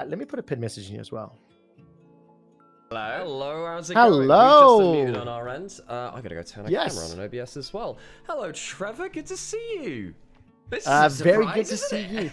Let me put a pin message in here as well. Hello, how's it Hello. going? We've just unmuted on our end. I gotta go turn a Yes. camera on an OBS as well. Hello, Trevor. Good to see you. This is a surprise, very good to see you.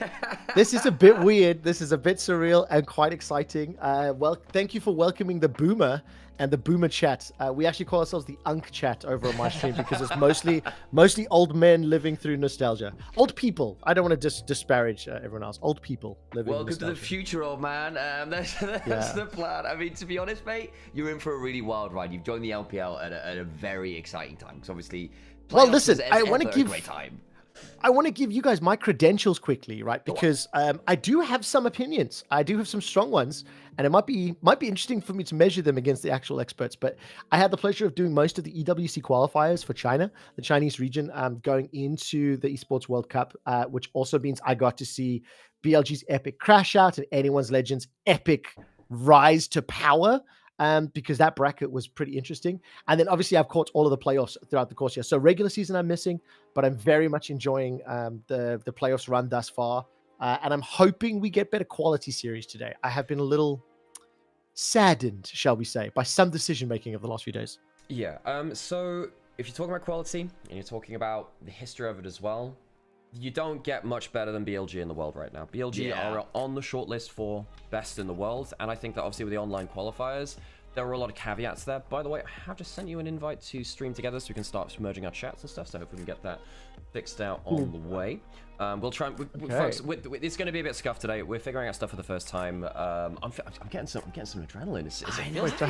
This is a bit weird. This is a bit surreal and quite exciting. Well, thank you for welcoming the Boomer and the Boomer chat. We actually call ourselves the Unk chat over on my stream because it's mostly old men living through nostalgia. Old people. I don't want to disparage everyone else. Old people living. Welcome to the future, old man. That's the plan. I mean, to be honest, mate, you're in for a really wild ride. You've joined the LPL at a very exciting time because obviously, well, listen, I want to give a great time. I want to give you guys my credentials quickly, right? Because I do have some opinions. I do have some strong ones, and it might be interesting for me to measure them against the actual experts. But I had the pleasure of doing most of the EWC qualifiers for China, the Chinese region, going into the Esports World Cup, which also means I got to see BLG's epic crash out and Anyone's Legends epic rise to power. Because that bracket was pretty interesting. And then obviously I've caught all of the playoffs throughout the course here. So regular season I'm missing, but I'm very much enjoying the playoffs run thus far. And I'm hoping we get better quality series today. I have been a little saddened, shall we say, by some decision-making of the last few days. Yeah, so if you're talking about quality, and you're talking about the history of it as well, you don't get much better than BLG in the world right now. BLG are on the shortlist for best in the world, and I think that obviously with the online qualifiers, there are a lot of caveats there. By the way, I have just sent you an invite to stream together so we can start merging our chats and stuff, so hopefully we can get that fixed out on the way. We'll try, folks, it's going to be a bit scuffed today. We're figuring out stuff for the first time. I'm getting some adrenaline. So hang on. So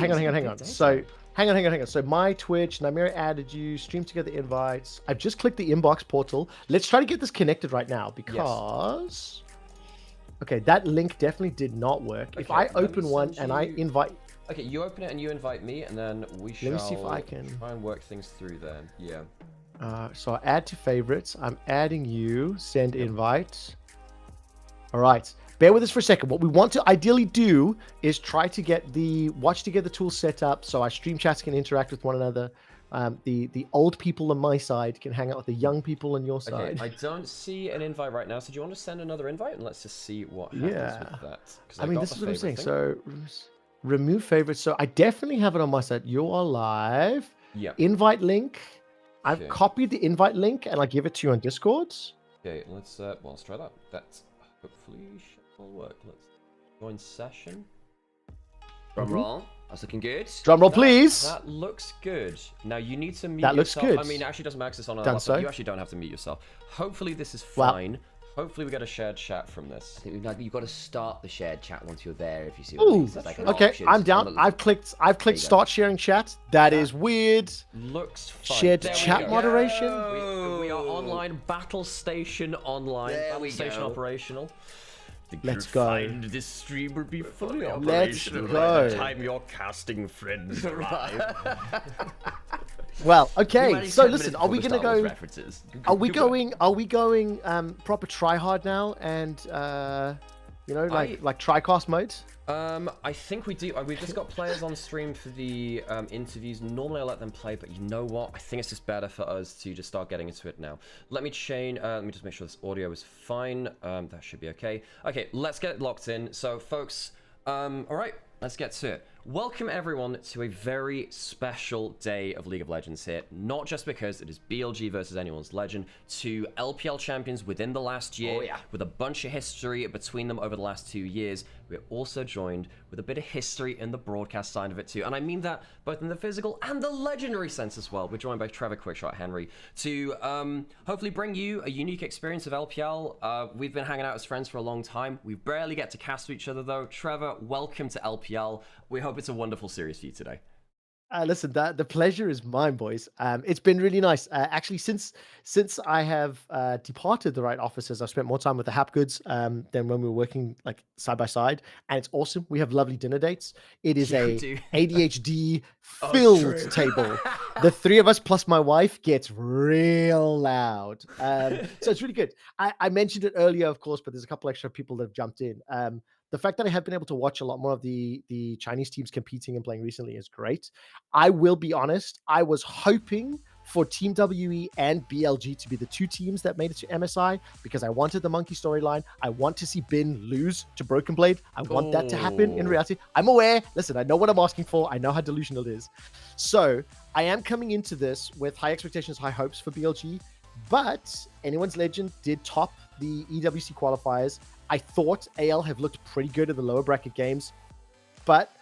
hang on. So my Twitch, Nymaera added you, stream together invites. I've just clicked the inbox portal. Let's try to get this connected right now because... Yes. Okay, that link definitely did not work. Okay, if I open one and I invite... Okay, you open it and you invite me, and then we shall Let me see if I can try and work things through there. Yeah. So I add to favorites. I'm adding you. Send invite. All right. Bear with us for a second. What we want to ideally do is try to get the watch together tool set up so our stream chats can interact with one another. The old people on my side can hang out with the young people on your side. Okay, I don't see an invite right now, so do you want to send another invite and let's just see what happens with that? I mean, this is what I'm saying. So remove favorites. So I definitely have it on my side. You are live. Yeah. Invite link. I've copied the invite link and I give it to you on Discord. Okay, let's try that. That hopefully will work. Let's join session. Drum roll. That's looking good. Drum roll, please. That looks good. Now you need to mute yourself. Looks good. I mean, actually, doesn't matter this on a laptop. You actually don't have to mute yourself. Hopefully, this is fine. Hopefully, we get a shared chat from this. I think you've got to start the shared chat once you're there. If you see what I mean. Like okay, I'm down. I've clicked start sharing chat. That is weird. Looks fine. Shared chat moderation. We are online. Battle station online. Battle station operational. Let's go. Find this stream will be fully Let's operational go. by the time your casting friends arrive. Well, okay. So listen, are we gonna go? Are we going proper try hard now and like tricast mode? I think we do. We've just got players on stream for the interviews. Normally I let them play, but you know what? I think it's just better for us to just start getting into it now. Let me change. Let me just make sure this audio is fine. That should be okay. Okay, let's get it locked in. So, folks, all right, let's get to it. Welcome everyone to a very special day of League of Legends here. Not just because it is BLG versus Anyone's Legend, two LPL champions within the last year, with a bunch of history between them over the last 2 years. We're also joined with a bit of history in the broadcast side of it too. And I mean that both in the physical and the legendary sense as well. We're joined by Trevor Quickshot Henry to hopefully bring you a unique experience of LPL. We've been hanging out as friends for a long time. We barely get to cast with each other though. Trevor, welcome to LPL. We hope it's a wonderful series for you today. Listen, the pleasure is mine, boys. It's been really nice. Actually, since I have departed the right offices, I've spent more time with the Hapgoods than when we were working like side by side, and it's awesome. We have lovely dinner dates. It is a ADHD filled table. The three of us plus my wife gets real loud. So it's really good. I mentioned it earlier, of course, but there's a couple extra people that have jumped in. The fact that I have been able to watch a lot more of the Chinese teams competing and playing recently is great. I will be honest, I was hoping for Team WE and BLG to be the two teams that made it to MSI because I wanted the Monkey storyline. I want to see Bin lose to Broken Blade. I want that to happen in reality. I'm aware. Listen, I know what I'm asking for. I know how delusional it is. So I am coming into this with high expectations, high hopes for BLG, but Anyone's Legend did top the EWC qualifiers. I thought AL have looked pretty good in the lower bracket games, but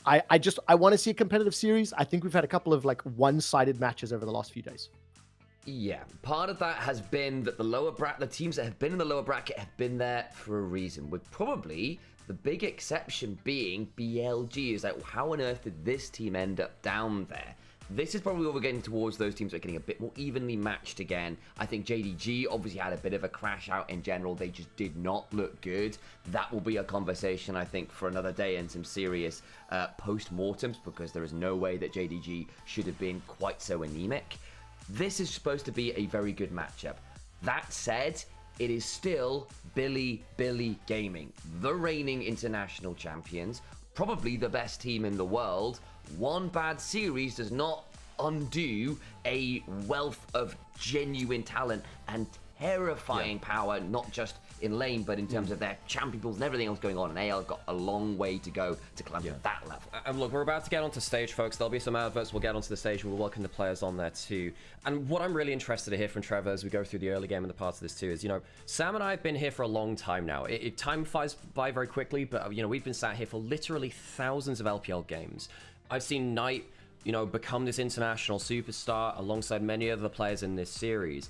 I want to see a competitive series. I think we've had a couple of like one-sided matches over the last few days. Yeah, part of that has been that the teams that have been in the lower bracket have been there for a reason, with probably the big exception being BLG. Is like, how on earth did this team end up down there? This is probably where we're getting towards those teams that are getting a bit more evenly matched again. I think JDG obviously had a bit of a crash out in general. They just did not look good. That will be a conversation, I think, for another day and some serious post-mortems, because there is no way that JDG should have been quite so anemic. This is supposed to be a very good matchup. That said, it is still Bilibili Gaming, the reigning international champions, probably the best team in the world. One bad series does not undo a wealth of genuine talent and terrifying power, not just in lane, but in terms of their champion pools and everything else going on. And AL got a long way to go to climb to that level. And look, we're about to get onto stage, folks. There'll be some adverts. We'll get onto the stage and we'll welcome the players on there too. And what I'm really interested to hear from Trevor as we go through the early game and the parts of this too is, you know, Sam and I have been here for a long time now. Time flies by very quickly, but, you know, we've been sat here for literally thousands of LPL games. I've seen Knight, you know, become this international superstar alongside many other players in this series.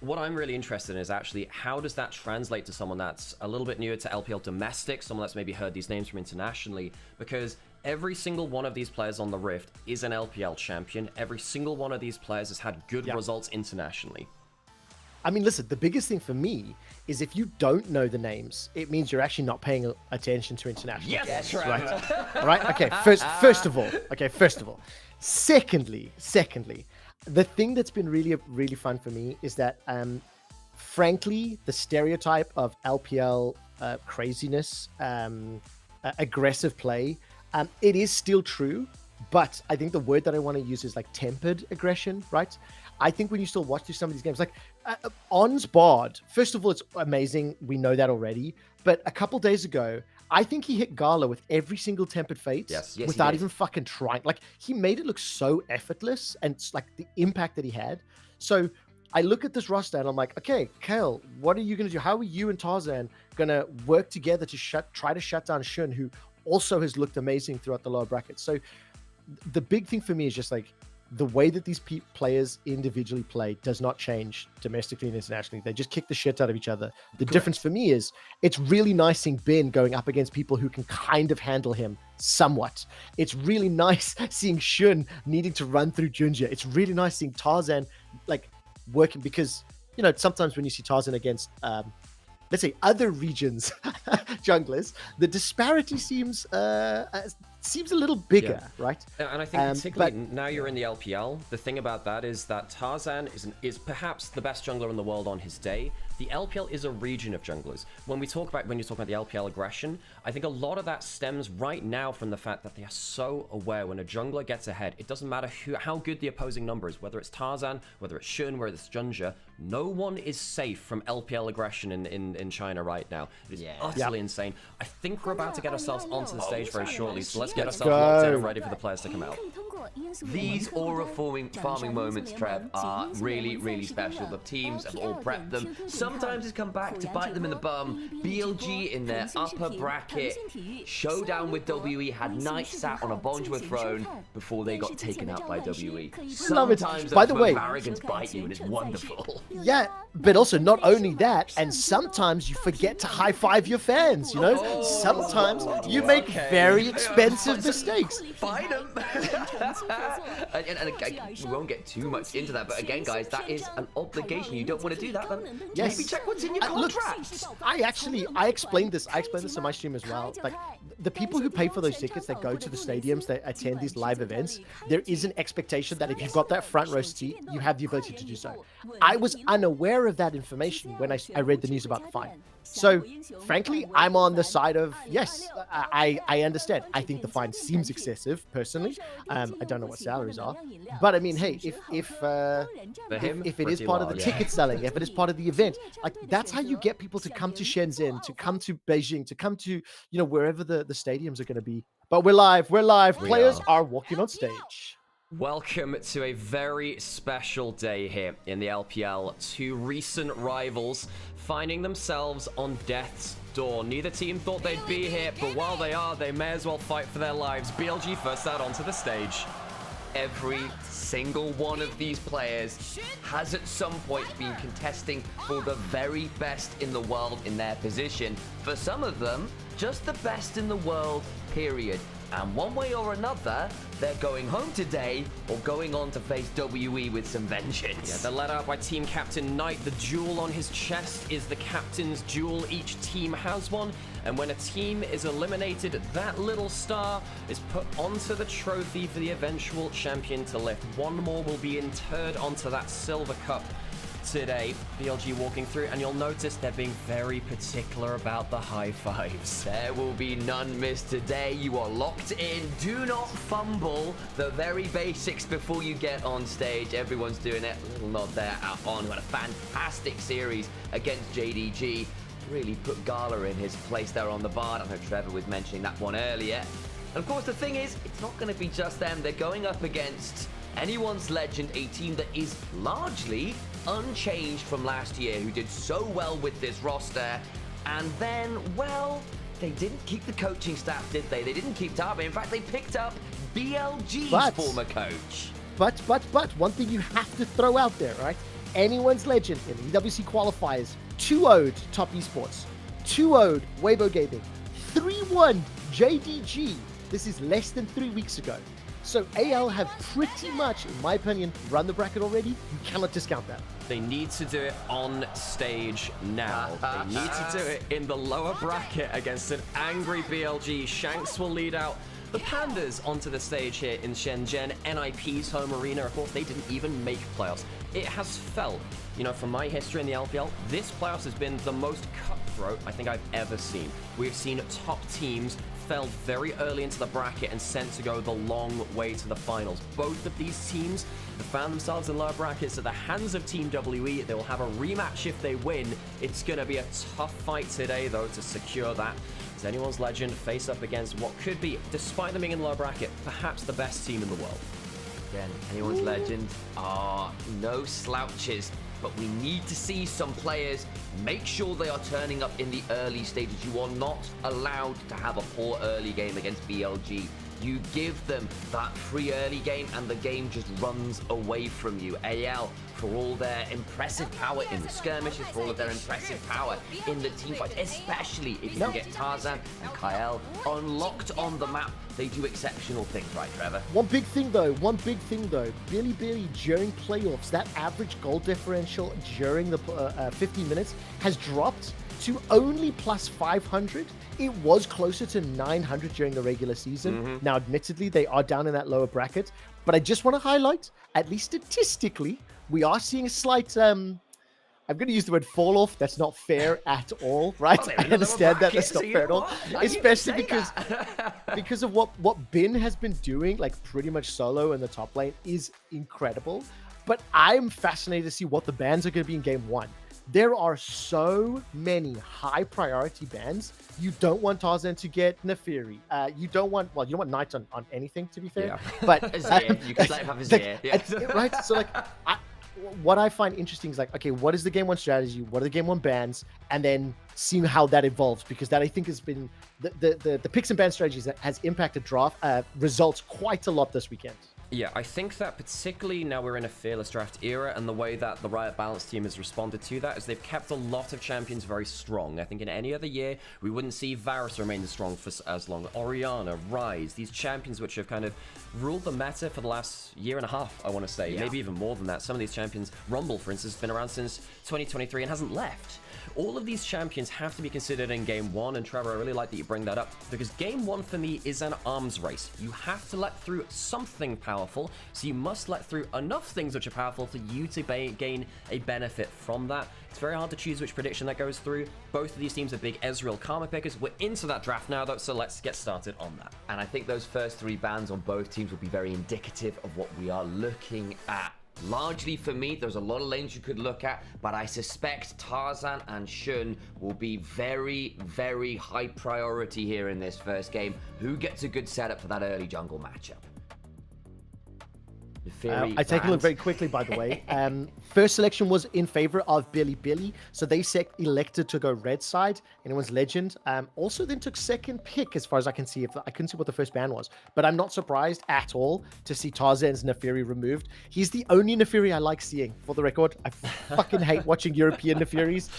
What I'm really interested in is actually how does that translate to someone that's a little bit newer to LPL domestic, someone that's maybe heard these names from internationally, because every single one of these players on the Rift is an LPL champion. Every single one of these players has had good results internationally. I mean, listen, the biggest thing for me is if you don't know the names, it means you're actually not paying attention to international games, right? All right? Okay, first of all. Secondly, the thing that's been really fun for me is that, frankly, the stereotype of LPL craziness, aggressive play, it is still true, but I think the word that I want to use is like tempered aggression, right? I think when you still watch through some of these games, like On's Bard, first of all, it's amazing. We know that already. But a couple days ago, I think he hit Gala with every single tempered fate without even fucking trying. Like, he made it look so effortless, and it's like the impact that he had. So I look at this roster and I'm like, okay, Kale, what are you going to do? How are you and Tarzan going to work together to try to shut down Shun, who also has looked amazing throughout the lower brackets? So the big thing for me is just like, the way that these players individually play does not change domestically and internationally. They just kick the shit out of each other. The difference for me is it's really nice seeing Ben going up against people who can kind of handle him somewhat. It's really nice seeing Shun needing to run through Junja. It's really nice seeing Tarzan like working, because, you know, sometimes when you see Tarzan against let's say other regions junglers, the disparity seems a little bigger, right? And I think particularly now you're in the LPL, the thing about that is that Tarzan is perhaps the best jungler in the world on his day. The LPL is a region of junglers. When you're talking about the LPL aggression, I think a lot of that stems right now from the fact that they are so aware when a jungler gets ahead, it doesn't matter how good the opposing number is, whether it's Tarzan, whether it's Shun, whether it's Junja, no one is safe from LPL aggression in China right now. It is utterly insane. I think we're about to get ourselves onto the stage very shortly, so let's get ourselves locked in and ready for the players to come out. These aura farming moments, Trev, are really, really special. The teams have all prepped them. Sometimes it's come back to bite them in the bum. BLG in their upper bracket showdown with WE had Knight sat on a Bonjwa throne before they got taken out by WE. Sometimes by the way, arrogance bite you, and it's wonderful. Yeah, but also not only that, and sometimes you forget to high five your fans, you know? Sometimes you make very expensive mistakes. Find them. and we won't get too much into that, but again, guys, that is an obligation. You don't want to do that, then maybe check what's in your contract. Look, I explained this on my stream as well. Like, the people who pay for those tickets, that go to the stadiums, that attend these live events, there is an expectation that if you've got that front row seat, you have the ability to do so. I was unaware of that information when I read the news about the fine. So, frankly, I'm on the side of yes. I understand. I think the fine seems excessive, personally. I don't know what salaries are, but I mean, hey, if it is part of the ticket selling, if it is part of the event, like that's how you get people to come to Shenzhen, to come to Beijing, to come to wherever the stadiums are going to be. But we're live. Players are walking on stage. Welcome to a very special day here in the LPL. Two recent rivals finding themselves on death's door. Neither team thought they'd be here, but while they are, they may as well fight for their lives. BLG first out onto the stage. Every single one of these players has at some point been contesting for the very best in the world in their position. For some of them, just the best in the world, period. And one way or another, they're going home today or going on to face WE with some vengeance. Yeah, they're led out by team captain Knight. The jewel on his chest is the captain's jewel. Each team has one. And when a team is eliminated, that little star is put onto the trophy for the eventual champion to lift. One more will be interred onto that silver cup today. BLG walking through, and you'll notice they're being very particular about the high fives. There will be none missed today. You are locked in. Do not fumble the very basics before you get on stage. Everyone's doing it. A little nod there out on, who had a fantastic series against JDG. Really put Gala in his place there on the bar. I know Trevor was mentioning that one earlier. And of course, the thing is, it's not going to be just them. They're going up against anyone's legend, a team that is largely unchanged from last year, who did so well with this roster. And then, well, they didn't keep the coaching staff, did they? They didn't keep Tabe. In fact, they picked up BLG's former coach. But, one thing you have to throw out there, right? Anyone's legend in the EWC qualifiers, 2-0'd Top Esports, 2-0'd Weibo Gaming, 3-1 JDG. This is less than 3 weeks ago. So AL have pretty much, in my opinion, run the bracket already. You cannot discount that. They need to do it on stage now. They need to do it in the lower bracket against an angry BLG. Shanks will lead out the Pandas onto the stage here in Shenzhen, NIP's home arena. Of course, they didn't even make playoffs. It has felt, from my history in the LPL, this playoffs has been the most cutthroat I think I've ever seen. We've seen top teams fell very early into the bracket and sent to go the long way to the finals. Both of these teams have found themselves in lower brackets at the hands of Team WE. They will have a rematch if they win. It's going to be a tough fight today, though, to secure that. As anyone's legend face up against what could be, despite them being in the lower bracket, perhaps the best team in the world. Again, anyone's legend are no slouches, but we need to see some players make sure they are turning up in the early stages. You are not allowed to have a poor early game against BLG. You give them that free early game and the game just runs away from you. AL, for all their impressive power in the skirmishes, for all of their impressive power in the team fight, especially if you can get Tarzan and Kyle unlocked on the map, they do exceptional things, right, Trevor? One big thing though, Bilibili during playoffs, that average goal differential during the 15 minutes has dropped to only plus 500. It was closer to 900 during the regular season. Now, admittedly, they are down in that lower bracket, but I just want to highlight, at least statistically, we are seeing a slight, I'm going to use the word fall off. That's not fair at all, right? I understand that. That's not fair at all. Especially because of what Bin has been doing, like pretty much solo in the top lane, is incredible. But I'm fascinated to see what the bans are going to be in game one. There are so many high priority bans. You don't want Tarzan to get Neferi. You don't want Knight on anything, to be fair. Yeah. But you can let him have his ear. Yeah. Right? So what I find interesting is okay, what is the game one strategy? What are the game one bans? And then seeing how that evolves, because that I think has been the picks and ban strategies that has impacted draft results quite a lot this weekend. Yeah, I think that particularly now we're in a fearless draft era, and the way that the Riot Balance team has responded to that is they've kept a lot of champions very strong. I think in any other year, we wouldn't see Varus remain strong for as long. Orianna, Ryze, these champions which have kind of ruled the meta for the last year and a half, I want to say. Yeah. Maybe even more than that. Some of these champions, Rumble, for instance, has been around since 2023 and hasn't left. all of these champions have to be considered in game one. And Trevor, I really like that you bring that up, because game one for me is an arms race. You have to let through something powerful, so you must let through enough things which are powerful for you to gain a benefit from that. It's very hard to choose which prediction that goes through. Both of these teams are big Ezreal Karma pickers. We're into that draft now, though, so let's get started on that. And I think those first 3 bans on both teams will be very indicative of what we are looking at. Largely for me, there's a lot of lanes you could look at, but I suspect Tarzan and Shun will be very, very high priority here in this first game. Who gets a good setup for that early jungle matchup? I take a look very quickly, by the way. First selection was in favor of Bilibili, so they elected to go red side. Anyone's legend. Also then took second pick, as far as I can see. I couldn't see what the first ban was, but I'm not surprised at all to see Tarzan's Neferi removed. He's the only Neferi I like seeing, for the record. I fucking hate watching European Neferis.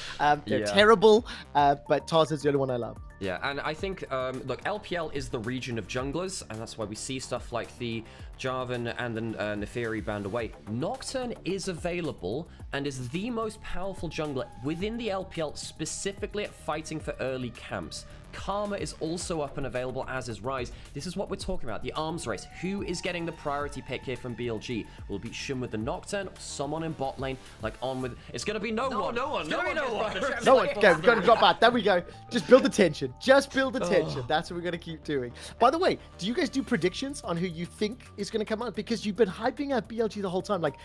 They're terrible, but Tarzan's the only one I love. Yeah, and I think, look, LPL is the region of junglers, and that's why we see stuff like the Jarvan and the Neferi banned away. Nocturne is available and is the most powerful jungler within the LPL, specifically at fighting for early camps. Karma is also up and available, as is Rise. This is what we're talking about, the arms race. Who is getting the priority pick here from BLG? Will it be Shun with the Nocturne, or someone in bot lane, like on with... It's going to be no one. No one. It's going to be no one. No one. Okay, we've got to drop back. There we go. Just build the tension. Just build the tension. That's what we're going to keep doing. By the way, do you guys do predictions on who you think is going to come out? Because you've been hyping up BLG the whole time. Like,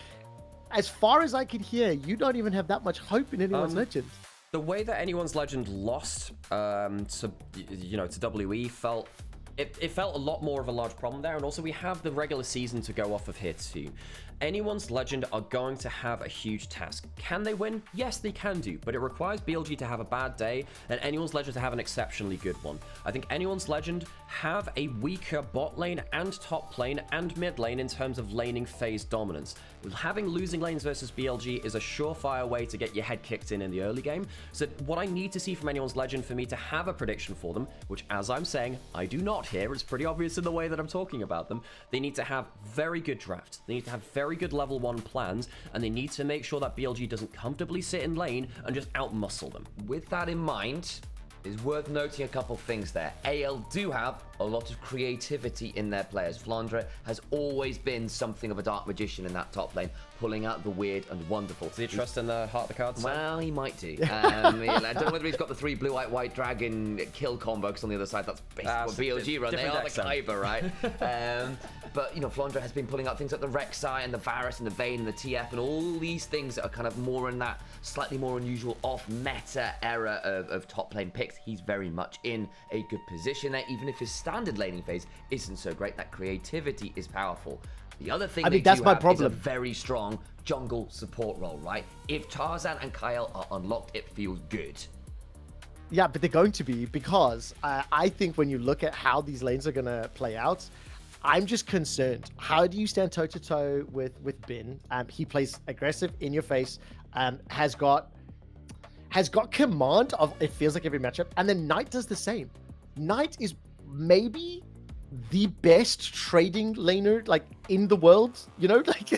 as far as I can hear, you don't even have that much hope in anyone's legend. The way that anyone's legend lost to WE felt it felt a lot more of a large problem there, and also we have the regular season to go off of here too. Anyone's legend are going to have a huge task. Can they win? Yes, they can do, but it requires BLG to have a bad day and anyone's legend to have an exceptionally good one. I think anyone's legend have a weaker bot lane and top lane and mid lane in terms of laning phase dominance. Having losing lanes versus BLG is a surefire way to get your head kicked in the early game. So what I need to see from anyone's legend for me to have a prediction for them, which as I'm saying, I do not here, it's pretty obvious in the way that I'm talking about them, they need to have very good drafts. They need to have very good level 1 plans, and they need to make sure that BLG doesn't comfortably sit in lane and just outmuscle them. With that in mind, it's worth noting a couple things there. AL do have a lot of creativity in their players. Flandre has always been something of a dark magician in that top lane, pulling out the weird and wonderful. Do you trust in the heart of the cards? Well, he might do. I don't know whether he's got the 3 blue-white dragon kill combo, because on the other side, that's basically what BLG run. They are the Kyber, right? But, you know, Flandre has been pulling out things like the Rek'Sai and the Varus and the Vayne and the TF and all these things that are kind of more in that slightly more unusual off-meta era of top lane picks. He's very much in a good position there, even if his standard laning phase isn't so great. That creativity is powerful. The other thing that's my problem. Is a very strong jungle support role, right? If Tarzan and Kyle are unlocked, it feels good. Yeah, but they're going to be, because I think when you look at how these lanes are going to play out, I'm just concerned. How do you stand toe-to-toe with Bin? He plays aggressive, in your face, has got command of, it feels like, every matchup, and then Knight does the same. Knight is maybe the best trading laner like in the world, you know, like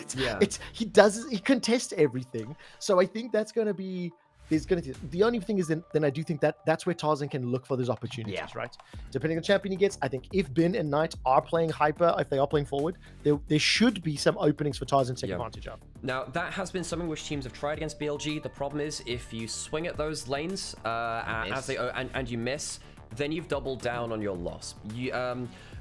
he contests everything. So I think that's going to be, the only thing is then I do think that's where Tarzan can look for those opportunities, right? Depending on the champion he gets, I think if Bin and Knight are playing hyper, if they are playing forward, there should be some openings for Tarzan to take advantage of. Now, that has been something which teams have tried against BLG. The problem is if you swing at those lanes and you miss, then you've doubled down on your loss.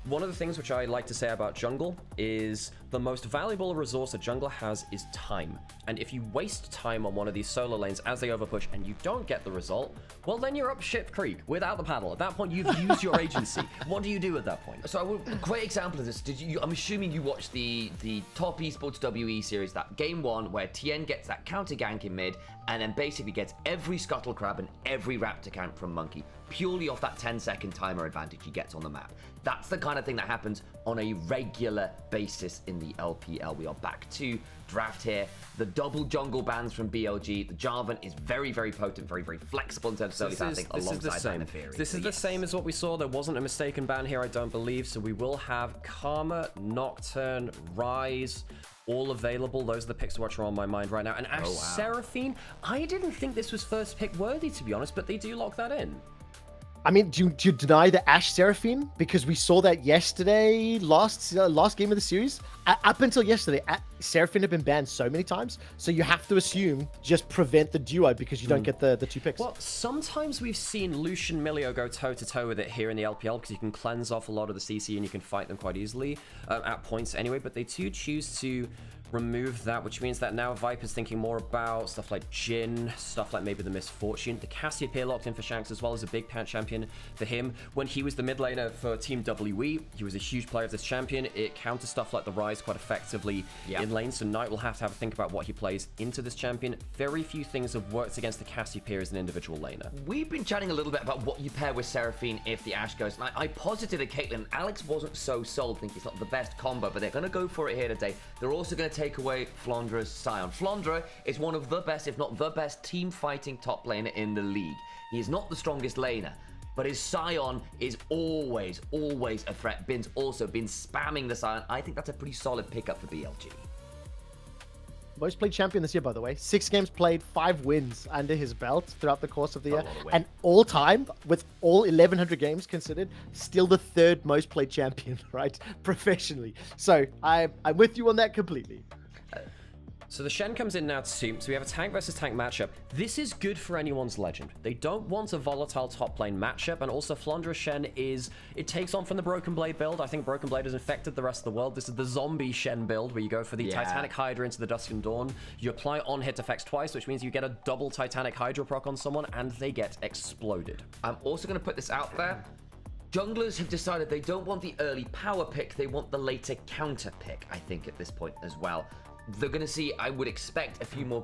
One of the things which I like to say about jungle is the most valuable resource a jungler has is time. And if you waste time on one of these solo lanes as they overpush and you don't get the result, well, then you're up shit creek without the paddle. At that point, you've used your agency. What do you do at that point? So a great example of this, I'm assuming you watched the top esports WE series, that game 1 where Tien gets that counter gank in mid and then basically gets every scuttle crab and every raptor count from Monkey, purely off that 10-second timer advantage he gets on the map. That's the kind of thing that happens on a regular basis in the LPL. We are back to draft here. The double jungle bans from BLG. The Jarvan is very, very potent, very, very flexible in terms of early passing alongside Neferi. This is the same as what we saw. There wasn't a mistaken ban here, I don't believe. So we will have Karma, Nocturne, Rise, all available. Those are the picks which are on my mind right now. And Ash Seraphine, I didn't think this was first pick worthy, to be honest, but they do lock that in. I mean, do you deny the Ash Seraphine? Because we saw that yesterday, last game of the series. Up until yesterday, Seraphine had been banned so many times. So you have to assume just prevent the duo because you don't get the 2 picks. Well, sometimes we've seen Lucian Milio go toe-to-toe with it here in the LPL because you can cleanse off a lot of the CC and you can fight them quite easily at points anyway. But they do choose to remove that, which means that now Viper's thinking more about stuff like Jhin, stuff like maybe the Misfortune. The Cassiopeia locked in for Shanks as well as a big champion for him. When he was the mid laner for Team WE, he was a huge player of this champion. It counters stuff like the Rise quite effectively in lane, so Knight will have to think about what he plays into this champion. Very few things have worked against the Cassiopeia as an individual laner. We've been chatting a little bit about what you pair with Seraphine if the Ashe goes, and I posited a Caitlyn. Alex wasn't so sold, think it's not the best combo, but they're going to go for it here today. They're also going to take away Flandra's Scion. Flandra is one of the best, if not the best, team fighting top laner in the league. He is not the strongest laner, but his Scion is always a threat. Bin's also been spamming the Scion. I think that's a pretty solid pickup for BLG. Most played champion this year, by the way. 6 games played, 5 wins under his belt throughout the course of the year. And all time, with all 1,100 games considered, still the 3rd most played champion, right? Professionally. So I'm with you on that completely. So the Shen comes in now too. So we have a tank versus tank matchup. This is good for anyone's Legend. They don't want a volatile top lane matchup, and also Flandra Shen it takes on from the Broken Blade build. I think Broken Blade has infected the rest of the world. This is the zombie Shen build, where you go for the Titanic Hydra into the Dusk and Dawn. You apply on-hit effects twice, which means you get a double Titanic Hydra proc on someone, and they get exploded. I'm also going to put this out there. Junglers have decided they don't want the early power pick, they want the later counter pick, I think, at this point as well. They're going to see, I would expect, a few more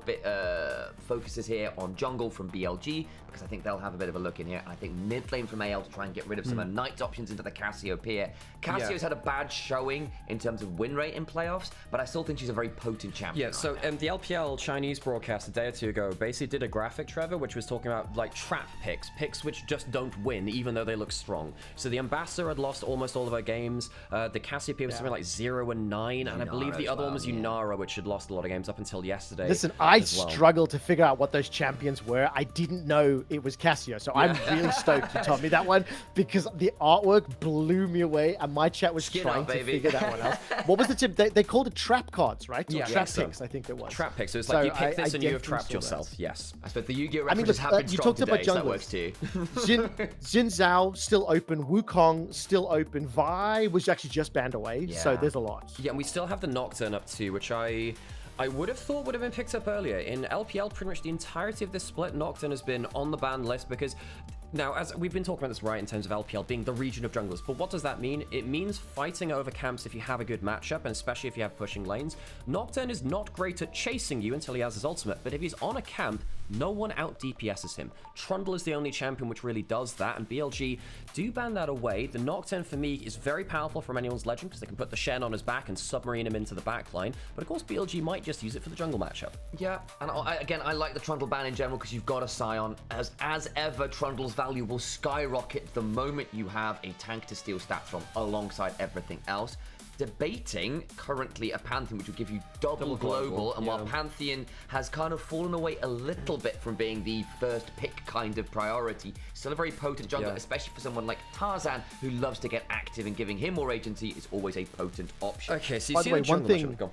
focuses here on jungle from BLG, because I think they'll have a bit of a look in here. I think mid lane from AL to try and get rid of some of Knight's options into the Cassiopeia. Cassio's had a bad showing in terms of win rate in playoffs, but I still think she's a very potent champion. Yeah, so the LPL Chinese broadcast a day or two ago basically did a graphic, Trevor, which was talking about like trap picks which just don't win, even though they look strong. So the Ambassador had lost almost all of her games. The Cassiopeia was something like 0-9, and I believe the other one was Unara, which had lost a lot of games up until yesterday. Listen, I struggled to figure out what those champions were. I didn't know it was Cassio, so I'm really stoked you told me that one, because the artwork blew me away, and my chat was trying to figure that one out. What was the tip? They called it trap cards, right? Or trap picks, I think it was. Trap picks. So it's like you pick this and you have trapped yourself. Yes. I suppose the Yu-Gi-Oh references have been you strong talked today, about so that junglers. works too. Jin Zhao still open. Wukong still open. Vi was actually just banned away, so there's a lot. Yeah, and we still have the Nocturne up too, which I would have thought would have been picked up earlier. In LPL, pretty much the entirety of this split, Nocturne has been on the banned list because now, as we've been talking about this right in terms of LPL being the region of junglers, but what does that mean? It means fighting over camps if you have a good matchup, and especially if you have pushing lanes. Nocturne is not great at chasing you until he has his ultimate, but if he's on a camp, no one out DPSs him. Trundle is the only champion which really does that, and BLG do ban that away. The Nocturne, for me, is very powerful from anyone's Legend, because they can put the Shen on his back and submarine him into the backline, but of course BLG might just use it for the jungle matchup. Yeah, and again, I like the Trundle ban in general because you've got a Scion. As ever, Trundle's value will skyrocket the moment you have a tank to steal stats from alongside everything else. Debating currently a Pantheon which will give you double global, and while Pantheon has kind of fallen away a little bit from being the first pick kind of priority, still a very potent jungler, especially for someone like Tarzan who loves to get active, and giving him more agency is always a potent option. Okay, so you By see the way, the jungle one thing, matchup. Go.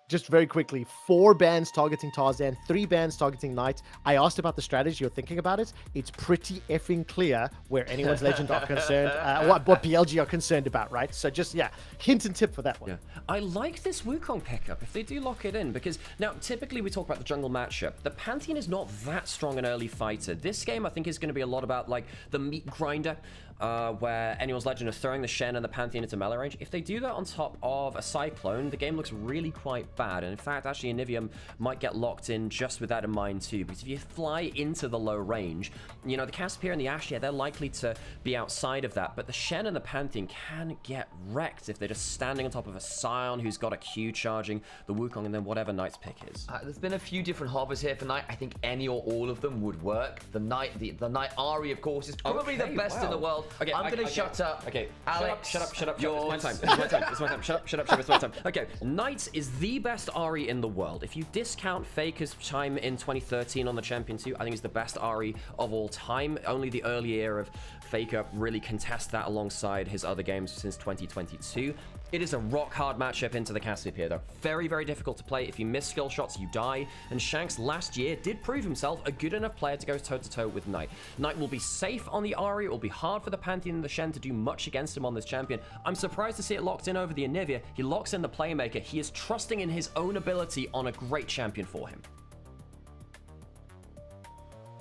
just very quickly, 4 bans targeting Tarzan, 3 bans targeting Knight. I asked about the strategy. You're thinking about it. It's pretty effing clear where anyone's Legend are concerned, what BLG are concerned about, right? So just, hint and tip for that one. Yeah. I like this Wukong pickup if they do lock it in, because now typically we talk about the jungle matchup. The Pantheon is not that strong an early fighter. This game I think is going to be a lot about like the meat grinder, where anyone's Legend are throwing the Shen and the Pantheon into melee range. If they do that on top of a Cyclone, the game looks really quite bad. And in fact, actually, Onivia might get locked in just with that in mind too, because if you fly into the low range, you know, the Cassiopeia and the Ashe, yeah, they're likely to be outside of that, but the Shen and the Pantheon can get wrecked if they're just standing on top of a Scion who's got a Q charging the Wukong and then whatever Knight's pick is. There's been a few different hovers here for Knight. I think any or all of them would work. The Knight Ahri, of course, is probably the best in the world. Okay, I'm going to shut up. Okay, Alex, shut up. yours. It's my time. It's my time. Shut up. It's my time. Okay, Knight is the best Ahri in the world. If you discount Faker's time in 2013 on the Champion 2, I think he's the best Ahri of all time. Only the early era of Faker really contests that alongside his other games since 2022. It is a rock-hard matchup into the Cassiopeia, though. Very, very difficult to play. If you miss skill shots, you die. And Shanks last year did prove himself a good enough player to go toe-to-toe with Knight. Knight will be safe on the Ahri. It will be hard for the Pantheon and the Shen to do much against him on this champion. I'm surprised to see it locked in over the Onivia. He locks in the Playmaker. He is trusting in his own ability on a great champion for him.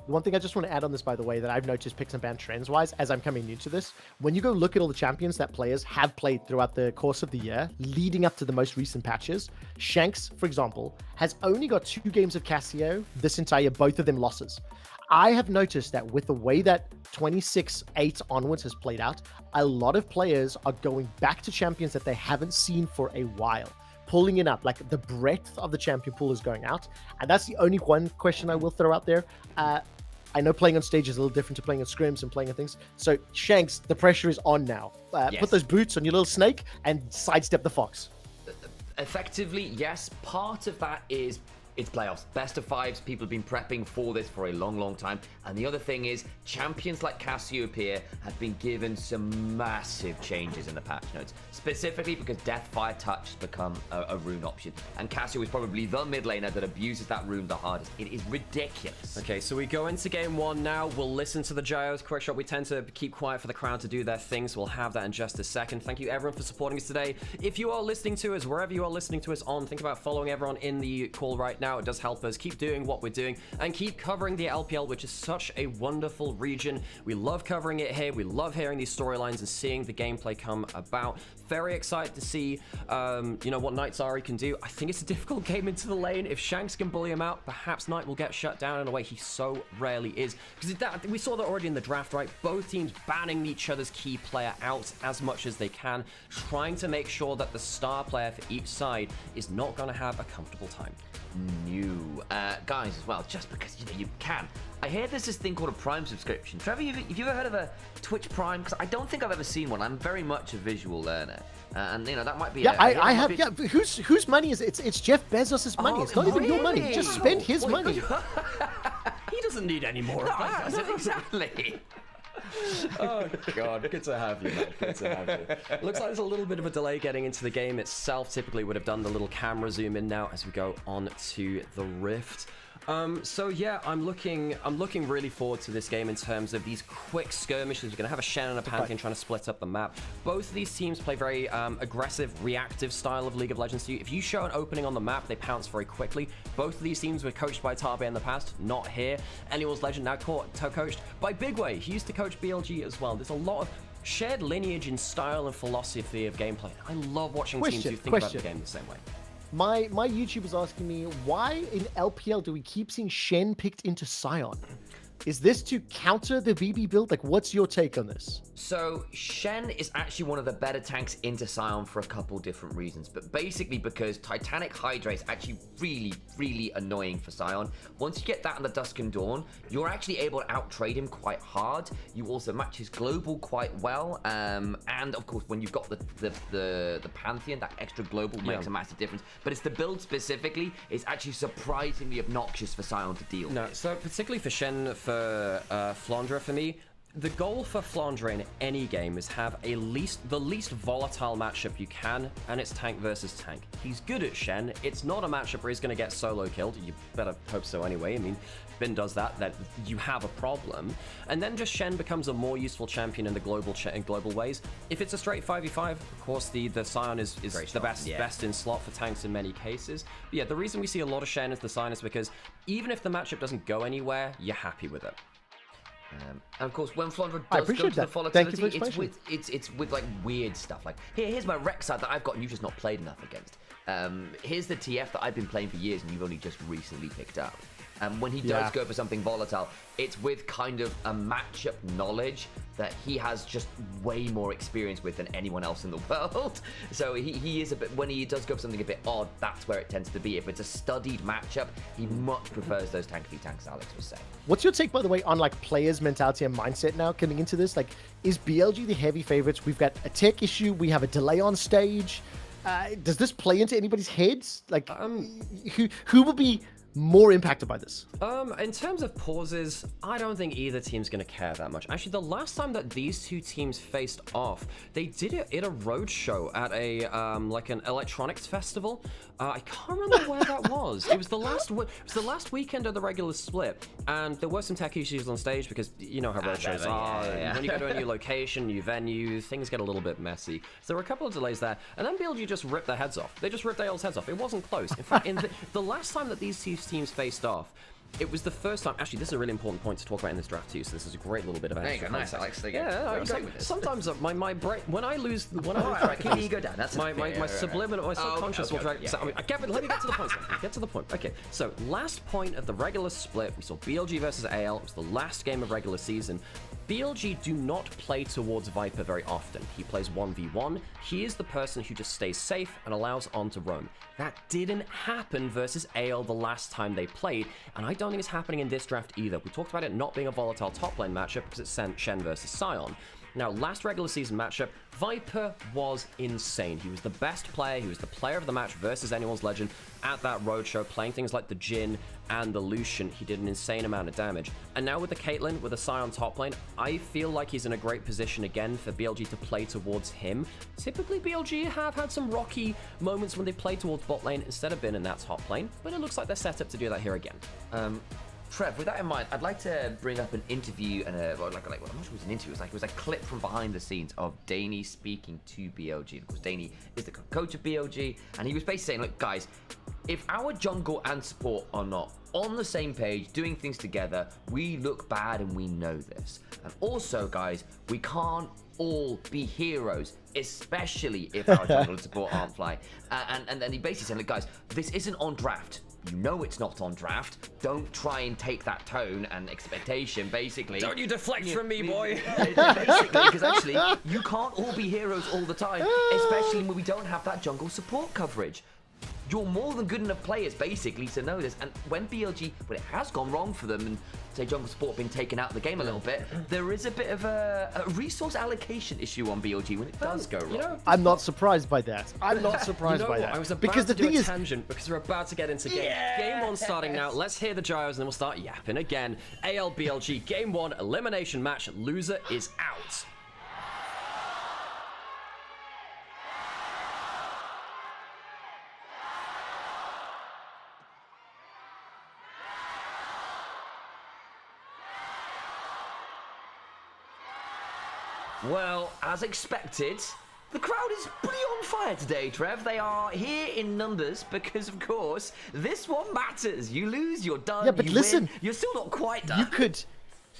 The one thing I just want to add on this, by the way, that I've noticed picks and ban trends-wise as I'm coming new to this, when you go look at all the champions that players have played throughout the course of the year, leading up to the most recent patches, Shanks, for example, has only got 2 games of Cassio this entire, both of them losses. I have noticed that with the way that 26-8 onwards has played out, a lot of players are going back to champions that they haven't seen for a while, pulling it up. Like, the breadth of the champion pool is going out. And that's the only one question I will throw out there. I know playing on stage is a little different to playing on scrims and playing on things. So, Shanks, the pressure is on now. Yes. Put those boots on your little snake and sidestep the fox. Effectively, yes. Part of that is it's playoffs. Best of 5s. People have been prepping for this for a long, long time. And the other thing is, champions like Cassiopeia have been given some massive changes in the patch notes, specifically because Death Fire Touch has become a rune option. And Cassio is probably the mid laner that abuses that rune the hardest. It is ridiculous. Okay, so we go into game 1 now. We'll listen to the Gyos quick shot. We tend to keep quiet for the crowd to do their thing, so we'll have that in just a second. Thank you, everyone, for supporting us today. If you are listening to us, wherever you are listening to us on, think about following everyone in the call right now. It does help us keep doing what we're doing and keep covering the LPL, which is such a wonderful region. We love covering it here. We love hearing these storylines and seeing the gameplay come about. Very excited to see, you know, what Knight's Ahri can do. I think it's a difficult game into the lane. If Shanks can bully him out, perhaps Knight will get shut down in a way he so rarely is. Because we saw that already in the draft, right? Both teams banning each other's key player out as much as they can, trying to make sure that the star player for each side is not going to have a comfortable time. New guys as well, just because you can. I hear there's this thing called a Prime subscription. Trevor, have you ever heard of a Twitch Prime? Because I don't think I've ever seen one. I'm very much a visual learner, and you know that might be. I have. Yeah, whose money is it? It's Jeff Bezos' money. It's not even your money. Just spend his money. He doesn't need any more of that, does it? Exactly. Oh god, good to have you, man. Good to have you. Looks like there's a little bit of a delay getting into the game itself. Typically would have done the little camera zoom in now as we go on to the Rift. So yeah, I'm looking really forward to this game in terms of these quick skirmishes. We're gonna have a Shen and a Pantheon trying to split up the map. Both of these teams play very aggressive, reactive style of League of Legends to you. If you show an opening on the map, they pounce very quickly. Both of these teams were coached by Tabe in the past, not here. Anyone's Legend now coached by Bigway. He used to coach BLG as well. There's a lot of shared lineage in style and philosophy of gameplay. I love watching teams who think about the game the same way. My YouTube was asking me, why in LPL do we keep seeing Shen picked into Scion? Is this to counter the BB build? Like, what's your take on this? So, Shen is actually one of the better tanks into Scion for a couple different reasons, but basically because Titanic Hydra is actually really, really annoying for Scion. Once you get that on the Dusk and Dawn, you're actually able to out-trade him quite hard. You also match his global quite well, and of course, when you've got the Pantheon, that extra global makes a massive difference. But it's the build specifically is actually surprisingly obnoxious for Scion to deal with. No, so particularly for Shen, for Flandre, for me, the goal for Flandre in any game is have the least volatile matchup you can, and it's tank versus tank. He's good at Shen. It's not a matchup where he's going to get solo killed. You better hope so anyway. I mean, Bin does that, then you have a problem. And then just Shen becomes a more useful champion in the global ways. If it's a straight 5v5, of course the Scion is the best in slot for tanks in many cases. But yeah, the reason we see a lot of Shen as the Scion is because even if the matchup doesn't go anywhere, you're happy with it. And of course, when Flandre does go to the volatility, it's with like weird stuff. Like here's my Rek'Sai that I've got and you've just not played enough against. Here's the TF that I've been playing for years and you've only just recently picked up. When he does go for something volatile, it's with kind of a matchup knowledge that he has just way more experience with than anyone else in the world. So he is a bit, when he does go for something a bit odd, that's where it tends to be. If it's a studied matchup, he much prefers those tanky tanks, Alex was saying. What's your take, by the way, on like players' mentality and mindset now coming into this? Like, is BLG the heavy favorites? We've got a tech issue. We have a delay on stage. Does this play into anybody's heads? Like, who will be more impacted by this? In terms of pauses, I don't think either team's going to care that much. Actually, the last time that these two teams faced off, they did it at a road show at a like an electronics festival. I can't remember where that was. It was the last weekend of the regular split, and there were some tech issues on stage because you know how road shows are. When you go to a new location, new venue, things get a little bit messy. So there were a couple of delays there, and then BLG just ripped their heads off. They just ripped AL's heads off. It wasn't close. In fact, in the last time that these two teams faced off, it was the first time. Actually, this is a really important point to talk about in this draft too. So this is a great little bit of There you go, nice, Alex. Sometimes my brain, when I lose track, keep your ego down. That's my subliminal, my subconscious will drag. So, let me get to the point. Get to the point. Okay, so last point of the regular split, we saw BLG versus AL. It was the last game of regular season. BLG do not play towards Viper very often. He plays 1v1. He is the person who just stays safe and allows On to roam. That didn't happen versus AL the last time they played, and I don't think it's happening in this draft either. We talked about it not being a volatile top lane matchup because it's Shen versus Sion. Now, last regular season matchup, Viper was insane. He was the best player. He was the player of the match versus anyone's legend at that roadshow, playing things like the Jhin and the Lucian. He did an insane amount of damage. And now with the Caitlyn, with the Sion top lane, I feel like he's in a great position again for BLG to play towards him. Typically, BLG have had some rocky moments when they play towards bot lane instead of being in that top lane, but it looks like they're set up to do that here again. Trev, with that in mind, I'd like to bring up an interview and I'm not sure it was an interview. It was a clip from behind the scenes of Danny speaking to BLG. Of course, Danny is the coach of BLG, and he was basically saying, look, guys, if our jungle and support are not on the same page, doing things together, we look bad and we know this. And also, guys, we can't all be heroes, especially if our jungle and support aren't fly. And then he basically said, look, guys, this isn't on draft. You know it's not on draft. Don't try and take that tone and expectation, basically. Don't you deflect from me, boy. Basically, because actually, you can't all be heroes all the time, especially when we don't have that jungle support coverage. You're more than good enough players, basically, to know this. And when BLG, when it has gone wrong for them, and say jungle support being taken out of the game a little bit, there is a bit of a resource allocation issue on BLG when it does go wrong. You know, I'm not surprised by that. I'm not surprised by that. I was about because to the do thing a is, tangent because we're about to get into game. Game 1 starting now. Let's hear the gyros and then we'll start yapping again. AL BLG Game 1 elimination match. Loser is out. Well, as expected, the crowd is pretty on fire today, Trev. They are here in numbers because, of course, this one matters. You lose, you're done. Yeah, but you listen, win. You're still not quite done. you could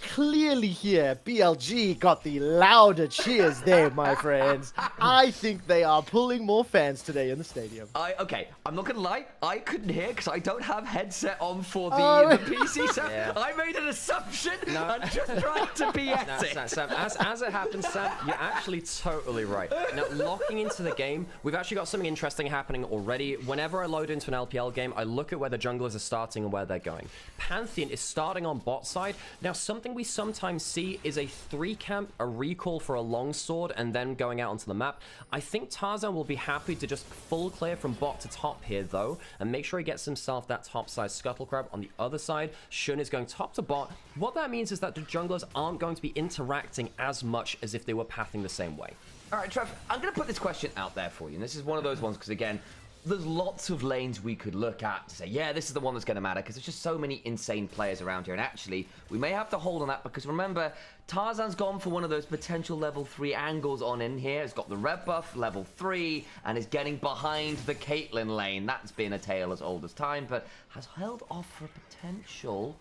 clearly hear BLG got the louder cheers there, my friends. I think they are pulling more fans today in the stadium. Okay, I'm not gonna lie, I couldn't hear because I don't have headset on for the PC, so I made an assumption and just tried to BS it. Sam, as it happens, Sam, you're actually totally right. Now, locking into the game, we've actually got something interesting happening already. Whenever I load into an LPL game, I look at where the junglers are starting and where they're going. Pantheon is starting on bot side. Now, something we sometimes see is a 3-camp, a recall for a longsword, and then going out onto the map. I think Tarzan will be happy to just full clear from bot to top here, though, and make sure he gets himself that top side scuttle crab. On the other side, Shun is going top to bot. What that means is that the junglers aren't going to be interacting as much as if they were pathing the same way. All right, Trev, I'm going to put this question out there for you, and this is one of those ones because, again, there's lots of lanes we could look at to say, yeah, this is the one that's going to matter, because there's just so many insane players around here. And actually, we may have to hold on that, because remember, Tarzan's gone for one of those potential level 3 angles on in here. It's got the red buff, level 3, and is getting behind the Caitlyn lane. That's been a tale as old as time, but has held off for a potential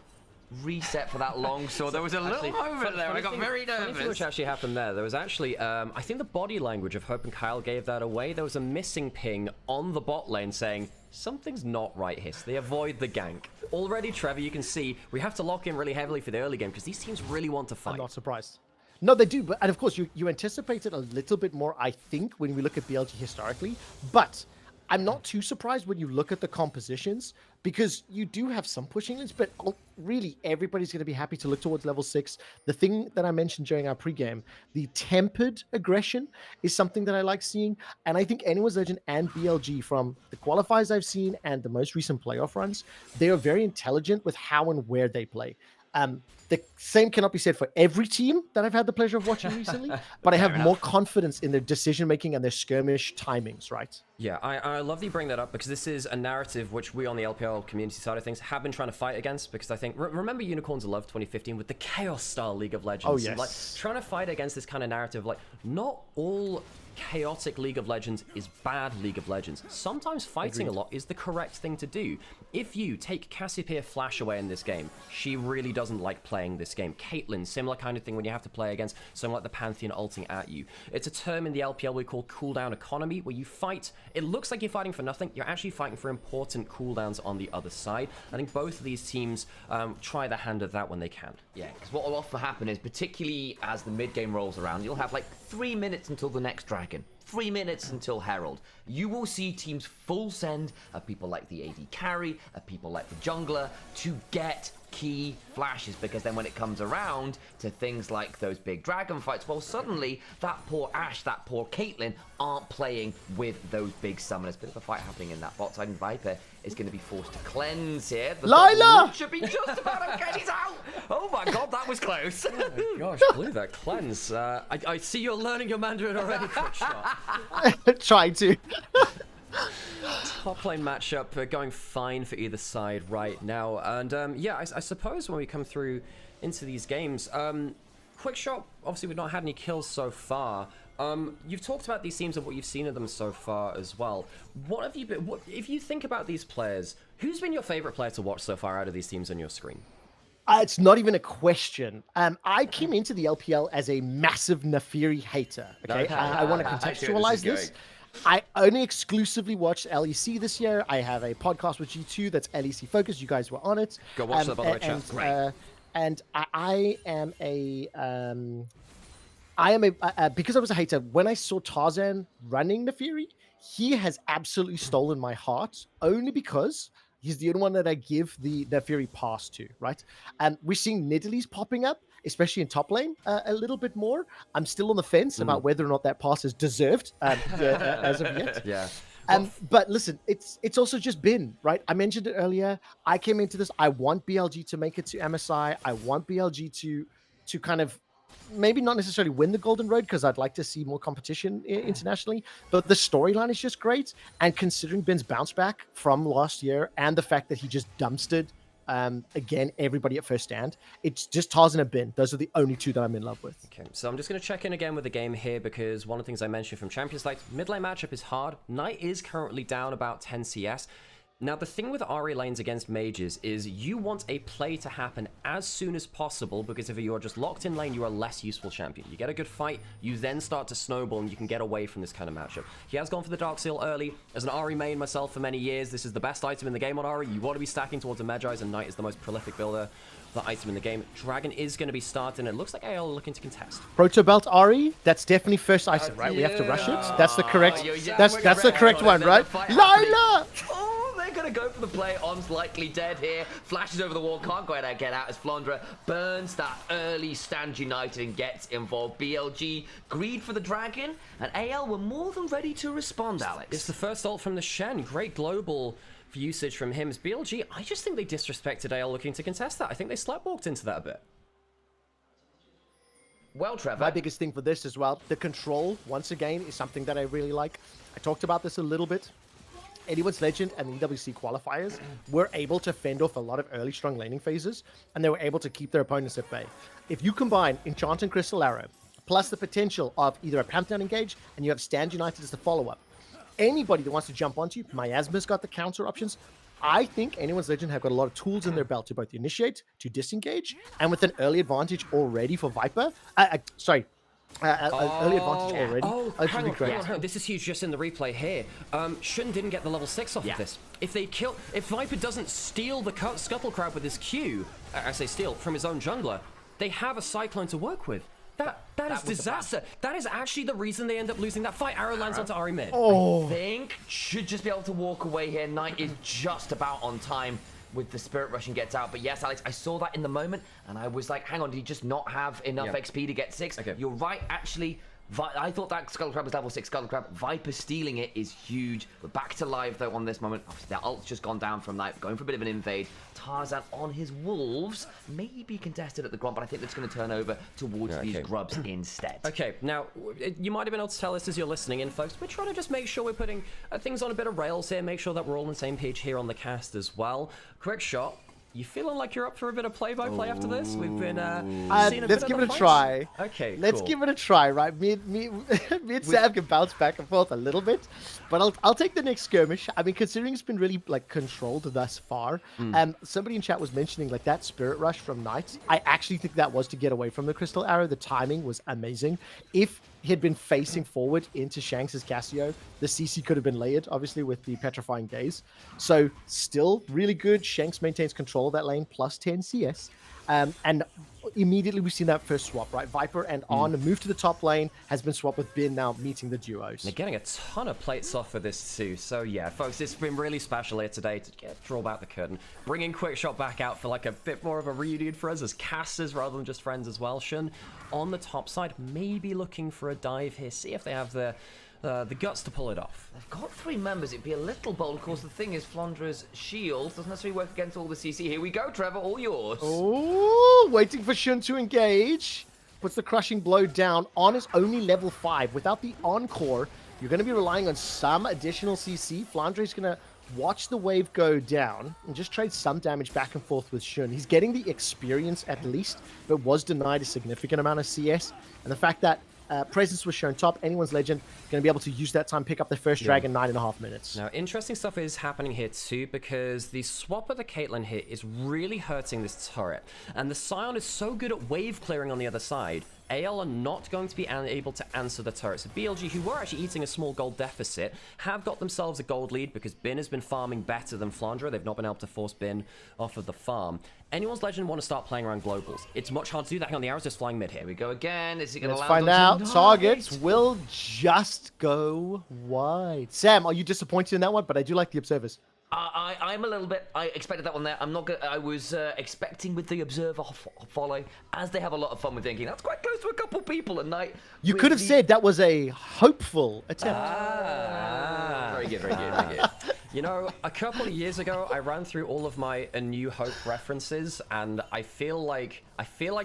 reset for that long sword. There was a little moment there. I got very Funny thing which nervous. actually happened there. There was actually, I think the body language of Hope and Kyle gave that away. There was a missing ping on the bot lane saying, something's not right here. So they avoid the gank. Already, Trevor, you can see we have to lock in really heavily for the early game because these teams really want to fight. I'm not surprised. No, they do. But, and of course, you anticipated a little bit more, I think, when we look at BLG historically. But I'm not too surprised when you look at the compositions because you do have some pushing lanes, but really everybody's going to be happy to look towards level 6. The thing that I mentioned during our pregame, the tempered aggression is something that I like seeing. And I think Anyone's Legend and BLG, from the qualifiers I've seen and the most recent playoff runs, they are very intelligent with how and where they play. The same cannot be said for every team that I've had the pleasure of watching recently, but I have more confidence in their decision-making and their skirmish timings, right? Yeah, I love that you bring that up because this is a narrative which we on the LPL community side of things have been trying to fight against because I think, remember Unicorns of Love 2015 with the Chaos-style League of Legends? Oh, yes. And, like, trying to fight against this kind of narrative, like, not all chaotic League of Legends is bad League of Legends. Sometimes fighting a lot is the correct thing to do. If you take Cassiopeia Flash away in this game, she really doesn't like playing this game. Caitlyn, similar kind of thing when you have to play against someone like the Pantheon ulting at you. It's a term in the LPL we call cooldown economy, where you fight, it looks like you're fighting for nothing, you're actually fighting for important cooldowns on the other side. I think both of these teams try their hand at that when they can. Yeah, because what will often happen is, particularly as the mid-game rolls around, you'll have like 3 minutes until the next dragon. 3 minutes until Herald. You will see teams full send of people like the AD carry, of people like the jungler to get key flashes, because then when it comes around to things like those big dragon fights, well, suddenly that poor Ashe, that poor Caitlyn aren't playing with those big summoners. Bit of a fight happening in that bot side, and Viper is going to be forced to cleanse here. The Lila! should be just about okay. He's out. Oh my god, that was close. Oh my gosh, Blue, that cleanse. I see you're learning your Mandarin already, Quickshot. Try to. Top lane matchup going fine for either side right now. And yeah, I suppose when we come through into these games, Quickshot, obviously we've not had any kills so far. You've talked about these teams and what you've seen of them so far as well. What have you been, if you think about these players, who's been your favorite player to watch so far out of these teams on your screen? It's not even a question. I came into the LPL as a massive Nafiri hater. Okay, I want to contextualize this. I only exclusively watched LEC this year. I have a podcast with G2 that's LEC focused. You guys were on it. Go watch that, by the way, chat. Great. And I am a because I was a hater, when I saw Tarzan running Nafiri, he has absolutely stolen my heart, only because he's the only one that I give the Nafiri pass to, right? And we're seeing Nidalee's popping up, especially in top lane, a little bit more. I'm still on the fence about whether or not that pass is deserved as of yet. Yeah. But listen, it's also just been, right? I mentioned it earlier. I came into this, I want BLG to make it to MSI. I want BLG to kind of maybe not necessarily win the Golden Road, because I'd like to see more competition internationally, but the storyline is just great. And considering Ben's bounce back from last year and the fact that he just dumpstered again everybody at first stand, it's just Tarzan and Ben. Those are the only two that I'm in love with. Okay, so I'm just going to check in again with the game here, because one of the things I mentioned from Champions League, mid lane matchup is hard. Knight is currently down about 10 CS. Now, the thing with RA lanes against mages is you want a play to happen as soon as possible, because if you're just locked in lane, you are a less useful champion. You get a good fight, you then start to snowball, and you can get away from this kind of matchup. He has gone for the Dark Seal early. As an RE main myself for many years, this is the best item in the game on RE. You want to be stacking towards the Magi's, and Knight is the most prolific builder, the item in the game. Dragon is going to be starting. It looks like AL are looking to contest. Proto Belt Ari, that's definitely first item, right? We have to rush it. That's the correct. That's the correct one, right? Lila. They're going to go for the play. On's likely dead here. Flashes over the wall. Can't quite get out as Flandra burns that early stand United and gets involved. BLG greed for the dragon, and AL were more than ready to respond, Alex. It's the first ult from the Shen. Great global usage from him. As BLG, I just think they disrespected AL looking to contest that. I think they sleptwalked into that a bit. Well, Trevor. My biggest thing for this as well, the control, once again, is something that I really like. I talked about this a little bit. Anyone's Legend and the EWC qualifiers were able to fend off a lot of early strong laning phases, and they were able to keep their opponents at bay. If you combine Enchant and Crystal Arrow, plus the potential of either a Pantheon engage, and you have Stand United as the follow-up, anybody that wants to jump onto you, Miasma's got the counter options, I think Anyone's Legend have got a lot of tools in their belt to both initiate, to disengage, and with an early advantage already for Viper. Early advantage already. Oh, I think hang it'd on, be great. hang on. This is huge just in the replay here. Shun didn't get the level 6 off of this. If Viper doesn't steal the Scuttle Crab with his Q, I say steal, from his own jungler, they have a Cyclone to work with. That is disaster. That is actually the reason they end up losing that fight. Arrow lands onto Ahri mid. I think should just be able to walk away here. Knight is just about on time with the Spirit Rush and gets out. But yes, Alex, I saw that in the moment, and I was like, hang on, did he just not have enough XP to get 6? Okay. You're right, actually. I thought that Scuttle Crab was level 6 Scuttle Crab. Viper stealing it is huge. We're back to live, though, on this moment. Obviously, that ult's just gone down from Knight, going for a bit of an invade. Tarzan on his Wolves, maybe contested at the Gromp, but I think that's going to turn over towards these Grubs instead. Okay, now, you might have been able to tell us as you're listening in, folks. We're trying to just make sure we're putting things on a bit of rails here, make sure that we're all on the same page here on the cast as well. Quick shot. You feeling like you're up for a bit of play-by-play after this? We've been seeing a Let's bit give of it the a fights. try. Okay, Let's cool. give it a try, right? Me and Sam can bounce back and forth a little bit, but I'll take the next skirmish. I mean, considering it's been really like controlled thus far, somebody in chat was mentioning like that Spirit Rush from Knight. I actually think that was to get away from the Crystal Arrow. The timing was amazing. If he had been facing forward into Shanks' Cassio, the CC could have been layered, obviously, with the Petrifying Gaze. So, still really good. Shanks maintains control of that lane, plus 10 CS. And immediately we've seen that first swap, right? Viper and On move to the top lane, has been swapped with Bin now meeting the duos. They're getting a ton of plates off for this too. So yeah, folks, it's been really special here today to draw back the curtain. Bringing Quickshot back out for like a bit more of a reunion for us as casters rather than just friends as well. Shun on the top side, maybe looking for a dive here. See if they have the guts to pull it off. They've got 3 members. It'd be a little bold. Of course, the thing is, Flandra's shield doesn't necessarily work against all the CC. Here we go, Trevor. All yours. Oh, waiting for Shun to engage. Puts the crushing blow down. On is only level 5. Without the Encore, you're going to be relying on some additional CC. Flandre's going to watch the wave go down and just trade some damage back and forth with Shun. He's getting the experience at least, but was denied a significant amount of CS. And the fact that presence was shown top, Anyone's Legend going to be able to use that time, pick up the first drag in 9.5 minutes. Now, interesting stuff is happening here too, because the swap of the Caitlyn hit is really hurting this turret. And the Scion is so good at wave clearing on the other side. AL are not going to be able to answer the turret. So BLG, who were actually eating a small gold deficit, have got themselves a gold lead because Bin has been farming better than Flandre. They've not been able to force Bin off of the farm. Anyone's Legend want to start playing around globals. It's much harder to do that. Hang on, the arrow's just flying mid here. Here we go again. Is he going to Let's land find onto out. Knight? Targets will just go wide. Sam, are you disappointed in that one? But I do like the observers. I'm a little bit. I expected that one there. I'm not. I was expecting with the observer follow, as they have a lot of fun with thinking that's quite close to a couple people at night. You could have said that was a hopeful attempt. Very good, very good, very good. You know, a couple of years ago, I ran through all of my A New Hope references, and I feel like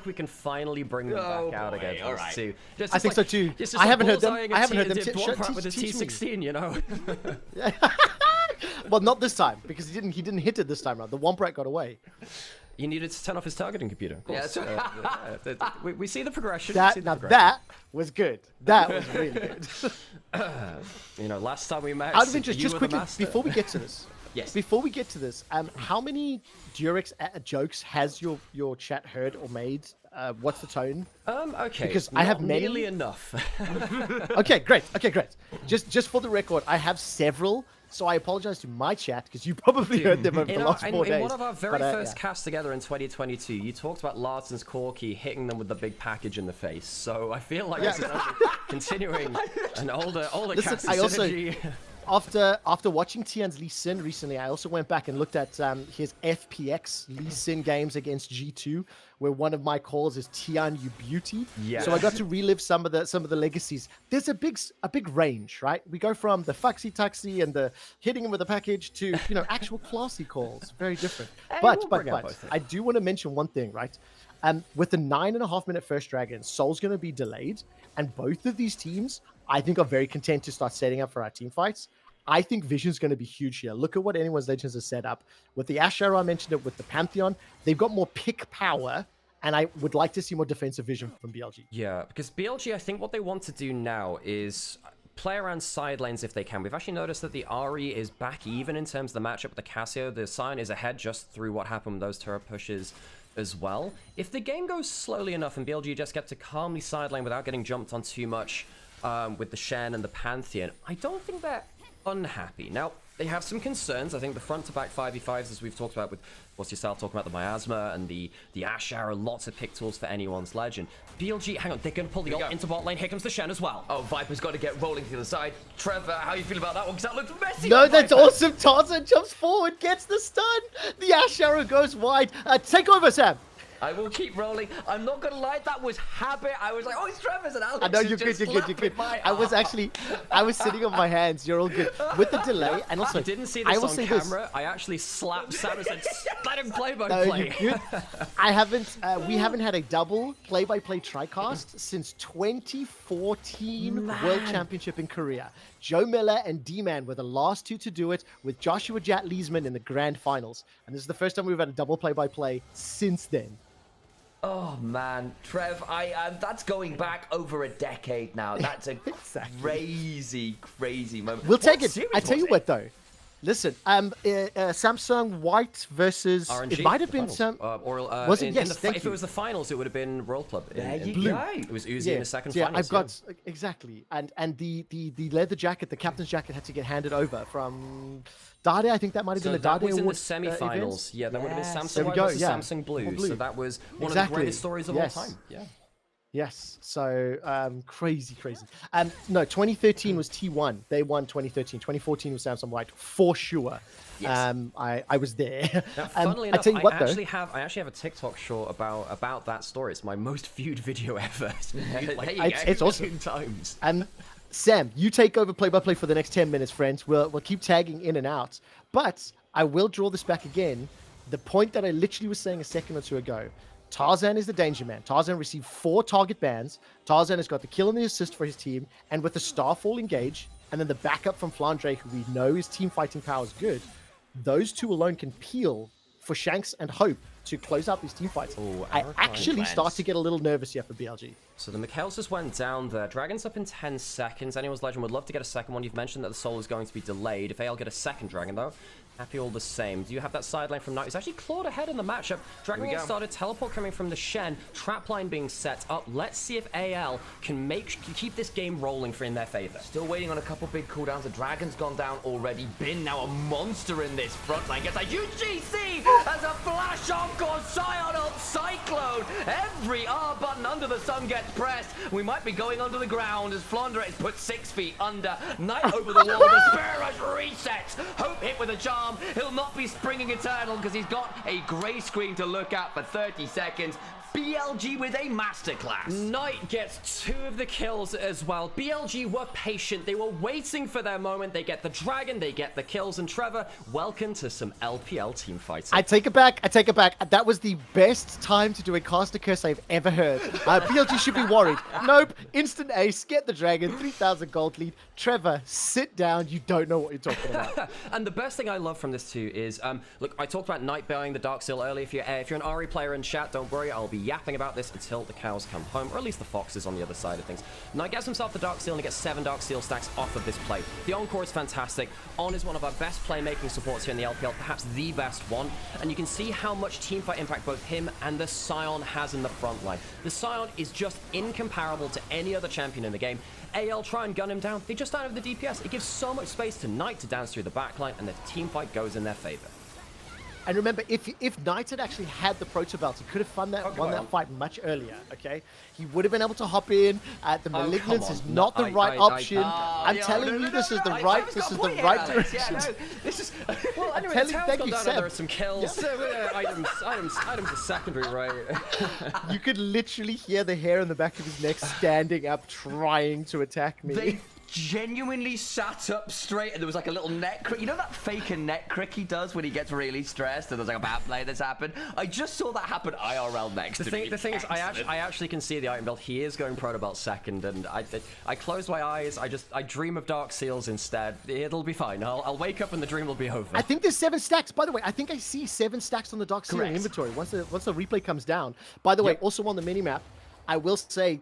we can finally bring them back out again. All right. Just I think so too. Just I haven't heard them. bullseyeing I haven't heard them. Dwarf with a Teach me. T16, you know. Well, not this time because he didn't hit it this time around. The Womp got away. He needed to turn off his targeting computer. Of course. Yeah, We see the progression. That was good. That was really good. You know, last time we met, Out of interest, you just were the quickly master. before we get to this. Yes. Before we get to this, how many Durex jokes has your chat heard or made? What's the tone? Okay. Because I have many. nearly enough. Okay, great. Just for the record, I have several. So I apologize to my chat because you probably heard them over the last 4 days. In one of our very first yeah. casts together in 2022, you talked about Larson's Corky hitting them with the big package in the face. So I feel like this is continuing an older Listen, cast I also- synergy. After watching Tian's Lee Sin recently, I also went back and looked at his FPX Lee Sin games against G2, where one of my calls is Tian, you beauty. Yes. So I got to relive some of the legacies. There's a big range, right? We go from the fuxy tuxy and the hitting him with a package to actual classy calls. Very different. But I do want to mention one thing, right? With the 9.5 minute first dragon, Soul's going to be delayed, and both of these teams, I think, are very content to start setting up for our team fights. I think Vision's going to be huge here. Look at what Anyone's Legends has set up. With the Ash Arrow, I mentioned it, with the Pantheon, they've got more pick power, and I would like to see more defensive vision from BLG. Yeah, because BLG, I think what they want to do now is play around side lanes if they can. We've actually noticed that the Ahri is back even in terms of the matchup with the Cassio. The Sion is ahead just through what happened with those turret pushes as well. If the game goes slowly enough and BLG just get to calmly side lane without getting jumped on too much with the Shen and the Pantheon, I don't think they're unhappy. Now, they have some concerns. I think the front-to-back 5v5s, as we've talked about with what's yourself talking about the miasma and the Ash Arrow, lots of pick tools for anyone's legend. BLG, hang on, they're going to pull the ult into bot lane. Here comes the Shen as well. Oh, Viper's got to get rolling to the other side. Trevor, how you feel about that one? Because that looks messy. No, on that's Viper. awesome. Tarzan jumps forward, gets the stun. The Ash Arrow goes wide. Take over, Sam. I will keep rolling. I'm not gonna lie, that was habit. I was like, oh, it's Trevor's, and Alex I know is you're good, just you're good, you're good. slapping my I was arm. actually, I was sitting on my hands. You're all good. With the delay, and also, I didn't see I this will on say camera. I actually slapped Sam and said, let him play by No, play. you're good. I haven't, we haven't had a double play-by-play tricast since 2014 World Championship in Korea. Joe Miller and D-Man were the last two to do it, with Joshua Jat Leesman in the grand finals. And this is the first time we've had a double play-by-play since then. Oh man, Trev, that's going back over a decade now. That's a crazy, crazy moment. We'll take What it. series I tell was you it? what, though. Listen, Samsung White versus RNG, it might have the been finals. some. Was it? Yes, thank if you. it was the finals, it would have been Royal Club. There you Blue. go. It was Uzi in the second yeah, finals. I've got exactly, and the leather jacket, the captain's jacket, had to get handed over from Dade. I think that might have So been the that Dade was in the Awards, semi-finals. Yeah, that would have been Yes. There Samsung we White go, versus yeah. Samsung Blue. Blue. So that was one of Exactly. the greatest stories of Yes. all time. Yeah. Yes, so crazy. No, 2013 was T1. They won 2013. 2014 was Samsung White for sure. Yes. I was there. Now, funnily enough, I tell you what, though. actually have a TikTok short about that story. It's my most viewed video ever. It's been viewed like It's awesome. 2 times. Sam, you take over play-by-play for the next 10 minutes, friends. We'll keep tagging in and out. But I will draw this back again. The point that I literally was saying a second or two ago. Tarzan is the danger man. Tarzan received 4 target bans. Tarzan has got the kill and the assist for his team. And with the Starfall engage, and then the backup from Flandre, who we know his team fighting power is good, those two alone can peel for Shanks and Hope to close out these team fights. Ooh, I Arachnid actually cleanse. start to get a little nervous here for BLG. So the Mikhails just went down there. Dragon's up in 10 seconds. Anyone's Legend would love to get a second one. You've mentioned that the Soul is going to be delayed. If AL get a second Dragon, though, happy all the same. Do you have that side lane from Knight? He's actually clawed ahead in the matchup. Dragon Ball started, teleport coming from the Shen, trap line being set up. Let's see if AL can keep this game rolling in their favor. Still waiting on a couple big cooldowns. The Dragon's gone down already. Bin now a monster in this front line. Gets a UGC as a flash on course. Scion ult Cyclone. Every R button under the sun gets pressed. We might be going under the ground as Flandre is put 6 feet under. Knight over the wall. The Spirit Rush resets. Hope hit with a charm. He'll not be springing eternal because he's got a grey screen to look at for 30 seconds. BLG with a masterclass. Knight gets 2 of the kills as well. BLG were patient. They were waiting for their moment. They get the Dragon, they get the kills. And Trevor, welcome to some LPL team fighting. I take it back. That was the best time to do a caster curse I've ever heard. BLG should be worried. Nope. Instant ace. Get the Dragon. 3,000 gold lead. Trevor, sit down. You don't know what you're talking about. And the best thing I love from this too is, look, I talked about Knight buying the Dark Seal earlier. If you're an Ahri player in chat, don't worry. I'll be yapping about this until the cows come home, or at least the foxes on the other side of things. Knight gets himself the Dark Seal and he gets 7 Dark Seal stacks off of this play. The Encore is fantastic. On is one of our best playmaking supports here in the LPL, perhaps the best one. And you can see how much teamfight impact both him and the Scion has in the front line. The Scion is just incomparable to any other champion in the game. AL try and gun him down. They just don't have the DPS. It gives so much space to Knight to dance through the backline, and the teamfight goes in their favor. And remember, if Knight had actually had the Proto Belt, he could have won that fight much earlier, okay? He would have been able to hop in. The Malignance is not the right option. I'm telling you, this is the right direction. Yeah, no, this is... Well, anyway, telling- the tower's thank gone you, down, Seb. there are some kills. Items are secondary, right? You could literally hear the hair on the back of his neck standing up, trying to attack me. They genuinely sat up straight and there was like a little neck crick. You know that fake neck crick he does when he gets really stressed and there's like a bad play that's happened? I just saw that happen IRL next to me. The thing is, I actually can see the item build. He is going Proto Belt second, and I close my eyes. I dream of Dark Seals instead. It'll be fine. I'll wake up and the dream will be over. I think there's 7 stacks. By the way, I think I see 7 stacks on the Dark Seal Correct. inventory once the replay comes down. By the way, also on the minimap, I will say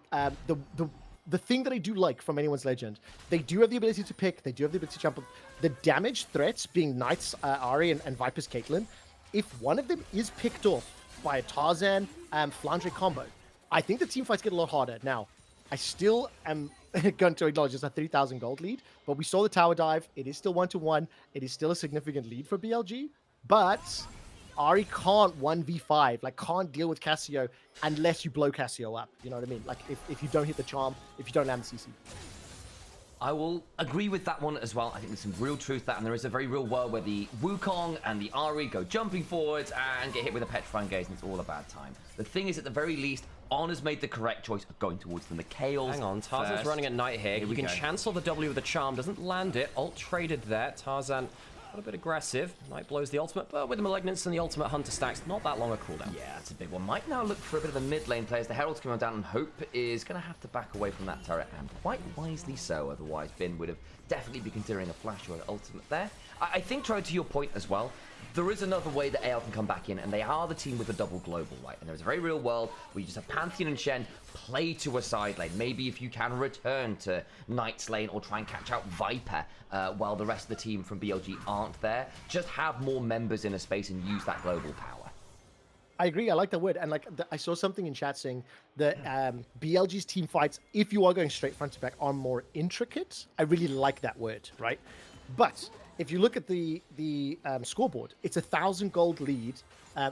the thing that I do like from Anyone's Legend, they do have the ability to pick, they do have the ability to jump up. The damage threats being Knights, Ari, and Viper's Caitlyn, if one of them is picked off by a Tarzan Flandre combo, I think the team fights get a lot harder. Now, I still am going to acknowledge it's a 3,000 gold lead, but we saw the tower dive. It is still 1-1. It is still a significant lead for BLG, but Ari can't 1v5, like can't deal with Cassio unless you blow Cassio up. You know what I mean? Like if you don't hit the charm, if you don't land the CC. I will agree with that one as well. I think there's some real truth to that, and there is a very real world where the Wukong and the Ari go jumping forwards and get hit with a Petrifying Gaze, and it's all a bad time. The thing is, at the very least, Honor's made the correct choice of going towards them. The Chaos. Hang on, Tarzan's running at Knight here. You can cancel the W with the charm, doesn't land it. Ult traded there. Tarzan a bit aggressive. Knight blows the ultimate, but with the Malignance and the ultimate Hunter stacks, not that long a cooldown. Yeah, that's a big one. Might now look for a bit of a mid lane play as the Herald's coming down, and Hope is going to have to back away from that turret, and quite wisely so. Otherwise, Bin would have definitely be considering a flash or an ultimate there. I think, Troy, to your point as well, there is another way that AL can come back in, and they are the team with a double global, right? And there's a very real world where you just have Pantheon and Shen play to a side lane. Maybe if you can return to Knight's lane or try and catch out Viper while the rest of the team from BLG aren't there. Just have more members in a space and use that global power. I agree. I like that word. And like I saw something in chat saying that BLG's team fights, if you are going straight front to back, are more intricate. I really like that word, right? But if you look at the scoreboard, it's 1,000 gold lead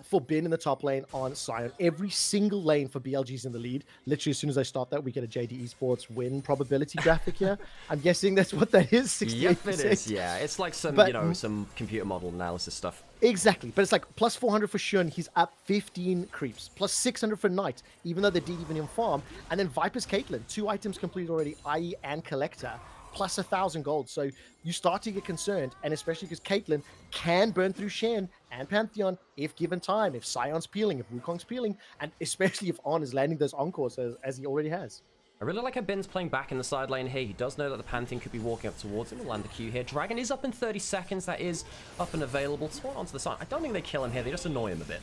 for Bin in the top lane on Sion. Every single lane for BLG's in the lead. Literally, as soon as I start that, we get a JD Esports win probability graphic here. I'm guessing that's what that is. 68%. Yep, it is. Yeah, it's like some some computer model analysis stuff. Exactly, but it's like plus 400 for Shun, he's up 15 creeps, plus 600 for Knight, even though they didn't even in farm, and then Viper's Caitlyn, 2 items completed already, IE and Collector, plus 1,000 gold. So you start to get concerned, and especially because Caitlyn can burn through Shen and Pantheon if given time, if Sion's peeling, if Wukong's peeling, and especially if On is landing those encores as he already has. I really like how Bin's playing back in the side lane here. He does know that the Pantheon could be walking up towards him. He'll land the Q here. Dragon is up in 30 seconds. That is up and available. Swan onto the side. I don't think they kill him here. They just annoy him a bit.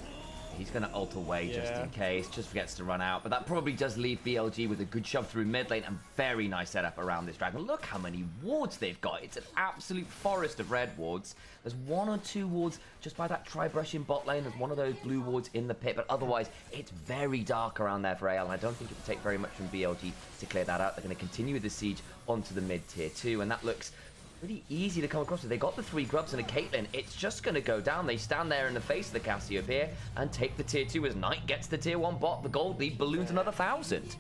He's going to ult away just in case, just forgets to run out. But that probably does leave BLG with a good shove through mid lane and very nice setup around this Dragon. Look how many wards they've got. It's an absolute forest of red wards. There's 1 or 2 wards just by that tri-brush in bot lane. There's 1 of those blue wards in the pit. But otherwise, it's very dark around there for AL. And I don't think it would take very much from BLG to clear that out. They're going to continue with the siege onto the mid tier 2. And that looks pretty easy to come across. They got the 3 grubs and a Caitlyn. It's just going to go down. They stand there in the face of the Cassiopeia and take the tier 2 as Knight gets the tier 1 bot. The gold lead balloons another 1,000.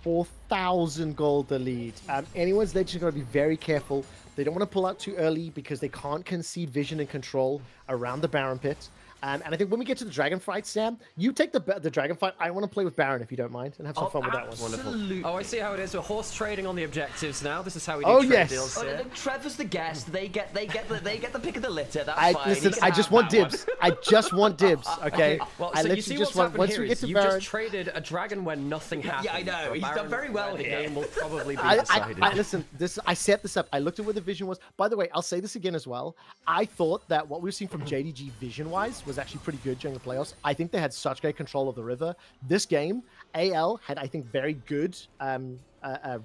4,000 gold the lead. Anyone's Legend got to be very careful. They don't want to pull out too early because they can't concede vision and control around the Baron pit. And I think when we get to the Dragon fight, Sam, you take the Dragon fight. I want to play with Baron if you don't mind and have some fun with that one. Absolutely. Oh, I see how it is. We're horse trading on the objectives now. This is how we do trade yes. deals. Oh, Trevor's the guest. They get the pick of the litter. That's fine. Listen, I just want dibs. I just want dibs. Okay. Well, I so you see what's happened once here we get is to you Baron. just traded a Dragon when nothing happened. Yeah, I know. He's done very well the here. game will probably be decided. Listen, I set this up. I looked at where the vision was. By the way, I'll say this again as well. I thought that what we were seeing from JDG vision-wise was actually pretty good during the playoffs. I think they had such great control of the river. This game, AL had, I think, very good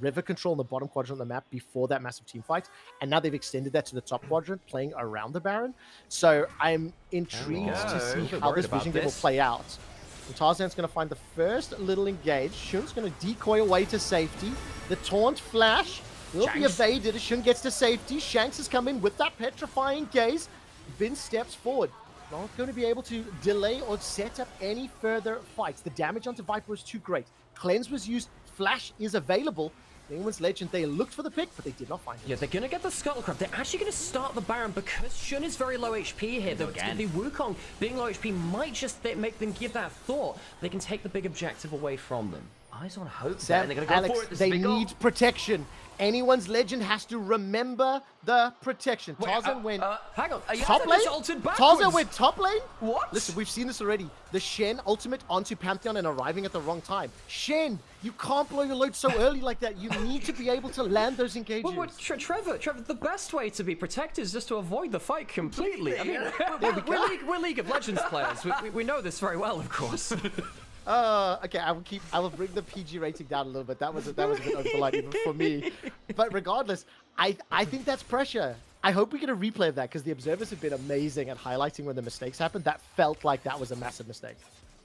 river control in the bottom quadrant of the map before that massive team fight, and now they've extended that to the top quadrant, playing around the Baron. So I'm intrigued to see how this vision game will play out. And Tarzan's going to find the first little engage. Shun's going to decoy away to safety. The taunt flash will be evaded as Shun gets to safety. Shanks has come in with that petrifying gaze. Vince steps forward. Not going to be able to delay or set up any further fights. The damage onto Viper was too great. Cleanse was used. Flash is available. Anyone's Legend, they looked for the pick, but they did not find it. Yeah, they're going to get the Scuttlecraft. They're actually going to start the Baron because Shun is very low HP here. The Wukong being low HP might just make them give that thought. They can take the big objective away from them. Eyes on Hope. Sam, They're going to go Alex, for it. This they big goal. need protection. Anyone's Legend has to remember the protection. Tarzan went hang on. top lane. Tarzan went top lane. What? Listen, we've seen this already. The Shen ultimate onto Pantheon and arriving at the wrong time. Shen, you can't blow your load so early like that. You need to be able to land those engages. Well, Trevor, the best way to be protected is just to avoid the fight completely. I mean, we're League of Legends players. We know this very well, of course. Okay, I will bring the PG rating down a little bit. That was a bit overpolite even for me. But regardless, I think that's pressure. I hope we get a replay of that because the observers have been amazing at highlighting when the mistakes happened. That felt like that was a massive mistake.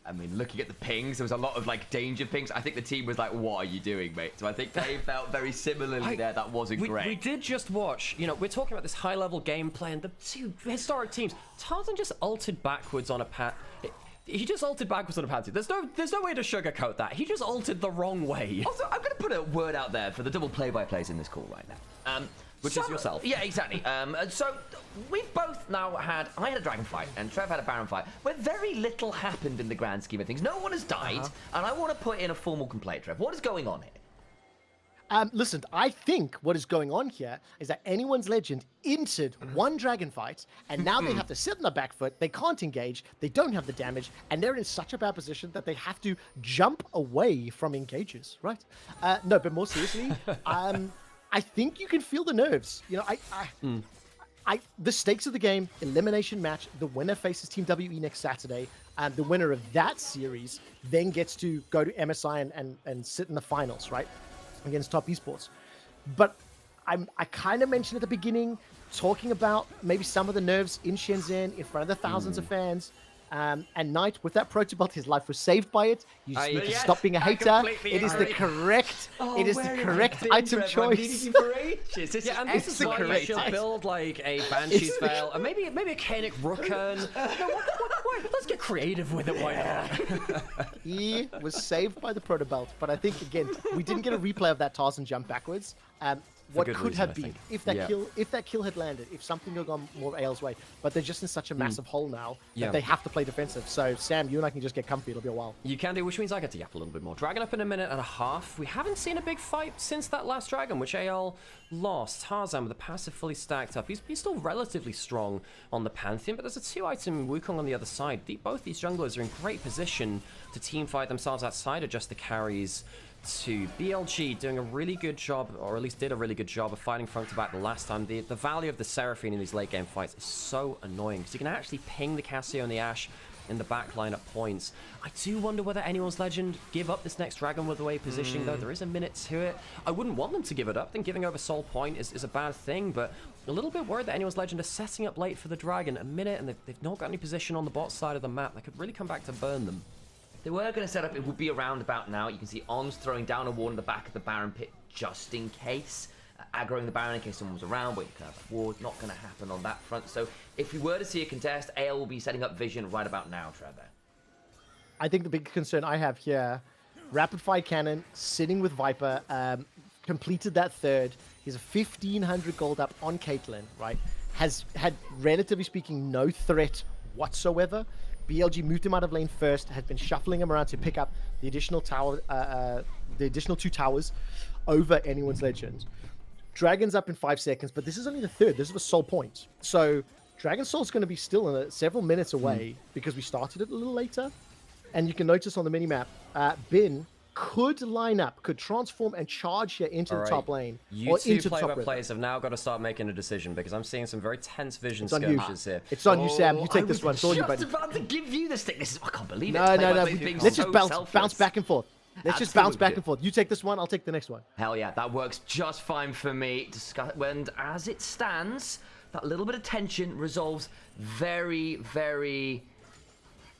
I mean, looking at the pings, there was a lot of like danger pings. I think the team was like, "What are you doing, mate?" So I think they felt very similarly there. That wasn't great. We did just watch. You know, we're talking about this high-level gameplay and the two historic teams. Tarzan just ulted backwards on a pat. He just ulted backwards on a pansy. There's no way to sugarcoat that. He just ulted the wrong way. Also, I'm going to put a word out there for the double play-by-plays in this call right now. Which is yourself. Yeah, exactly. So we've both now had... I had a dragon fight, and Trev had a baron fight, where very little happened in the grand scheme of things. No one has died, and I want to put in a formal complaint, Trev. What is going on here? Listen, I think what is going on here is that anyone's legend entered one dragon fight, and now they have to sit on the back foot. They can't engage. They don't have the damage, and they're in such a bad position that they have to jump away from engages, right? No, but more seriously, I think you can feel the nerves. You know, the stakes of the game, elimination match, the winner faces Team WE next Saturday, and the winner of that series then gets to go to MSI and sit in the finals, right? Against top esports. But I kind of mentioned at the beginning, talking about maybe some of the nerves in Shenzhen in front of the thousands of fans. And Knight, with that proto belt, his life was saved by it. You just need to stop being a hater. It is the correct, item choice. Yeah, and this is why you should build like a Banshee's Veil, and maybe a Kaenic Rooken. Let's get creative with it. Why not? He was saved by the proto belt, but I think again we didn't get a replay of that Tarzan jump backwards. What could have been if that kill had landed, if something had gone more AL's way, but they're just in such a massive hole now that they have to play defensive. So Sam, you and I can just get comfy. It'll be a while. You can do, which means I get to yap a little bit more. Dragon up in a minute and a half. We haven't seen a big fight since that last dragon, which AL lost. Tarzan with the passive fully stacked up. He's still relatively strong on the Pantheon, but there's a 2-item Wukong on the other side. Both these junglers are in great position to team fight themselves outside of just the carries. To BLG doing a really good job, or at least did a really good job of fighting front to back the last time. The value of the Seraphine in these late game fights is so annoying because you can actually ping the Cassio and the Ashe in the back line at points. I do wonder whether anyone's legend give up this next dragon with the way positioning though. There is a minute to it. I wouldn't want them to give it up. I think giving over Soul Point is a bad thing, but a little bit worried that anyone's legend is setting up late for the dragon. A minute and they've not got any position on the bot side of the map. That could really come back to burn them. If they were going to set up, it would be around about now. You can see Ons throwing down a ward in the back of the Baron pit just in case. Aggroing the Baron in case someone was around, but you can have a ward. Not going to happen on that front. So if we were to see a contest, AL will be setting up Vision right about now, Trevor. I think the big concern I have here, Rapid Fire Cannon sitting with Viper, completed that third. He's a 1,500 gold up on Caitlyn, right? Has had, relatively speaking, no threat whatsoever. BLG moved him out of lane first, had been shuffling him around to pick up the additional tower, the additional 2 towers over anyone's legend. Dragon's up in 5 seconds, but this is only the third. This is a soul point. So Dragon Soul's going to be still in several minutes away because we started it a little later. And you can notice on the minimap, Bin could line up, could transform and charge here into the top lane. You two play-by-plays have now got to start making a decision because I'm seeing some very tense vision skirmishes here. It's on you, Sam. You take this one. It's all you, buddy. I was just about to give you the stick. This is, I can't believe it. No. Let's just bounce back and forth. Let's just bounce back and forth. You take this one, I'll take the next one. Hell yeah, that works just fine for me. And as it stands, that little bit of tension resolves very, very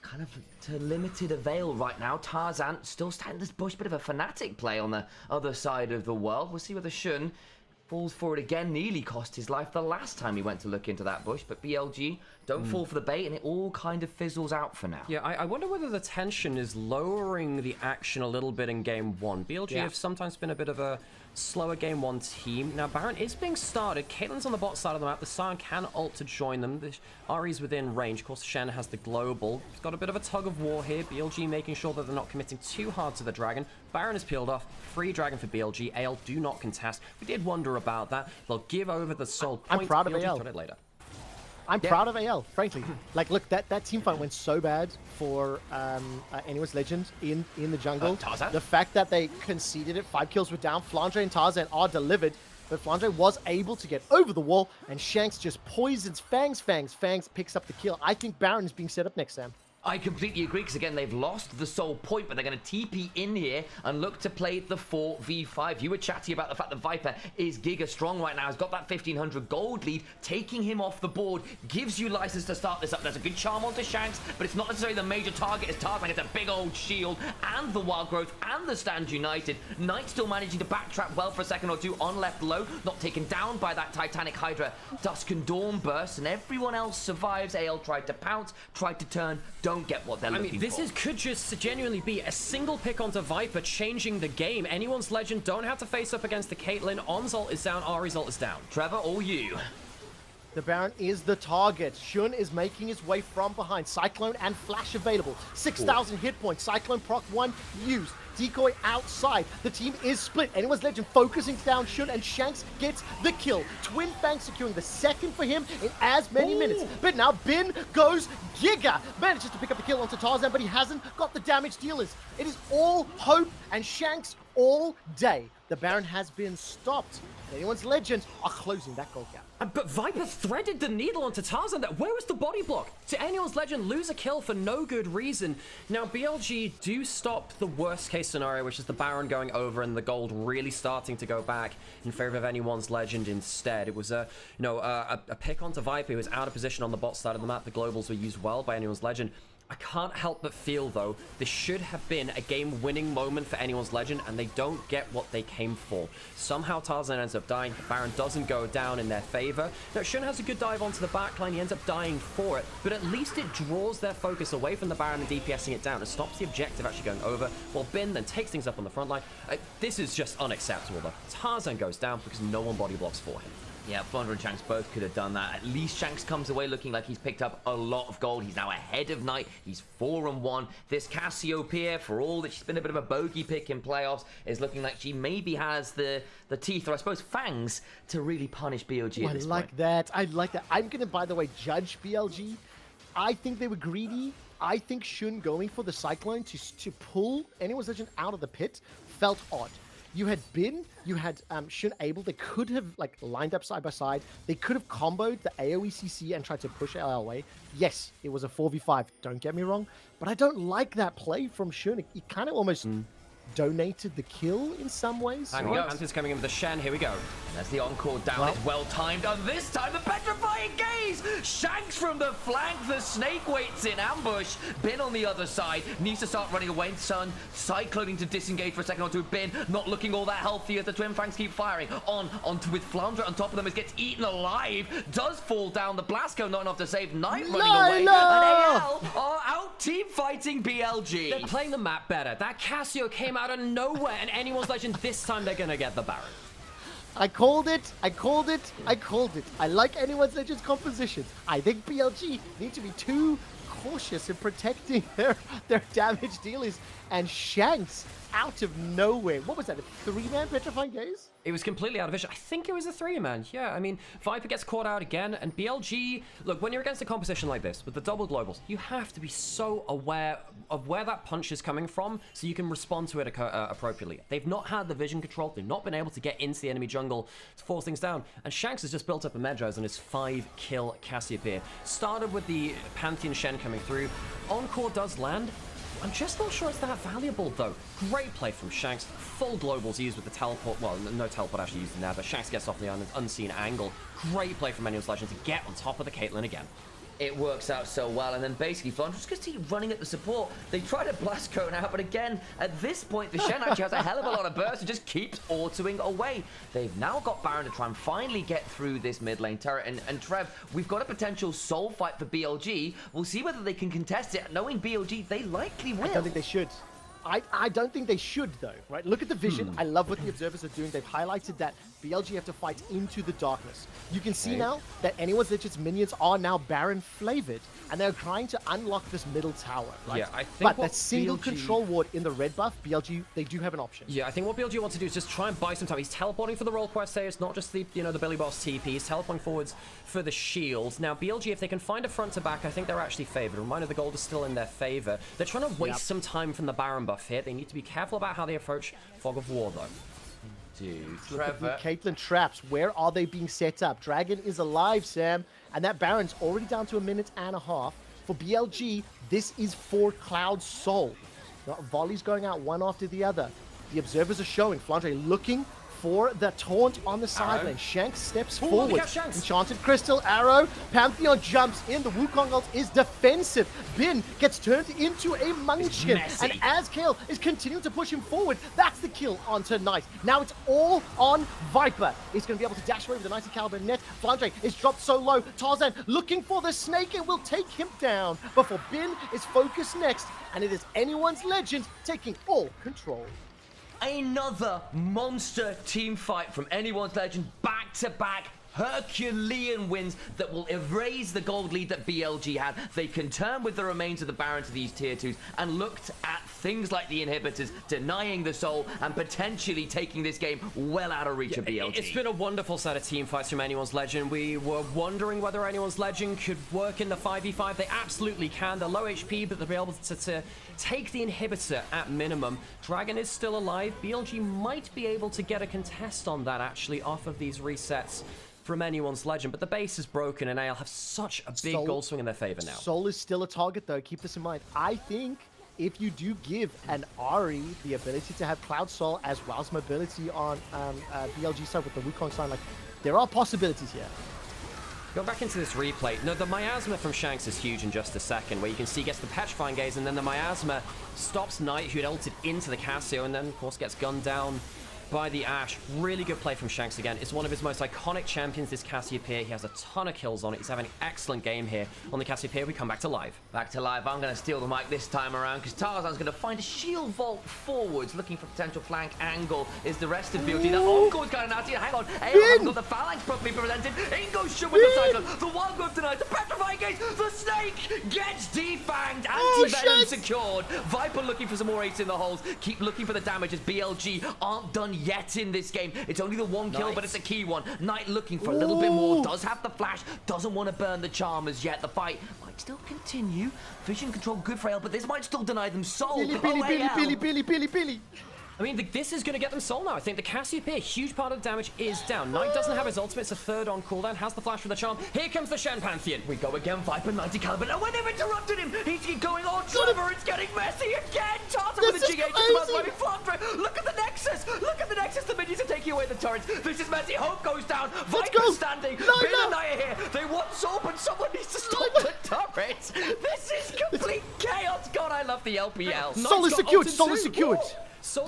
kind of to limited avail right now. Tarzan still standing this bush, bit of a fanatic play on the other side of the world. We'll see whether Shun falls for it again. Nearly cost his life the last time he went to look into that bush, but BLG don't fall for the bait, and it all kind of fizzles out for now. Yeah, I wonder whether the tension is lowering the action a little bit in game 1. BLG have sometimes been a bit of a slower game 1 team. Now Baron is being started. Caitlyn's on the bot side of the map. The Sion can ult to join them. The Ari's within range. Of course, Shen has the global. It's got a bit of a tug of war here. BLG making sure that they're not committing too hard to the dragon. Baron is peeled off. Free dragon for BLG. AL do not contest. We did wonder about that. They'll give over the soul point. I'm proud of BLG AL. got it later. I'm proud of AL, frankly. Like, look, that team fight went so bad for anyone's legend in the jungle. Tarzan? The fact that they conceded it, 5 kills were down. Flandre and Tarzan are delivered, but Flandre was able to get over the wall, and Shanks just poisons Fangs picks up the kill. I think Baron is being set up next, Sam. I completely agree, because again, they've lost the sole point, but they're going to TP in here and look to play the 4v5. You were chatting about the fact that Viper is giga strong right now. He's got that 1,500 gold lead. Taking him off the board gives you license to start this up. There's a good charm onto Shanks, but it's not necessarily the major target as Tarzan gets a big old shield, and the Wild Growth, and the Stand United. Knight still managing to backtrack well for a second or two on left low, not taken down by that Titanic Hydra Dusk and Dawn burst, and everyone else survives. AL tried to pounce, tried to turn, don't get what they're looking for. This could just genuinely be a single pick onto Viper changing the game. Anyone's Legend don't have to face up against the Caitlyn. On's is down, Ari's ult is down. Trevor, all you. The Baron is the target. Shun is making his way from behind. Cyclone and Flash available. 6,000 hit points. Cyclone proc 1 used. Decoy outside. The team is split. Anyone's Legend focusing down Shun, and Shanks gets the kill. Twin Fang securing the second for him in as many minutes. But now Bin goes Giga. Manages to pick up the kill onto Tarzan, but he hasn't got the damage dealers. It is all hope and Shanks all day. The Baron has been stopped. Anyone's Legend are closing that goal gap. But Viper threaded the needle onto Tarzan. Where was the body block? To Anyone's Legend lose a kill for no good reason. Now, BLG do stop the worst case scenario, which is the Baron going over and the gold really starting to go back in favor of Anyone's Legend instead. It was a pick onto Viper who was out of position on the bot side of the map. The globals were used well by Anyone's Legend. I can't help but feel, though, this should have been a game-winning moment for Anyone's Legend, and they don't get what they came for. Somehow Tarzan ends up dying. The Baron doesn't go down in their favor. Now, Shun has a good dive onto the backline. He ends up dying for it, but at least it draws their focus away from the Baron and DPSing it down and stops the objective actually going over, while Bin then takes things up on the front line. This is just unacceptable, though. Tarzan goes down because no one body blocks for him. Yeah, Flounder and Shanks both could have done that. At least Shanks comes away looking like he's picked up a lot of gold. He's now ahead of Knight. He's 4-1. This Cassiopeia, for all that she's been a bit of a bogey pick in playoffs, is looking like she maybe has the teeth, or I suppose fangs, to really punish BLG at this point. I like that. I like that. I'm going to, by the way, judge BLG. I think they were greedy. I think Shun going for the Cyclone to pull Anyone's Legend out of the pit felt odd. You had Bin, you had Shun Able. They could have lined up side by side. They could have comboed the AoE CC and tried to push LL away. Yes, it was a 4v5, don't get me wrong, but I don't like that play from Shun. It kind of almost donated the kill in some ways. Hang on, Anthony's coming in with the Shen. Here we go. And there's the encore down. It's well timed. And this time, the petrifying gaze. Shanks from the flank. The snake waits in ambush. Bin on the other side needs to start running away. Sun cycloning to disengage for a second or two. Bin not looking all that healthy as the Twin Fangs keep firing. On with Flounder on top of them as gets eaten alive. Does fall down. The Blasco not enough to save Knight running away. And AL are out team fighting BLG. They're playing the map better. That Cassio came out of nowhere, and Anyone's Legend this time they're gonna get the Baron. I called it. I called it. I called it. I like Anyone's Legend's composition. I think BLG need to be too cautious in protecting their damage dealers. And Shanks out of nowhere. What was that? A 3-man petrifying gaze? It was completely out of vision. I think it was a 3-man. Yeah, I mean, Viper gets caught out again, and BLG... Look, when you're against a composition like this, with the double globals, you have to be so aware of where that punch is coming from so you can respond to it appropriately. They've not had the vision control. They've not been able to get into the enemy jungle to force things down. And Shanks has just built up a Medraz on his 5-kill Cassiopeia. Started with the Pantheon Shen coming through. Encore does land. I'm just not sure it's that valuable, though. Great play from Shanks. Full globals used with the teleport. Well, no teleport actually used in there, but Shanks gets off the unseen angle. Great play from Anyone's Legend to get on top of the Caitlyn again. It works out so well, and then basically Flounder just gets to keep running at the support. They try to blast cone out, but again, at this point, the Shen actually has a hell of a lot of burst and just keeps autoing away. They've now got Baron to try and finally get through this mid lane turret, and Trev, we've got a potential soul fight for BLG. We'll see whether they can contest it. Knowing BLG, they likely will. I don't think they should. I don't think they should, though, right? Look at the vision. I love what the observers are doing. They've highlighted that BLG have to fight into the darkness. You can see now that Anyone's Legend's minions are now Baron flavored, and they're trying to unlock this middle tower, right? Yeah, I think but what that single BLG control ward in the red buff, BLG, they do have an option. Yeah, I think what BLG wants to do is just try and buy some time. He's teleporting for the role quest here. It's not just the, the Billy Boss TP. He's teleporting forwards for the shields. Now, BLG, if they can find a front to back, I think they're actually favored. Reminder, the gold is still in their favor. They're trying to waste some time from the Baron buff here. They need to be careful about how they approach Fog of War, though. Dude, Look at the Trevor. Caitlyn traps. Where are they being set up? Dragon is alive, Sam. And that Baron's already down to 1.5 minutes. For BLG, this is for Cloud Soul. Volleys going out one after the other. The observers are showing. Flandre looking for the taunt on the side lane. Shanks steps forward. Enchanted Crystal, Arrow. Pantheon jumps in. The Wukong ult is defensive. Bin gets turned into a Munchkin. And as Kale is continuing to push him forward, that's the kill onto Knight. Now it's all on Viper. He's going to be able to dash away with the 90 caliber net. Flandre is dropped so low. Tarzan looking for the snake. It will take him down. Before Bin is focused next. And it is anyone's legend taking all control. Another monster team fight from anyone's legend, back-to-back Herculean wins that will erase the gold lead that BLG had. They can turn with the remains of the Baron to these tier 2s and looked at things like the inhibitors, denying the soul and potentially taking this game well out of reach of BLG. It's been a wonderful set of team fights from Anyone's Legend. We were wondering whether Anyone's Legend could work in the 5v5. They absolutely can. They're low HP, but they'll be able to take the inhibitor at minimum. Dragon is still alive. BLG might be able to get a contest on that, actually, off of these resets from Anyone's Legend, but the base is broken and AL have such a big goal swing in their favor now. Soul is still a target though, keep this in mind. I think if you do give an Ari the ability to have Cloud Soul as well as mobility on BLG side with the Wukong sign, like, there are possibilities here. Go back into this replay. No, the miasma from Shanks is huge in just a second, where you can see he gets the Petrifying Gaze, and then the miasma stops Knight, who had ulted into the Cassio, and then, of course, gets gunned down by the Ashe. Really good play from Shanks again. It's one of his most iconic champions, this Cassiopeia. He has a ton of kills on it. He's having an excellent game here on the Cassiopeia. We come back to live. Back to live. I'm going to steal the mic this time around because Tarzan's going to find a shield vault forwards, looking for potential flank angle. Is the rest of BLG. The Onco's kind of nasty. Hang on. AL hasn't got the phalanx properly presented. Ingo shoot with the cycle. The wild growth denied. The petrifying gaze. The snake gets defanged. Anti-venom secured. Viper looking for some more ace in the holes. Keep looking for the damage as BLG aren't done yet in this game. It's only the one kill, but it's a key one. Knight looking for a little bit more. Does have the flash. Doesn't want to burn the charmers yet. The fight might still continue. Vision control good for AL, but this might still deny them soul. Billy. I mean, this is going to get them soul now. I think the Cassiopeia, a huge part of the damage is down. Knight doesn't have his ultimate. It's a third on cooldown. Has the flash for the charm. Here comes the Shen Pantheon. We go again. Viper 90 caliber. Now when they've interrupted him, he's going on. Trevor, it's getting messy again. Tarzan with the G8. Flandre. Look at the Nexus. Look at the Nexus. The minions are taking away the turrets. This is messy. Hope goes down. Viper standing. Bin and Knight are here. They want soul, but someone needs to stop the turrets. This is complete chaos. God, I love the LPL. Soul is secured. Soul is secured. Soul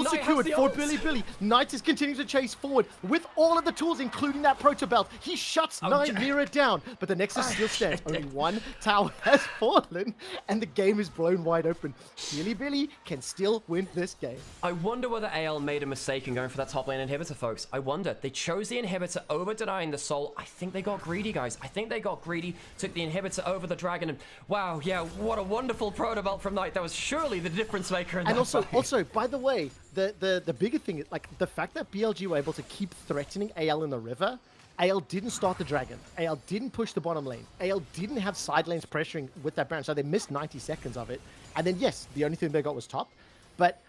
secured for Bilibili. Knight is continuing to chase forward with all of the tools, including that proto belt. He shuts Nymaera down, but the Nexus still stands. Only one tower has fallen, and the game is blown wide open. Bilibili can still win this game. I wonder whether AL made a mistake in going for that top lane inhibitor, folks. I wonder. They chose the inhibitor over denying the soul. I think they got greedy, guys. I think they got greedy, took the inhibitor over the dragon, and wow, yeah, what a wonderful proto belt from Knight. That was surely the difference maker in that fight. Also, by the way, the bigger thing is, like, the fact that BLG were able to keep threatening AL in the river. AL didn't start the dragon. AL didn't push the bottom lane. AL didn't have side lanes pressuring with that Baron, so they missed 90 seconds of it. And then, yes, the only thing they got was top. But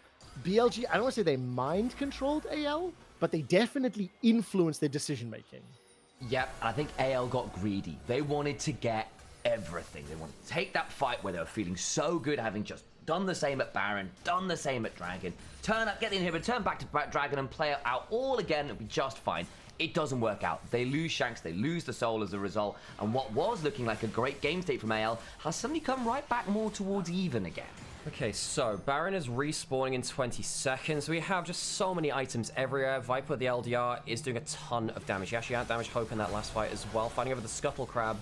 BLG, I don't want to say they mind controlled AL, but they definitely influenced their decision making. Yep, I think AL got greedy. They wanted to get everything. They wanted to take that fight where they were feeling so good, having just done the same at Baron, done the same at Dragon, turn up, get the inhibitor, turn back to Dragon and play it out all again, it'll be just fine. It doesn't work out. They lose Shanks, they lose the soul as a result, and what was looking like a great game state from AL has suddenly come right back more towards even again. Okay, so Baron is respawning in 20 seconds. We have just so many items everywhere. Viper, the LDR, is doing a ton of damage. He actually had damage Hope in that last fight as well, fighting over the Scuttle Crab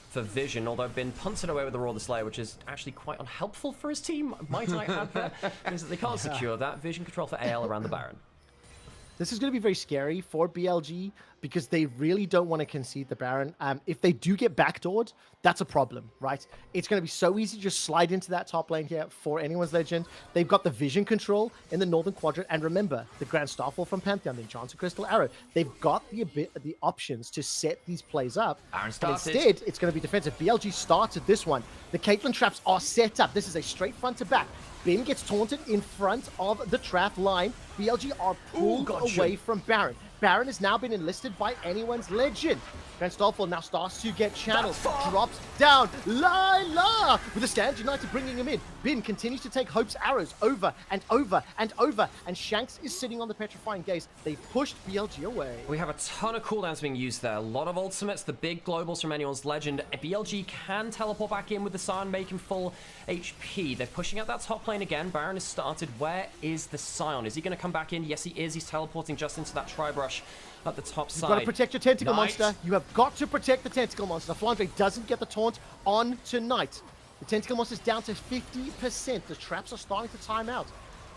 for Vision, although been punted away with the Roar the Slayer, which is actually quite unhelpful for his team, might I add there, because they can't secure that. Vision control for AL around the Baron. This is going to be very scary for BLG because they really don't want to concede the Baron. If they do get backdoored, that's a problem, right? It's going to be so easy to just slide into that top lane here for Anyone's Legend. They've got the vision control in the Northern Quadrant. And remember, the Grand Starfall from Pantheon, the Enchanted Crystal Arrow. They've got the options to set these plays up. Instead, it's going to be defensive. BLG started this one. The Caitlyn traps are set up. This is a straight front to back. Bin gets taunted in front of the trap line. BLG are pulled away from Baron. Baron has now been enlisted by anyone's legend. Grand Starfall now starts to get channeled. Drops down. Lila with a stand. United bringing him in. Bin continues to take Hope's arrows over and over and over. And Shanks is sitting on the petrifying gaze. They've pushed BLG away. We have a ton of cooldowns being used there. A lot of ultimates, the big globals from anyone's legend. BLG can teleport back in with the Scion, make him full HP. They're pushing out that top lane again. Baron has started. Where is the Scion? Is he going to come back in? Yes, he is. He's teleporting just into that tri-brush at the top side. You've got to protect your tentacle monster. You have got to protect the tentacle monster. Flandre doesn't get the taunt on tonight. The tentacle monster's down to 50%. The traps are starting to time out.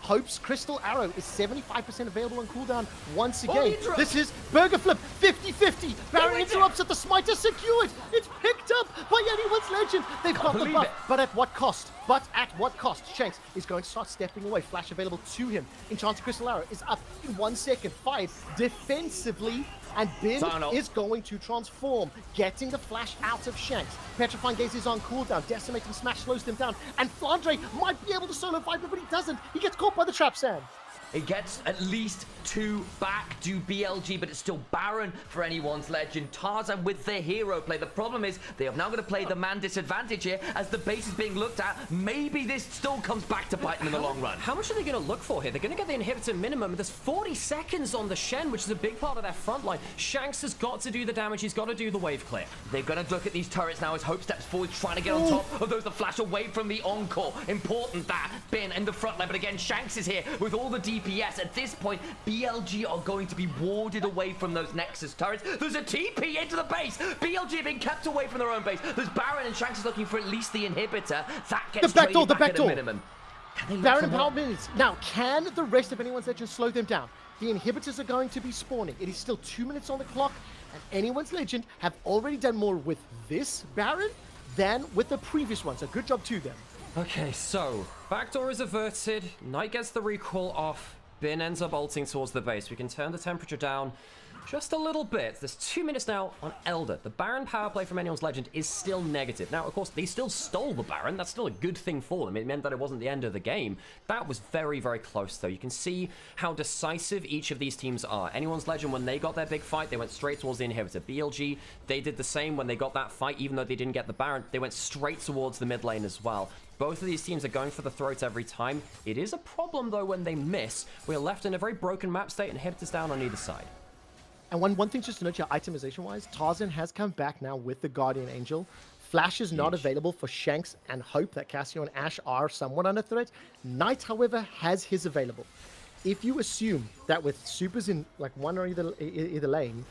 Hope's Crystal Arrow is 75% available on cooldown once again. This is Burger Flip, 50-50. Baron interrupts at the smite is secured. It's picked up by anyone's legend. They've got the buff, but at what cost? Shanks is going to start stepping away. Flash available to him. Enchanted Crystal Arrow is up in 1 second. Fired defensively. And Bin is going to transform, getting the flash out of Shanks. Petrifying Gaze is on cooldown. Decimating Smash slows them down. And Flandre might be able to solo Viper, but he doesn't. He gets caught by the trap, Sam. It gets at least 2 back to BLG, but it's still Baron for anyone's legend. Tarzan with their hero play. The problem is they are now going to play the man disadvantage here as the base is being looked at. Maybe this still comes back to bite them in the long run. How much are they going to look for here? They're going to get the inhibitor minimum. There's 40 seconds on the Shen, which is a big part of their front line. Shanks has got to do the damage. He's got to do the wave clear. They're going to look at these turrets now as Hope steps forward, trying to get on top of those that flash away from the Encore. Important that. Bin in the front line, but again, Shanks is here with all the DPS. At this point, BLG are going to be warded away from those Nexus turrets. There's a TP into the base. BLG are being kept away from their own base. There's Baron and Shanks is looking for at least the inhibitor. That gets the back door. minimum. Baron empowerment is now. Can the rest of anyone's legend slow them down? The inhibitors are going to be spawning. It is still 2 minutes on the clock, and anyone's legend have already done more with this Baron than with the previous one. So good job to them. Okay, so backdoor is averted. Knight gets the recall off. Bin ends up ulting towards the base. We can turn the temperature down just a little bit. There's 2 minutes now on Elder. The Baron power play from anyone's legend is still negative. Now, of course, they still stole the Baron. That's still a good thing for them. It meant that it wasn't the end of the game. That was very, very close, though. You can see how decisive each of these teams are. Anyone's legend, when they got their big fight, they went straight towards the inhibitor. BLG, they did the same when they got that fight. Even though they didn't get the Baron, they went straight towards the mid lane as well. Both of these teams are going for the throat every time. It is a problem, though, when they miss. We're left in a very broken map state and inhibitors down on either side. And one thing just to note here, itemization-wise, Tarzan has come back now with the Guardian Angel. Flash is not available for Shanks and Hope. That Cassio and Ashe are somewhat under threat. Knight, however, has his available. If you assume that with supers in like one or either lane,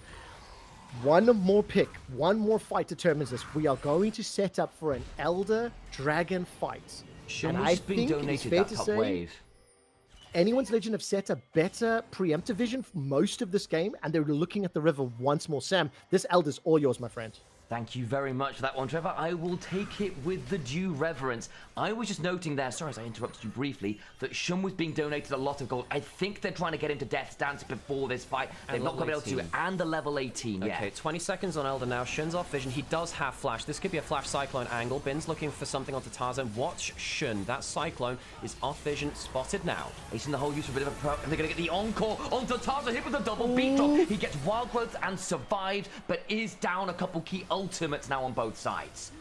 one more pick, one more fight determines this. We are going to set up for an Elder Dragon fight. And I think it's fair to say anyone's legend have set a better preemptive vision for most of this game, and they're looking at the river once more. Sam, this Elder's all yours, my friend. Thank you very much for that one, Trevor. I will take it with the due reverence. I was just noting there, sorry as I interrupted you briefly, that Shun was being donated a lot of gold. I think they're trying to get into Death's Dance before this fight. They've not going to be able to. And the level 18, yeah. Okay, 20 seconds on Elder now. Shun's off vision. He does have flash. This could be a flash cyclone angle. Bin's looking for something onto Tarzan. Watch Shun. That cyclone is off vision, spotted now. He's in the whole use for a bit of a pro, and they're going to get the encore onto Tarzan, hit with a double beat drop. He gets wild growth and survives, but is down a couple key ultimates now on both sides.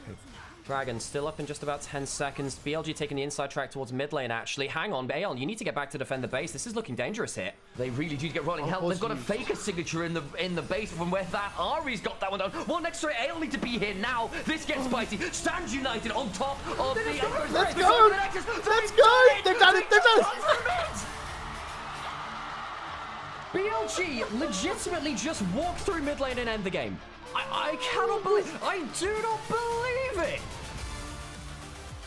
Dragon still up in just about 10 seconds. BLG taking the inside track towards mid lane, actually. Hang on, Aeon, you need to get back to defend the base. This is looking dangerous here. They really do get rolling. Hell, they've got to fake a signature in the base from where that Ari's got that one down. One next to it, Aeon need to be here now. This gets spicy. Stands United on top of the... Let's go! Let's go! They've done it! They've done it! BLG legitimately just walked through mid lane and end the game. I cannot believe... I do not believe it!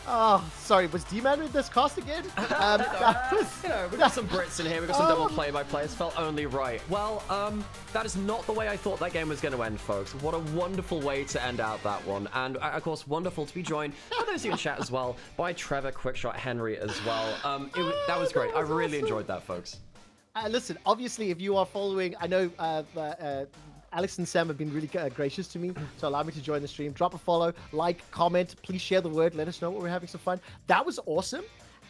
Oh, sorry, was D-Man in this cast again? You know, we got some Brits in here, we got some double play-by-plays, felt only right. Well, that is not the way I thought that game was going to end, folks. What a wonderful way to end out that one. And, of course, wonderful to be joined, for those of you in chat as well, by Trevor, Quickshot, Henry as well. That was great. I really enjoyed that, folks. Listen, obviously, if you are following, I know Alex and Sam have been really gracious to me to allow me to join the stream. Drop a follow, like, comment, please share the word. Let us know what we're having some fun. That was awesome.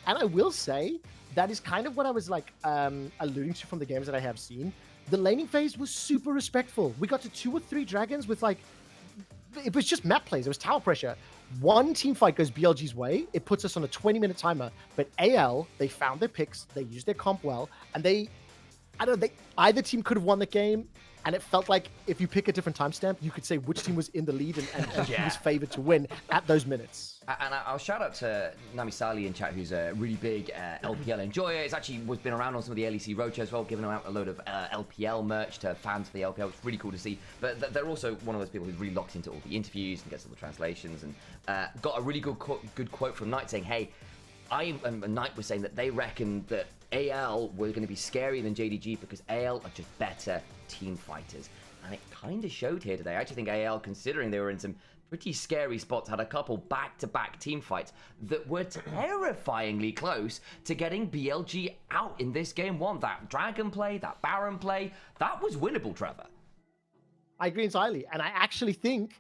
And I will say, that is kind of what I was like alluding to from the games that I have seen. the laning phase was super respectful. We got to 2 or 3 dragons with like, it was just map plays. It was tower pressure. One team fight goes BLG's way. It puts us on a 20-minute timer. But AL, they found their picks. They used their comp well. And either team could have won the game. And it felt like if you pick a different timestamp, you could say which team was in the lead and who was favored to win at those minutes. And I'll shout out to Nymaera in chat, who's a really big LPL enjoyer. It's actually been around on some of the LEC roadshows as well, giving out a load of LPL merch to fans of the LPL. It's really cool to see. But they're also one of those people who's really locked into all the interviews and gets all the translations. And got a really good quote from Knight saying, hey, Knight was saying that they reckon that AL were going to be scarier than JDG because AL are just better team fighters. And it kind of showed here today. I actually think AL, considering they were in some pretty scary spots, had a couple back-to-back team fights that were terrifyingly close to getting BLG out in this game one. That Dragon play, that Baron play, that was winnable, Trevor. I agree entirely. And I actually think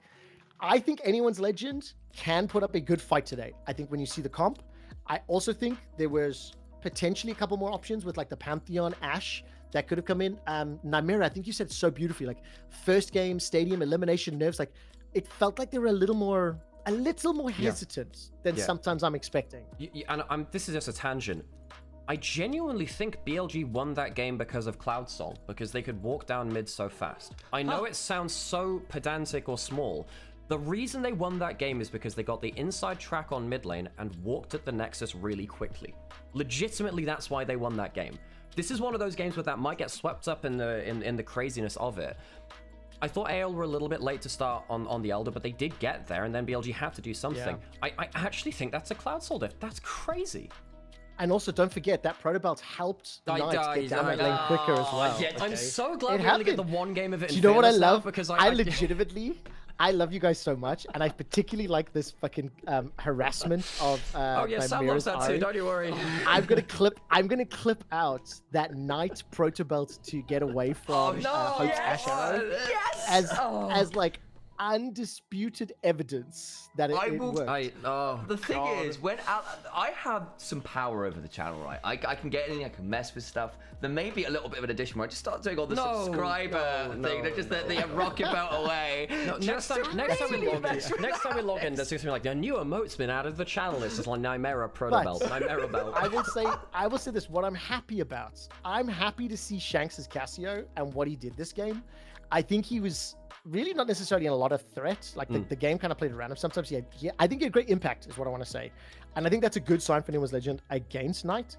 anyone's legend can put up a good fight today. I think when you see the comp, I also think there was potentially a couple more options with like the Pantheon Ashe that could have come in. Nymaera, I think you said so beautifully, like first game, stadium, elimination nerves, like it felt like they were a little more hesitant than sometimes I'm expecting. And this is just a tangent. I genuinely think BLG won that game because of Cloud Soul, because they could walk down mid so fast. I know it sounds so pedantic or small. The reason they won that game is because they got the inside track on mid lane and walked at the Nexus really quickly. Legitimately, that's why they won that game. This is one of those games where that might get swept up in the craziness of it. I thought AL were a little bit late to start on the Elder, but they did get there, and then BLG had to do something. Yeah. I actually think that's a Cloud Soul diff. That's crazy. And also, don't forget that Protobelt helped Knight get down that lane quicker as well. Yeah, I'm so glad we only get the one game of it. Do you know what I love? Because I legitimately, I love you guys so much, and I particularly like this fucking harassment of. Oh yeah, Sam loves that too. Don't you worry. I'm gonna clip out that Knight Protobelt to get away from Hope's Ashe Arrow as like undisputed evidence that it worked. The thing is, when I have some power over the channel, right? I can get in, I can mess with stuff. There may be a little bit of an addition where I just start doing all the subscriber thing. They're just the rocket belt away. Next time we log in, there's something like a new emote's been added to the channel. It's just like Nymaera Protobelt. Nymaera belt. I will say this. What I'm happy about. I'm happy to see Shanks' Cassio and what he did this game. I think he was really not necessarily in a lot of threat. Like the game kind of played around him. Sometimes I think he had great impact is what I want to say. And I think that's a good sign for anyone's legend against Knight.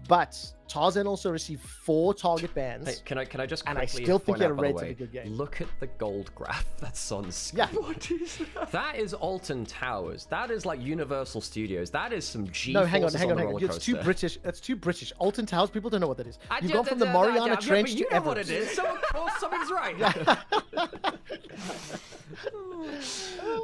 But Tarzan also received 4 target bans. Hey, can I just quickly and I still think he had a relatively good game. Look at the gold graph that's on screen. Yeah. What is that? That is Alton Towers. That is like Universal Studios. That is some G. No, hang on. It's too British. That's too British. Alton Towers, people don't know what that is. You've gone from the Mariana Trench to Everest. What it is. So of course something's right.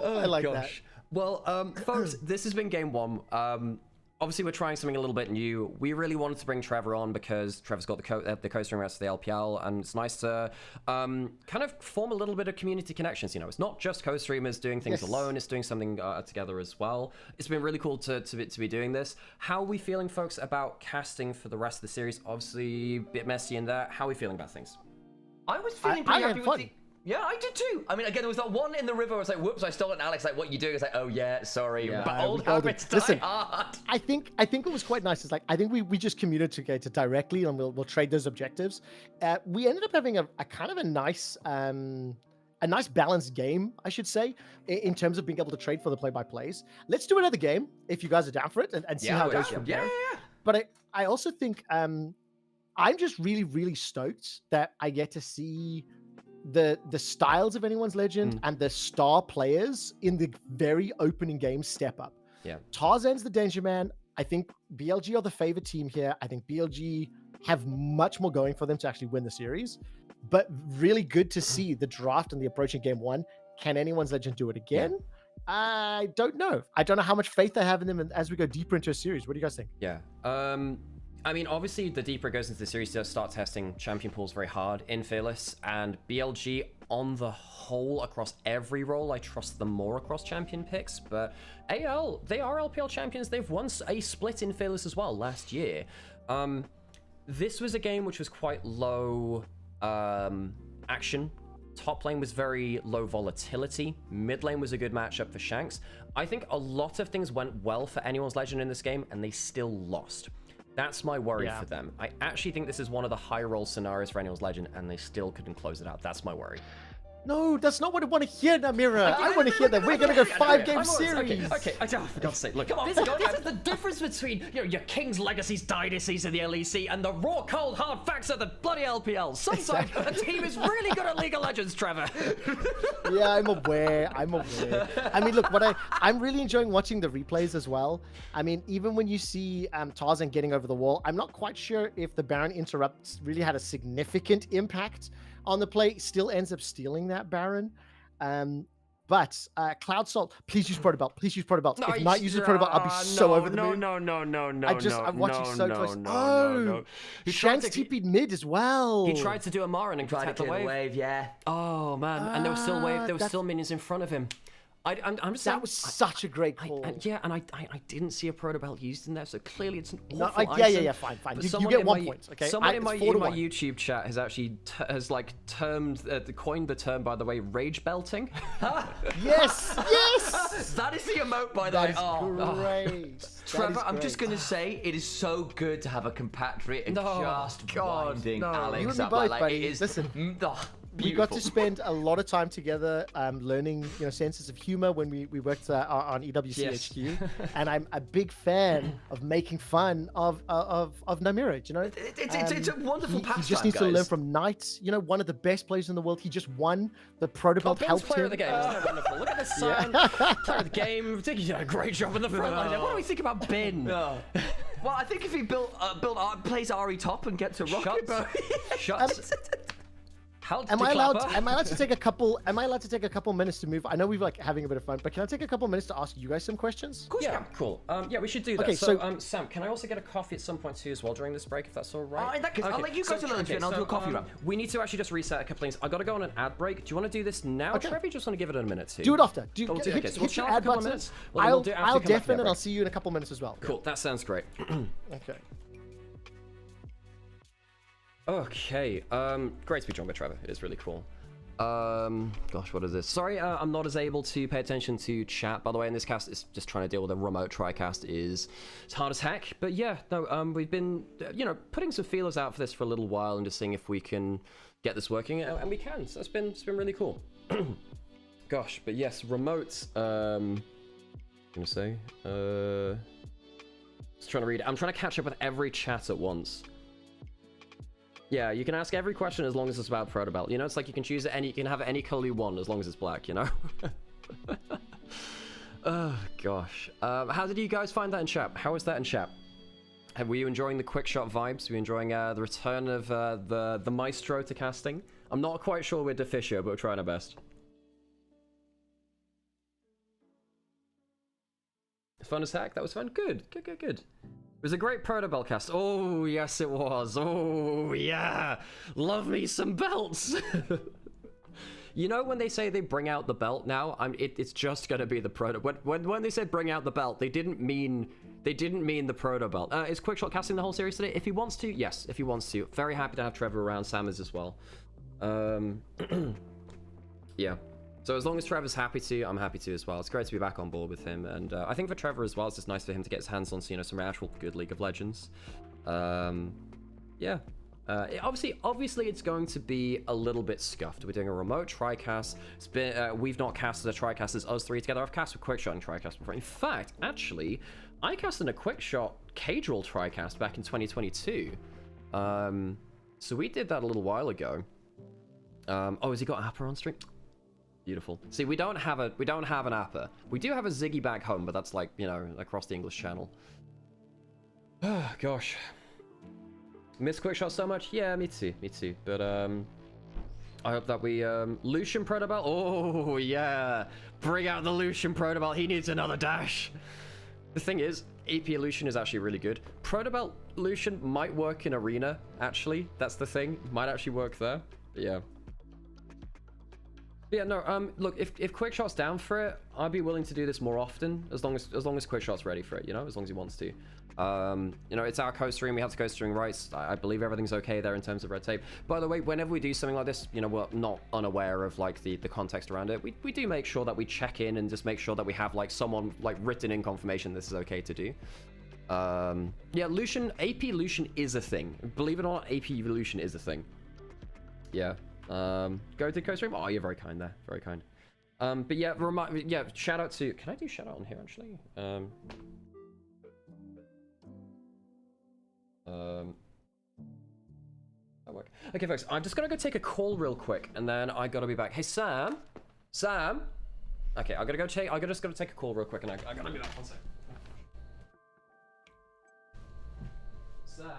I like that. Well, folks, this has been game 1. Obviously, we're trying something a little bit new. We really wanted to bring Trevor on because Trevor's got the co-stream rest of the LPL, and it's nice to kind of form a little bit of community connections. You know, it's not just co-streamers doing things alone; it's doing something together as well. It's been really cool to be doing this. How are we feeling, folks, about casting for the rest of the series? Obviously, a bit messy in there. How are we feeling about things? I was feeling pretty happy with the... Yeah, I did too. I mean, again, there was that one in the river where I was like, whoops, I stole it. And Alex, like, what you doing? I was like, oh yeah, sorry. Yeah. But old habits die hard. I think it was quite nice. It's like, I think we just communicated directly and we'll trade those objectives. We ended up having a kind of a nice balanced game, I should say, in terms of being able to trade for the play-by-plays. Let's do another game if you guys are down for it and see how it goes from there. Yeah. But I also think I'm just really, really stoked that I get to see the styles of anyone's legend and the star players in the very opening game step up. Yeah. Tarzan's the danger man. I think BLG are the favorite team here. I think BLG have much more going for them to actually win the series. But really good to see the draft and the approaching game 1. Can anyone's legend do it again? Yeah. I don't know. I don't know how much faith I have in them as we go deeper into a series. What do you guys think? Yeah. I mean, obviously, the deeper it goes into the series, they'll start testing champion pools very hard in Fearless, and BLG, on the whole, across every role, I trust them more across champion picks, but AL, they are LPL champions. They've won a split in Fearless as well last year. This was a game which was quite low action. Top lane was very low volatility. Mid lane was a good matchup for Shanks. I think a lot of things went well for Anyone's Legend in this game, and they still lost. That's my worry for them. I actually think this is one of the high roll scenarios for Anyone's Legend, and they still couldn't close it out. That's my worry. No, that's not what I want to hear, Nymaera. I want to hear that we're going to go 5-game series. Okay, for God's sake, look. Come on, this is the difference between your Kings, Legacies, Dynasties in the LEC and the raw, cold, hard facts of the bloody LPL. Sometimes a team is really good at League of Legends, Trevor. Yeah, I'm aware. I mean, look, I'm really enjoying watching the replays as well. I mean, even when you see Tarzan getting over the wall, I'm not quite sure if the Baron interrupts really had a significant impact on the play. Still ends up stealing that Baron. But Cloud Salt, please use Protobelt. Please use Protobelt. If Knight uses Protobelt, I'll be so over the moon. I'm watching so close. Oh, Shanks TP'd mid as well. He tried to do a Marin and Tried to protect the clear wave. the wave, yeah. Oh man, and there was still wave. There was still minions in front of him. I'm just saying, That was such a great call. I didn't see a Protobelt used in there, so clearly it's an No, awful yeah, item. fine. But You someone get in 1 my- point, okay? Someone in It's my 4-1. YouTube chat has actually coined the term, by the way, rage belting. Yes. That is the emote, by the That way. is great. Trevor, I'm just going to say it is so good to have a compatriot and just winding Alex You and me up. both, Like, buddy. it is, Listen. We beautiful. got to spend a lot of time together learning, senses of humor when we worked on EWCHQ, and I'm a big fan of making fun of Nymaera. It's a wonderful He pastime, just needs to learn guys. from Knight. One of the best players in the world. He just won the Protobelt. Bill's Helped player him. of the game. Isn't that wonderful? Look at the sound. Player of the game. I think he did a great job in the front line. What do we think about Bin? Well, I think if he plays Ari top and gets a rocket, Shuts. Am I allowed to take a couple? Am I allowed to take a couple minutes to move? I know we've having a bit of fun, but can I take a couple minutes to ask you guys some questions? Yeah, cool. Yeah, we should do that. Okay, so Sam, can I also get a coffee at some point too as well during this break, if that's all right? in that case, I'll let you guys do lunch and I'll do a coffee run. We need to actually just reset a couple things. I got to go on an ad break. Do you want to do this now, Okay. Trevor? You just want to give it a minute too? Do it after. Okay, so we'll Hit chill your for a ad couple of button. minutes. Well, then we'll do it after I'll we come back from deafen the and I'll break. see you in a couple minutes as well. Cool, that sounds great. Okay. Okay, great to be joined by Trevor. It is really cool. Gosh, what is this? Sorry, I'm not as able to pay attention to chat, by the way, in this cast. It's just trying to deal with a remote TriCast it's hard as heck. But yeah, no, we've been, putting some feelers out for this for a little while and just seeing if we can get this working, and we can. So it's been really cool. Gosh, but yes, remote, I'm gonna say, just trying to read. I'm trying to catch up with every chat at once. Yeah, you can ask every question as long as it's about Protobelt. It's like you can choose you can have any color you want as long as it's black, Oh, gosh. How did you guys find that in chat? How was that in chat? Were you enjoying the quick shot vibes? Were you enjoying the return of the maestro to casting? I'm not quite sure we're Deficio, but we're trying our best. Fun as heck. That was fun. Good. It was a great Protobelt cast. Oh, yes, it was. Oh, yeah. Love me some belts. When they say they bring out the belt now, it's just going to be the Proto. When they said bring out the belt, they didn't mean the Protobelt. Is Quickshot casting the whole series today? If he wants to, yes. If he wants to. Very happy to have Trevor around. Sam is as well. Yeah. So as long as Trevor's happy to, I'm happy to as well. It's great to be back on board with him, and I think for Trevor as well, it's just nice for him to get his hands on some actual good League of Legends. Yeah. Obviously, it's going to be a little bit scuffed. We're doing a remote TriCast. It's been we've not casted a TriCast as us three together. I've cast with Quickshot and TriCast before. In fact, actually, I casted a Quickshot Cadral TriCast back in 2022. So we did that a little while ago. Oh, has he got Appa on stream? Beautiful. See, we don't have an Appa. We do have a Ziggy back home, but that's like, across the English Channel. Oh, gosh. Miss Quickshot so much? Yeah, me too. But, I hope that we, Lucian Protobelt? Oh, yeah. Bring out the Lucian Protobelt. He needs another dash. The thing is, AP Lucian is actually really good. Protobelt Lucian might work in Arena, actually. That's the thing. Might actually work there. But yeah. Yeah, no, look, if Quickshot's down for it, I'd be willing to do this more often, as long as Quickshot's ready for it, as long as he wants to. You know, it's our co-stream. We have the co-stream rights. I believe everything's okay there in terms of red tape. By the way, whenever we do something like this, you know, we're not unaware of like the context around it. We do make sure that we check in and just make sure that we have like someone like written in confirmation this is okay to do. Yeah, Lucian, AP Lucian is a thing. Believe it or not, AP Lucian is a thing. Yeah. Go to co-stream. Oh, you're very kind there. Very kind. But yeah, shout out to. Can I do shout out on here actually? Okay, folks, I'm just gonna go take a call real quick, and then I gotta be back. Hey, Sam. Okay, I just gotta take a call real quick, and I gotta be back. 1 sec. Sam.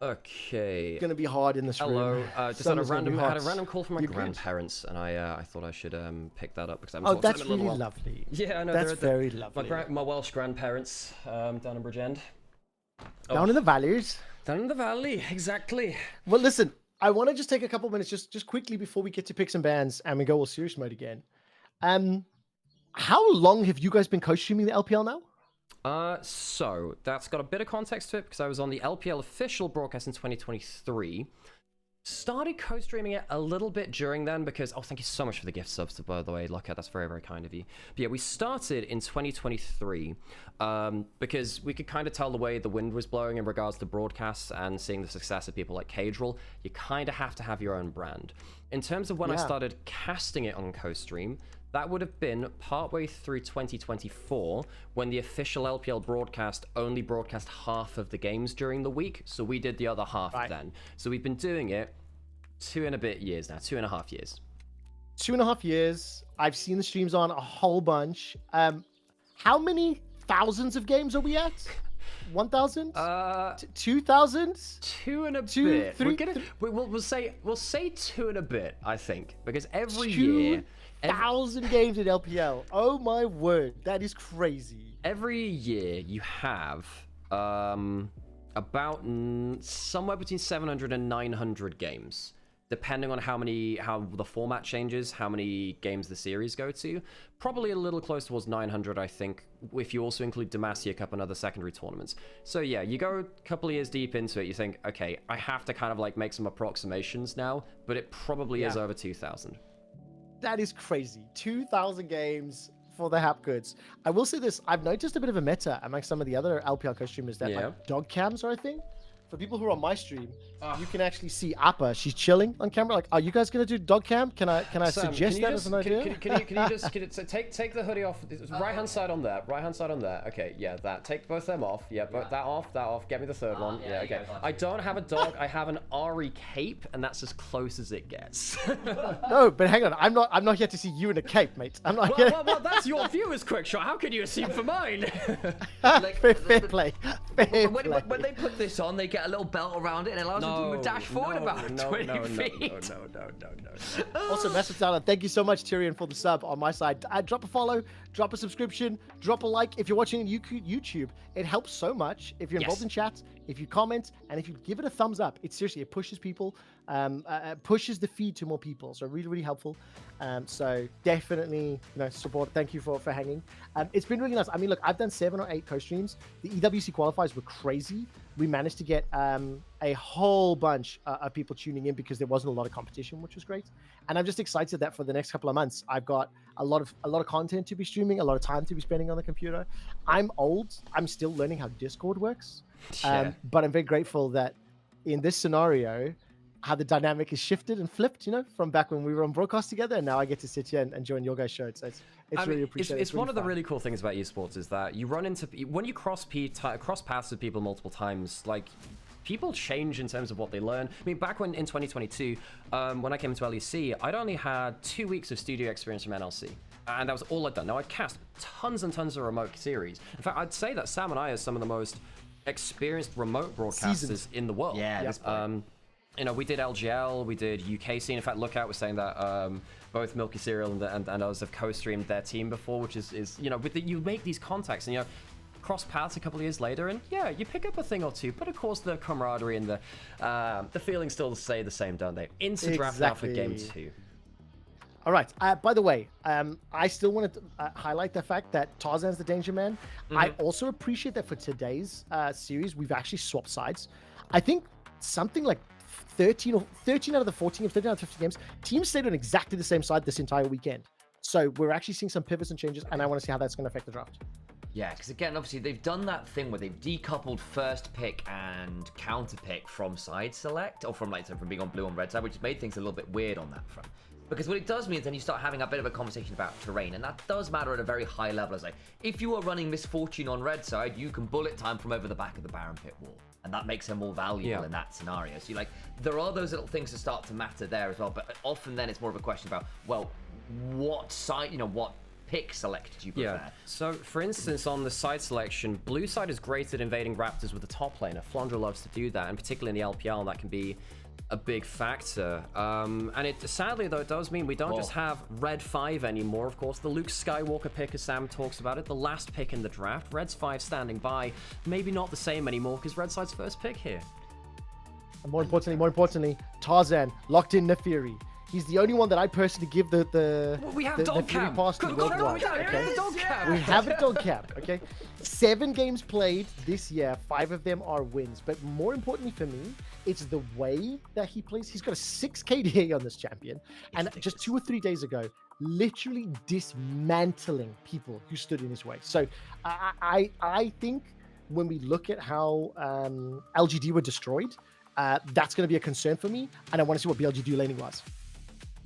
Okay. It's gonna be hard in this Hello. room. Just had a Summer's gonna be random hot. call from my You're good? grandparents, and I thought I should pick that up because I haven't Oh, talked to that's them in a really little while. lovely. Yeah, I know. That's they're very my lovely. my Welsh grandparents down in Bridgend. Down in the valleys. Down in the valley, exactly. Well, listen, I want to just take a couple minutes, just quickly before we get to picks and bans and we go all serious mode again. How long have you guys been co-streaming the LPL now? So that's got a bit of context to it because I was on the LPL official broadcast in 2023. Started co-streaming it a little bit during then because, oh, thank you so much for the gift subs, by the way, Luca. That's very, very kind of you. But yeah, we started in 2023 because we could kind of tell the way the wind was blowing in regards to broadcasts and seeing the success of people like Cadrel. You kind of have to have your own brand. In terms of when I started casting it on co-stream, that would have been partway through 2024 when the official LPL broadcast only broadcast half of the games during the week. So we did the other half then. So we've been doing it 2 and a bit years now, 2.5 years. 2.5 years. I've seen the streams on a whole bunch. How many thousands of games are we at? 1,000? 2,000? 2 and a Two, bit. three, We'll say 2 and a bit, I think, because every year. 2,000 games in LPL. Oh my word, that is crazy. Every year you have about somewhere between 700 and 900 games, depending on how the format changes, how many games the series go to. Probably a little close towards 900, I think, if you also include Demacia Cup and other secondary tournaments. So yeah, you go a couple of years deep into it, you think, okay, I have to kind of like make some approximations now, but it probably is over 2,000. That is crazy. 2,000 games for the Hapgoods. I will say this, I've noticed a bit of a meta among some of the other LPL co-streamers that like dog cams are a thing. for people who are on my stream, you can actually see Appa. She's chilling on camera. Like, are you guys gonna do dog cam? Can I Sam, suggest that as an idea? Can you just so take the hoodie off? Right hand side on there. Right hand side on there. Okay, yeah, that. Take both them off. Yeah, that off. Get me the third one. Yeah, okay. I don't have a dog. I have an Ari cape, and that's as close as it gets. No, but hang on. I'm not here to see you in a cape, mate. I'm not here. Well, that's your viewers, Quickshot. How can you assume for mine? Fair play. Fair play. When they put this on, they get a little belt around it and it allows them to dash forward about 20 feet. No. Also, massive talent. Thank you so much, Tyrion, for the sub on my side. Drop a follow, drop a subscription, drop a like. If you're watching on YouTube, it helps so much. If you're involved in chat, if you comment, and if you give it a thumbs up, it pushes people, pushes the feed to more people. So really, really helpful. So definitely, support. Thank you for hanging. It's been really nice. I mean, look, I've done 7 or 8 co-streams. The EWC qualifiers were crazy. We managed to get a whole bunch of people tuning in because there wasn't a lot of competition, which was great. And I'm just excited that for the next couple of months, I've got a lot of content to be streaming, a lot of time to be spending on the computer. I'm old. I'm still learning how Discord works. But I'm very grateful that in this scenario, how the dynamic is shifted and flipped, from back when we were on broadcast together, and now I get to sit here and join your guys' show. So it's really appreciated. It's one of the really cool things about esports is that you run into when you cross paths with people multiple times, like people change in terms of what they learn. I mean, back in 2022, when I came into LEC, I'd only had 2 weeks of studio experience from NLC. And that was all I'd done. Now, I'd cast tons and tons of remote series. In fact, I'd say that Sam and I are some of the most experienced remote broadcasters in the world. Yeah, we did LGL, we did UK scene. In fact, Lookout was saying that both Milky Cereal and us have co-streamed their team before, which is you make these contacts and cross paths a couple of years later, and you pick up a thing or two. But of course, the camaraderie and the feelings still stay the same, don't they? Into draft now for game 2. All right. By the way, I still wanted to highlight the fact that Tarzan's the danger man. I also appreciate that for today's series, we've actually swapped sides. I think something like 13 out of the 14 or 13 out of 15 games, teams stayed on exactly the same side this entire weekend. So we're actually seeing some pivots and changes, and I want to see how that's going to affect the draft. Yeah, because again, obviously, they've done that thing where they've decoupled first pick and counter pick from side select, or from being on blue and red side, which has made things a little bit weird on that front. Because what it does mean is then you start having a bit of a conversation about terrain, and that does matter at a very high level. As if you are running Misfortune on red side, you can bullet time from over the back of the Baron Pit wall, and that makes her more valuable in that scenario. So there are those little things that start to matter there as well, but often then it's more of a question about, well, what side, what pick select do you prefer? Yeah, so for instance, on the side selection, blue side is great at invading Raptors with the top laner. Flandra loves to do that, and particularly in the LPL, that can be a big factor. And it sadly, though, it does mean we don't just have red 5 anymore. Of course, the Luke Skywalker pick, as Sam talks about it, the last pick in the draft. Red's 5 standing by. Maybe not the same anymore because red side's first pick here. And more importantly, Tarzan locked in Nefiri. He's the only one that I personally give the we have dog cap. Pass to worldwide. We have a dog cap. Okay, 7 games played this year. 5 of them are wins. But more importantly for me, it's the way that he plays. He's got a 6 KDA on this champion, and just 2 or 3 days ago, literally dismantling people who stood in his way. So I think when we look at how LGD were destroyed, that's going to be a concern for me, and I want to see what BLG do laning wise.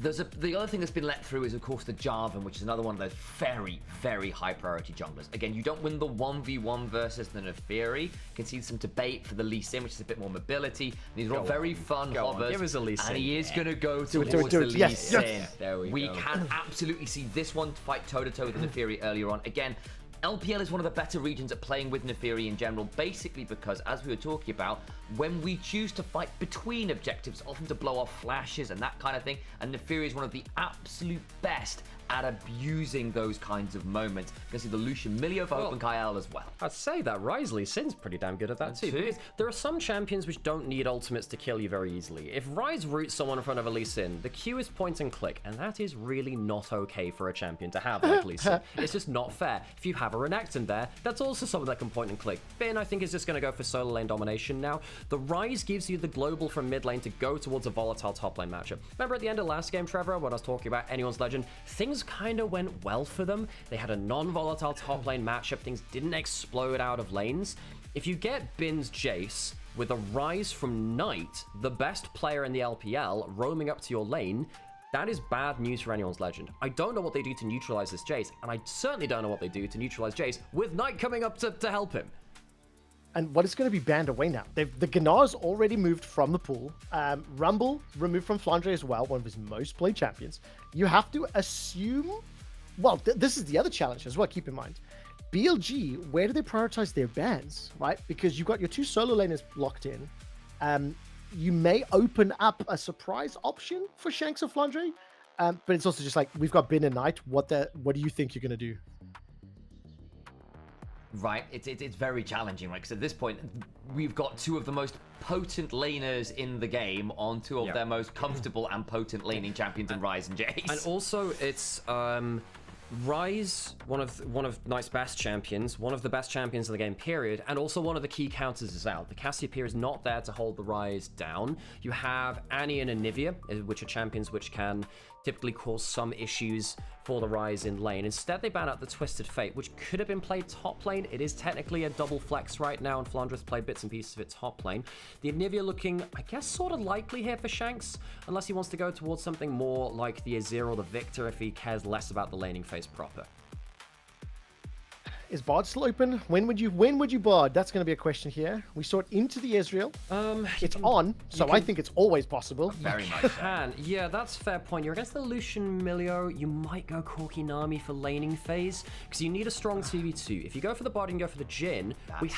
The other thing that's been let through is, of course, the Jarvan, which is another one of those very, very high priority junglers. Again, you don't win the 1v1 versus the Nefiri. You can see some debate for the Lee Sin, which is a bit more mobility. These are all very fun hovers. Give us a Lee Sin. And he is going to go towards the Lee Sin. There we go. Can absolutely see this one fight toe-to-toe with the Nefiri earlier on. Again, LPL is one of the better regions at playing with Nefiri in general, basically because, as we were talking about, when we choose to fight between objectives, often to blow off flashes and that kind of thing, and Nefiri is one of the absolute best at abusing those kinds of moments. You can see the Lucian Milio for Open Kyle as well. I'd say that Rise Lee Sin's pretty damn good at that too. Because there are some champions which don't need ultimates to kill you very easily. If Rise roots someone in front of a Lee Sin, the Q is point and click, and that is really not okay for a champion to have like Lee Sin. It's just not fair. If you have a Renekton there, that's also someone that can point and click. Finn, I think, is just going to go for solo lane domination now. The Rise gives you the global from mid lane to go towards a volatile top lane matchup. Remember at the end of last game, Trevor, when I was talking about anyone's legend, things kind of went well for them. They had a non-volatile top lane matchup. Things didn't explode out of lanes. If you get Bin's Jace with a Rise from Knight, the best player in the LPL, roaming up to your lane, that is bad news for anyone's Legend. I don't know what they do to neutralize this Jace, and I certainly don't know what they do to neutralize Jace with Knight coming up to help him. And what is going to be banned away now? The Gnar's already moved from the pool. Rumble removed from Flandre as well, one of his most played champions. You have to assume... Well, this is the other challenge as well, keep in mind. BLG, where do they prioritize their bans, right? Because you've got your 2 solo laners locked in. You may open up a surprise option for Shanks or Flandre, but it's also just like, we've got Bin and Knight. What do you think you're going to do? Right, it's very challenging, right? Because at this point, we've got 2 of the most potent laners in the game on 2 of their most comfortable and potent laning champions in Ryze and Jace. And also, it's Ryze, one of Knight's best champions, one of the best champions in the game, period, and also one of the key counters is out. The Cassiopeia is not there to hold the Ryze down. You have Annie and Onivia, which are champions which can typically cause some issues for the Ryze in lane. Instead, they ban out the Twisted Fate, which could have been played top lane. It is technically a double flex right now, and Flandre's played bits and pieces of it top lane. The Onivia looking, I guess, sort of likely here for Shanks, unless he wants to go towards something more like the Azir or the Victor if he cares less about the laning phase proper. Is Bard still open? When would you Bard? That's going to be a question here. We saw it into the Ezreal. It's on, so I think it's always possible. Very much. Yeah, that's a fair point. You're against the Lucian Milio. You might go Corki Nami for laning phase because you need a strong 2v2. If you go for the Bard and go for the Jhin, we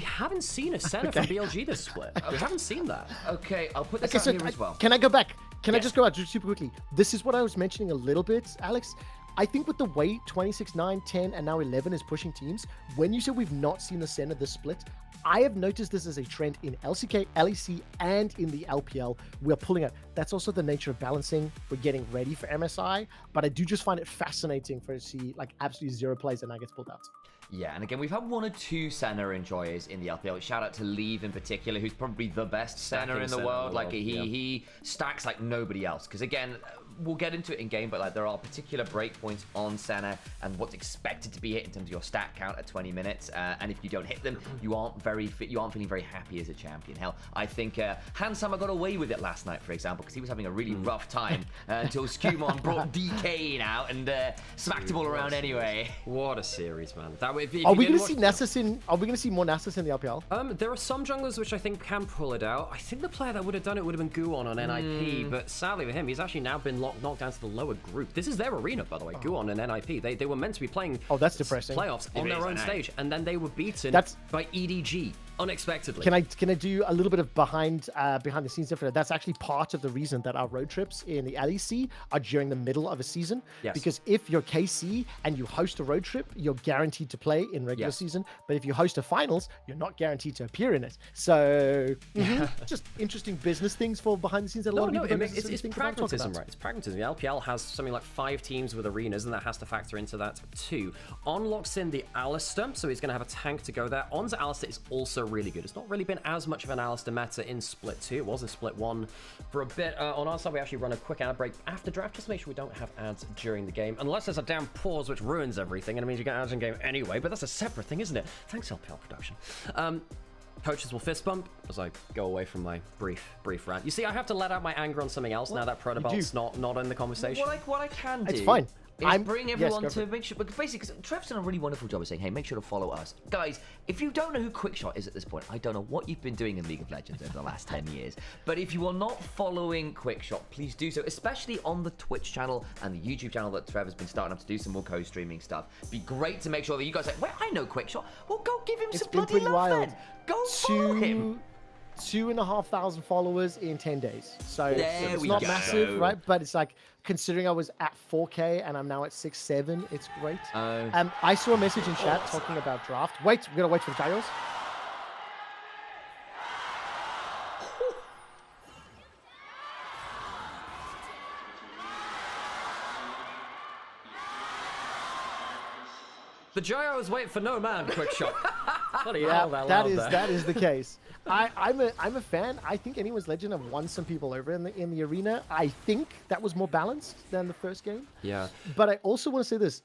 haven't seen a Senna from BLG this split. We haven't seen that. Okay, I'll put this Okay, out so here as well. Can I go back? Can I just go out just super quickly? This is what I was mentioning a little bit, Alex. I think with the way 26, 9, 10, and now 11 is pushing teams, when you said we've not seen the center this split, I have noticed this as a trend in LCK, LEC, and in the LPL. We're pulling out. That's also the nature of balancing. We're getting ready for MSI, but I do just find it fascinating for to see like absolutely 0 plays and now gets pulled out. Yeah, and again, we've had 1 or 2 Senna enjoyers in the LPL. Shout out to Leave in particular, who's probably the best Senna in the world. Like, he stacks like nobody else. Because again, we'll get into it in game, but like there are particular breakpoints on Senna and what's expected to be hit in terms of your stat count at 20 minutes. And if you don't hit them, you aren't feeling very happy as a champion. Hell, I think Hansama got away with it last night, for example, because he was having a really rough time until Skumon brought DK in out and smacked him all around anyway. What a series, man. Are we going to see Nasus in? Are we going to see more Nasus in the LPL? There are some junglers which I think can pull it out. I think the player that would have done it would have been Guon on NIP, but sadly for him, he's actually now been knocked down to the lower group. This is their arena, by the way. Guon and NIP. They were meant to be playing. Oh, that's depressing. Playoffs on their own stage, and then they were beaten by EDG unexpectedly. Can I do a little bit of behind the scenes info? That's actually part of the reason that our road trips in the LEC are during the middle of a season. Yes. Because if you're KC and you host a road trip, you're guaranteed to play in regular season. But if you host a finals, you're not guaranteed to appear in it. So just interesting business things for behind the scenes that a lot of people don't necessarily it's think about. pragmatism, right? It's pragmatism. The LPL has something like 5 teams with arenas, and that has to factor into that too. On locks in the Alistar, so he's going to have a tank to go there. On's Alistar is also really good. It's not really been as much of an Alistar meta in Split 2. It was in Split 1 for a bit. On our side, we actually run a quick ad break after draft, just to make sure we don't have ads during the game. Unless there's a damn pause which ruins everything, and it means you get ads in game anyway, but that's a separate thing, isn't it? Thanks, LPL Production. Coaches will fist bump as I go away from my brief rant. You see, I have to let out my anger on something else now that Protobolt's not in the conversation. What I can do... It's fine. Bring everyone to make sure, because basically, Trev's done a really wonderful job of saying, hey, make sure to follow us. Guys, if you don't know who Quickshot is at this point, I don't know what you've been doing in League of Legends over the last 10 years, but if you are not following Quickshot, please do so, especially on the Twitch channel and the YouTube channel that Trev has been starting up to do some more co-streaming stuff. It'd be great to make sure that you guys say, well, I know Quickshot. Well, go give him some bloody love then. Go follow him. 2,500 followers in 10 days. So it's not go. massive, right? But it's like, considering I was at 4K and I'm now at 6.7, it's great. I saw a message in chat talking about draft. Wait, we're going to wait for the Gyros. The Gyros wait for no man, Quickshot. Bloody Yeah, hell, that is the case. I'm a fan. I think anyone's Legend have won some people over in the arena. I think that was more balanced than the first game. Yeah. But I also want to say this.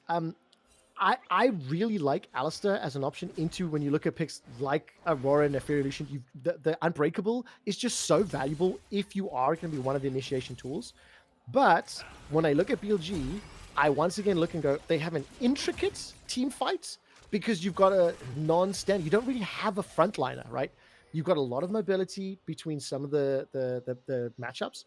I really like Alistair as an option into when you look at picks like Aurora and Ethereum. The Unbreakable is just so valuable if you are going to be one of the initiation tools. But when I look at BLG, I once again look and go, they have an intricate team fight because you've got a non-stand. You don't really have a frontliner, right? You've got a lot of mobility between some of the matchups.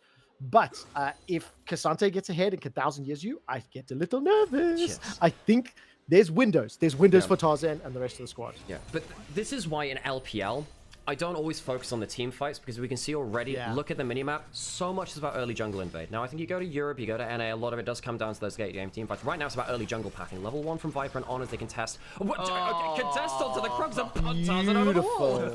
But if Cassante gets ahead and K1000 years you, I get a little nervous. Yes. I think there's windows. There's windows for Tarzan and the rest of the squad. Yeah, but this is why in LPL, I don't always focus on the team fights because we can see already, look at the minimap, so much is about early jungle invade. Now, I think you go to Europe, you go to NA, a lot of it does come down to those gate game team fights. Right now, it's about early jungle packing. Level 1 from Viper and Honors, they contest. Contest onto the Krugs and punt Tarzan over the wall.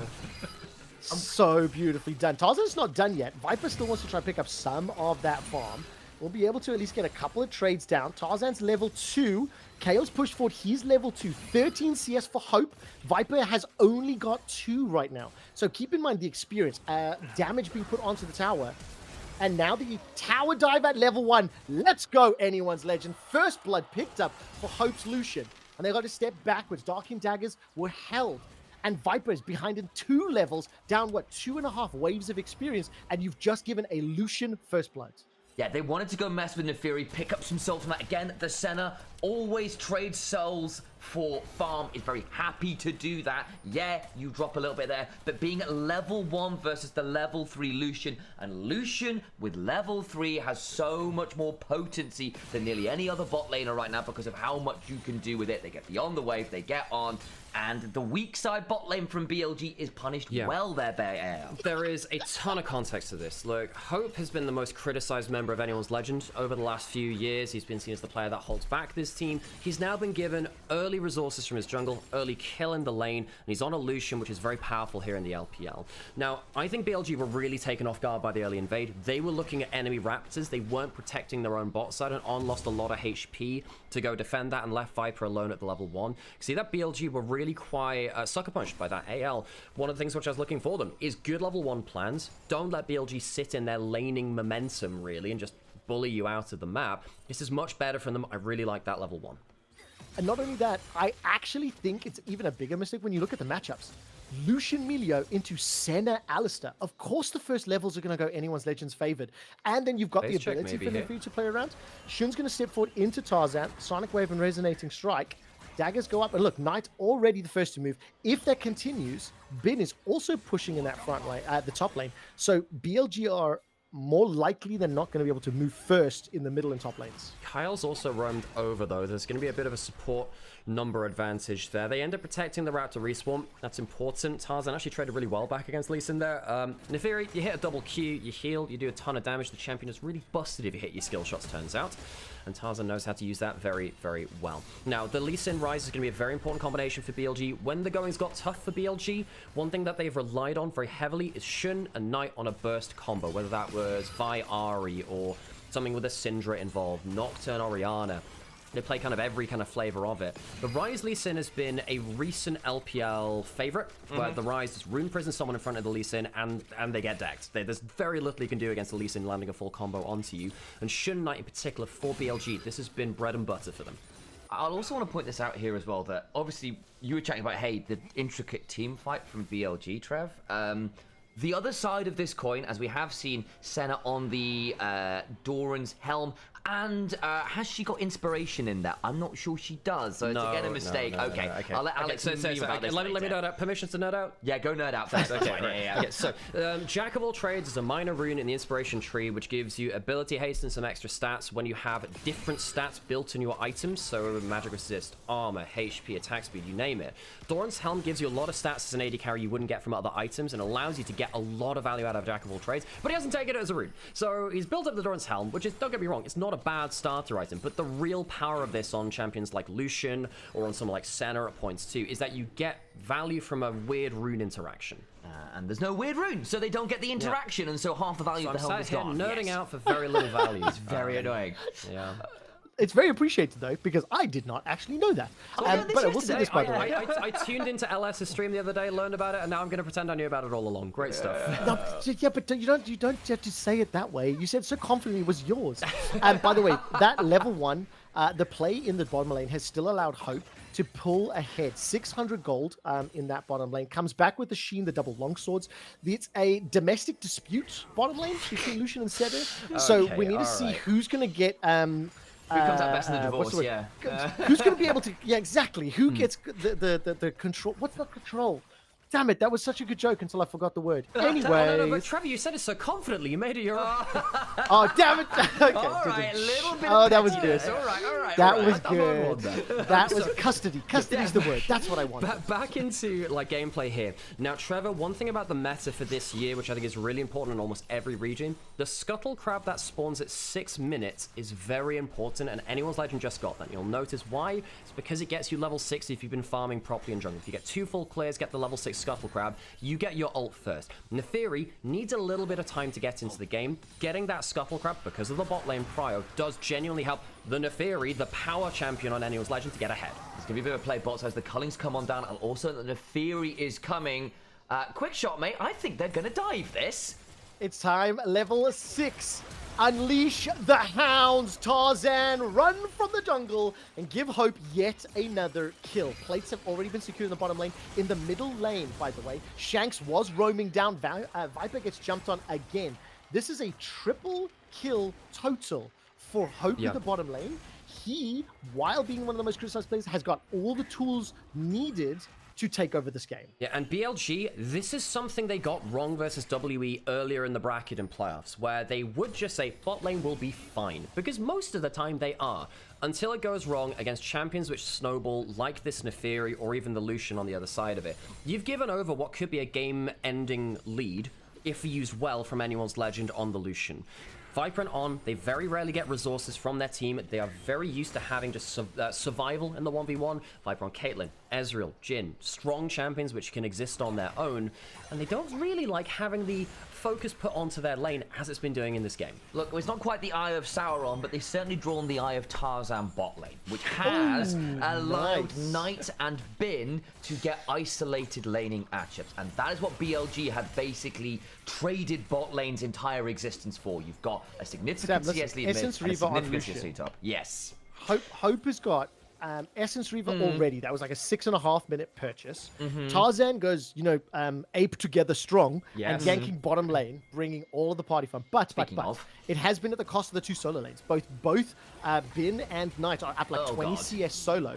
So beautifully done. Tarzan's not done yet. Viper still wants to try and pick up some of that farm. We'll be able to at least get a couple of trades down. Tarzan's level 2. Kale's pushed forward. He's level 2. 13 CS for Hope. Viper has only got 2 right now. So keep in mind the experience. Damage being put onto the tower. And now the tower dive at level 1. Let's go, anyone's legend. First blood picked up for Hope's Lucian. And they got to step backwards. Darkin daggers were held. And Viper is behind in 2 levels, down, 2.5 waves of experience, and you've just given a Lucian first blood. Yeah, they wanted to go mess with Neferi, pick up some souls from that. Again, the Senna always trades souls for farm, is very happy to do that. Yeah, you drop a little bit there, but being at level 1 versus the level 3 Lucian, and Lucian with level 3 has so much more potency than nearly any other bot laner right now because of how much you can do with it. They get beyond the wave, they get on, and the weak side bot lane from BLG is punished well there by AR. There is a ton of context to this. Look, Hope has been the most criticized member of anyone's legend over the last few years. He's been seen as the player that holds back this team. He's now been given early resources from his jungle, early kill in the lane, and he's on a Lucian, which is very powerful here in the LPL. Now, I think BLG were really taken off guard by the early invade. They were looking at enemy Raptors. They weren't protecting their own bot side, and On lost a lot of HP to go defend that and left Viper alone at the level 1. See that BLG were really quite sucker punched by that AL. One of the things which I was looking for them is good level 1 plans. Don't let BLG sit in their laning momentum, really, and just bully you out of the map. This is much better from them. I really like that level 1. And not only that, I actually think it's even a bigger mistake when you look at the matchups. Lucian Melio into Senna Alistair. Of course the first levels are going to go anyone's legends favored. And then you've got the ability for Neferi to play around. Shun's going to step forward into Tarzan. Sonic Wave and Resonating Strike. Daggers go up. And look, Knight already the first to move. If that continues, Bin is also pushing in that front lane, the top lane. So BLG are more likely than not going to be able to move first in the middle and top lanes. Kyle's also roamed over, though. There's going to be a bit of a support number advantage there. They end up protecting the route to respawn. That's important. Tarzan actually traded really well back against Lee Sin there. Neferi, you hit a double Q, you heal, you do a ton of damage. The champion is really busted if you hit your skill shots, turns out. And Tarzan knows how to use that very, very well. Now, the Lee Sin Rise is going to be a very important combination for BLG. When the goings got tough for BLG, one thing that they've relied on very heavily is Shun and Knight on a burst combo, whether that was Vi Ari or something with a Syndra involved, Nocturne Oriana. They play kind of every kind of flavor of it. The Rise Lee Sin has been a recent LPL favorite, where the Rise is Rune Prison someone in front of the Lee Sin, and they get decked. There's very little you can do against the Lee Sin landing a full combo onto you. And Shun Knight in particular for BLG, this has been bread and butter for them. I'll also want to point this out here as well, that obviously you were chatting about, hey, the intricate team fight from BLG, Trev. The other side of this coin, as we have seen Senna on the Doran's helm, and has she got inspiration in that? I'm not sure she does, so it's again a mistake. No, okay. Okay, I'll let Alex so, about this let me later. nerd out. Permissions to nerd out? Yeah, go nerd out first. Okay, okay, so Jack of all trades is a minor rune in the inspiration tree, which gives you ability haste and some extra stats when you have different stats built in your items. So magic resist, armor, HP, attack speed, you name it. Doran's helm gives you a lot of stats as an AD carry you wouldn't get from other items, and allows you to get a lot of value out of Jack of all trades. But he hasn't taken it as a rune, so he's built up the Doran's helm, which is, don't get me wrong, it's not a bad starter item. But the real power of this on champions like Lucian or on someone like Senna at points too is that you get value from a weird rune interaction. And there's no weird rune, so they don't get the interaction, and so half the value of the helm is gone. Nerding out for very little value. It's very annoying. Yeah. It's very appreciated, though, because I did not actually know that. But I will say this, by the way. I tuned into LS's stream the other day, learned about it, and now I'm going to pretend I knew about it all along. Great stuff. No, yeah, but you don't have to say it that way. You said so confidently it was yours. And by the way, that level 1 the play in the bottom lane has still allowed Hope to pull ahead. 600 gold in that bottom lane. Comes back with the Sheen, the double longswords. It's a domestic dispute bottom lane between Lucian and Seder. So we need to see who's going to get... Who comes out best in the divorce, yeah. Who's going to be able to... Yeah, exactly. Who gets the control... What's the control? Damn it, that was such a good joke until I forgot the word. Anyway. No, but Trevor, you said it so confidently. You made it your own. Oh, damn it. Okay. All right, a little bit Oh, of that was pettiness. good. All right. That was good. That was custody. Custody's the word. That's what I wanted. Back into like gameplay here. Now, Trevor, one thing about the meta for this year, which I think is really important in almost every region, the scuttle crab that spawns at 6 minutes is very important, and anyone's legend just got that. You'll notice why. It's because it gets you level 60 if you've been farming properly in jungle. If you get 2 full clears, get the level 6 scuttle crab, you get your ult first. Neferi needs a little bit of time to get into the game. Getting that scuttle crab, because of the bot lane prio, does genuinely help the Neferi, the power champion on anyone's legend, to get ahead. It's going to be a bit of a play bots as the Cullings come on down, and also the Neferi is coming. Quick shot, mate. I think they're going to dive this. It's time, level 6. Unleash the hounds, Tarzan. Run from the jungle and give Hope yet another kill. Plates have already been secured in the bottom lane. In the middle lane, by the way, Shanks was roaming down. Viper gets jumped on again. This is a triple kill total for Hope in the bottom lane. He, while being one of the most criticized players, has got all the tools needed to take over this game. Yeah, and BLG, this is something they got wrong versus WE earlier in the bracket and playoffs, where they would just say bot lane will be fine, because most of the time they are, until it goes wrong against champions which snowball, like this Neferi or even the Lucian on the other side of it. You've given over what could be a game-ending lead, if used well, from anyone's legend on the Lucian. Viper and On, they very rarely get resources from their team. They are very used to having just survival in the 1v1. Viper on Caitlyn, Ezreal, Jhin, strong champions which can exist on their own. And they don't really like having the focus put onto their lane as it's been doing in this game. Look, it's not quite the Eye of Sauron, but they've certainly drawn the Eye of Tarzan bot lane, which has allowed Knight and Bin to get isolated laning matchups. And that is what BLG had basically traded bot lane's entire existence for. You've got a significant CS lead mid and a significant CS lead top. Yes. Hope has got Essence Reaver already. That was like a 6.5 minute purchase. Tarzan goes, ape together strong and ganking bottom lane, bringing all of the party fun. But it has been at the cost of the 2 solo lanes. Both Bin and Knight are up like 20 CS solo.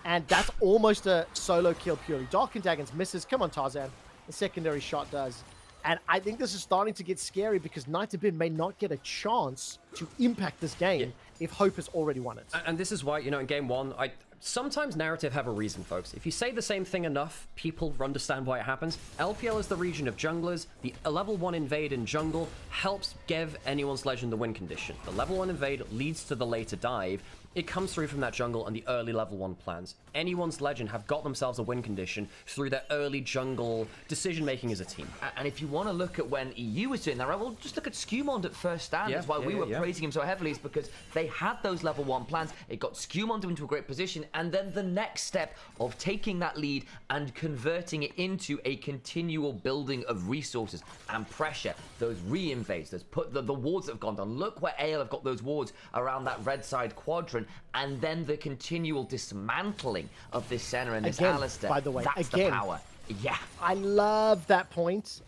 And that's almost a solo kill purely. Dark and Daggons misses. Come on, Tarzan. The secondary shot does. And I think this is starting to get scary because Knight and Bin may not get a chance to impact this game if Hope has already won it. And this is why, in game 1, sometimes narrative have a reason, folks. If you say the same thing enough, people understand why it happens. LPL is the region of junglers. The level 1 invade in jungle helps give anyone's legend the win condition. The level 1 invade leads to the later dive. It comes through from that jungle and the early level 1 plans. Anyone's legend have got themselves a win condition through their early jungle decision-making as a team. And if you want to look at when EU was doing that, right, well, just look at Skewmond at first stand. That's why we were praising him so heavily, is because they had those level 1 plans. It got Skewmond into a great position, and then the next step of taking that lead and converting it into a continual building of resources and pressure. Those re-invades, the wards that have gone down. Look where AL have got those wards around that red side quadrant. And then the continual dismantling of this Senna and this Alistair. By the way, that's the power. Yeah. I love that point,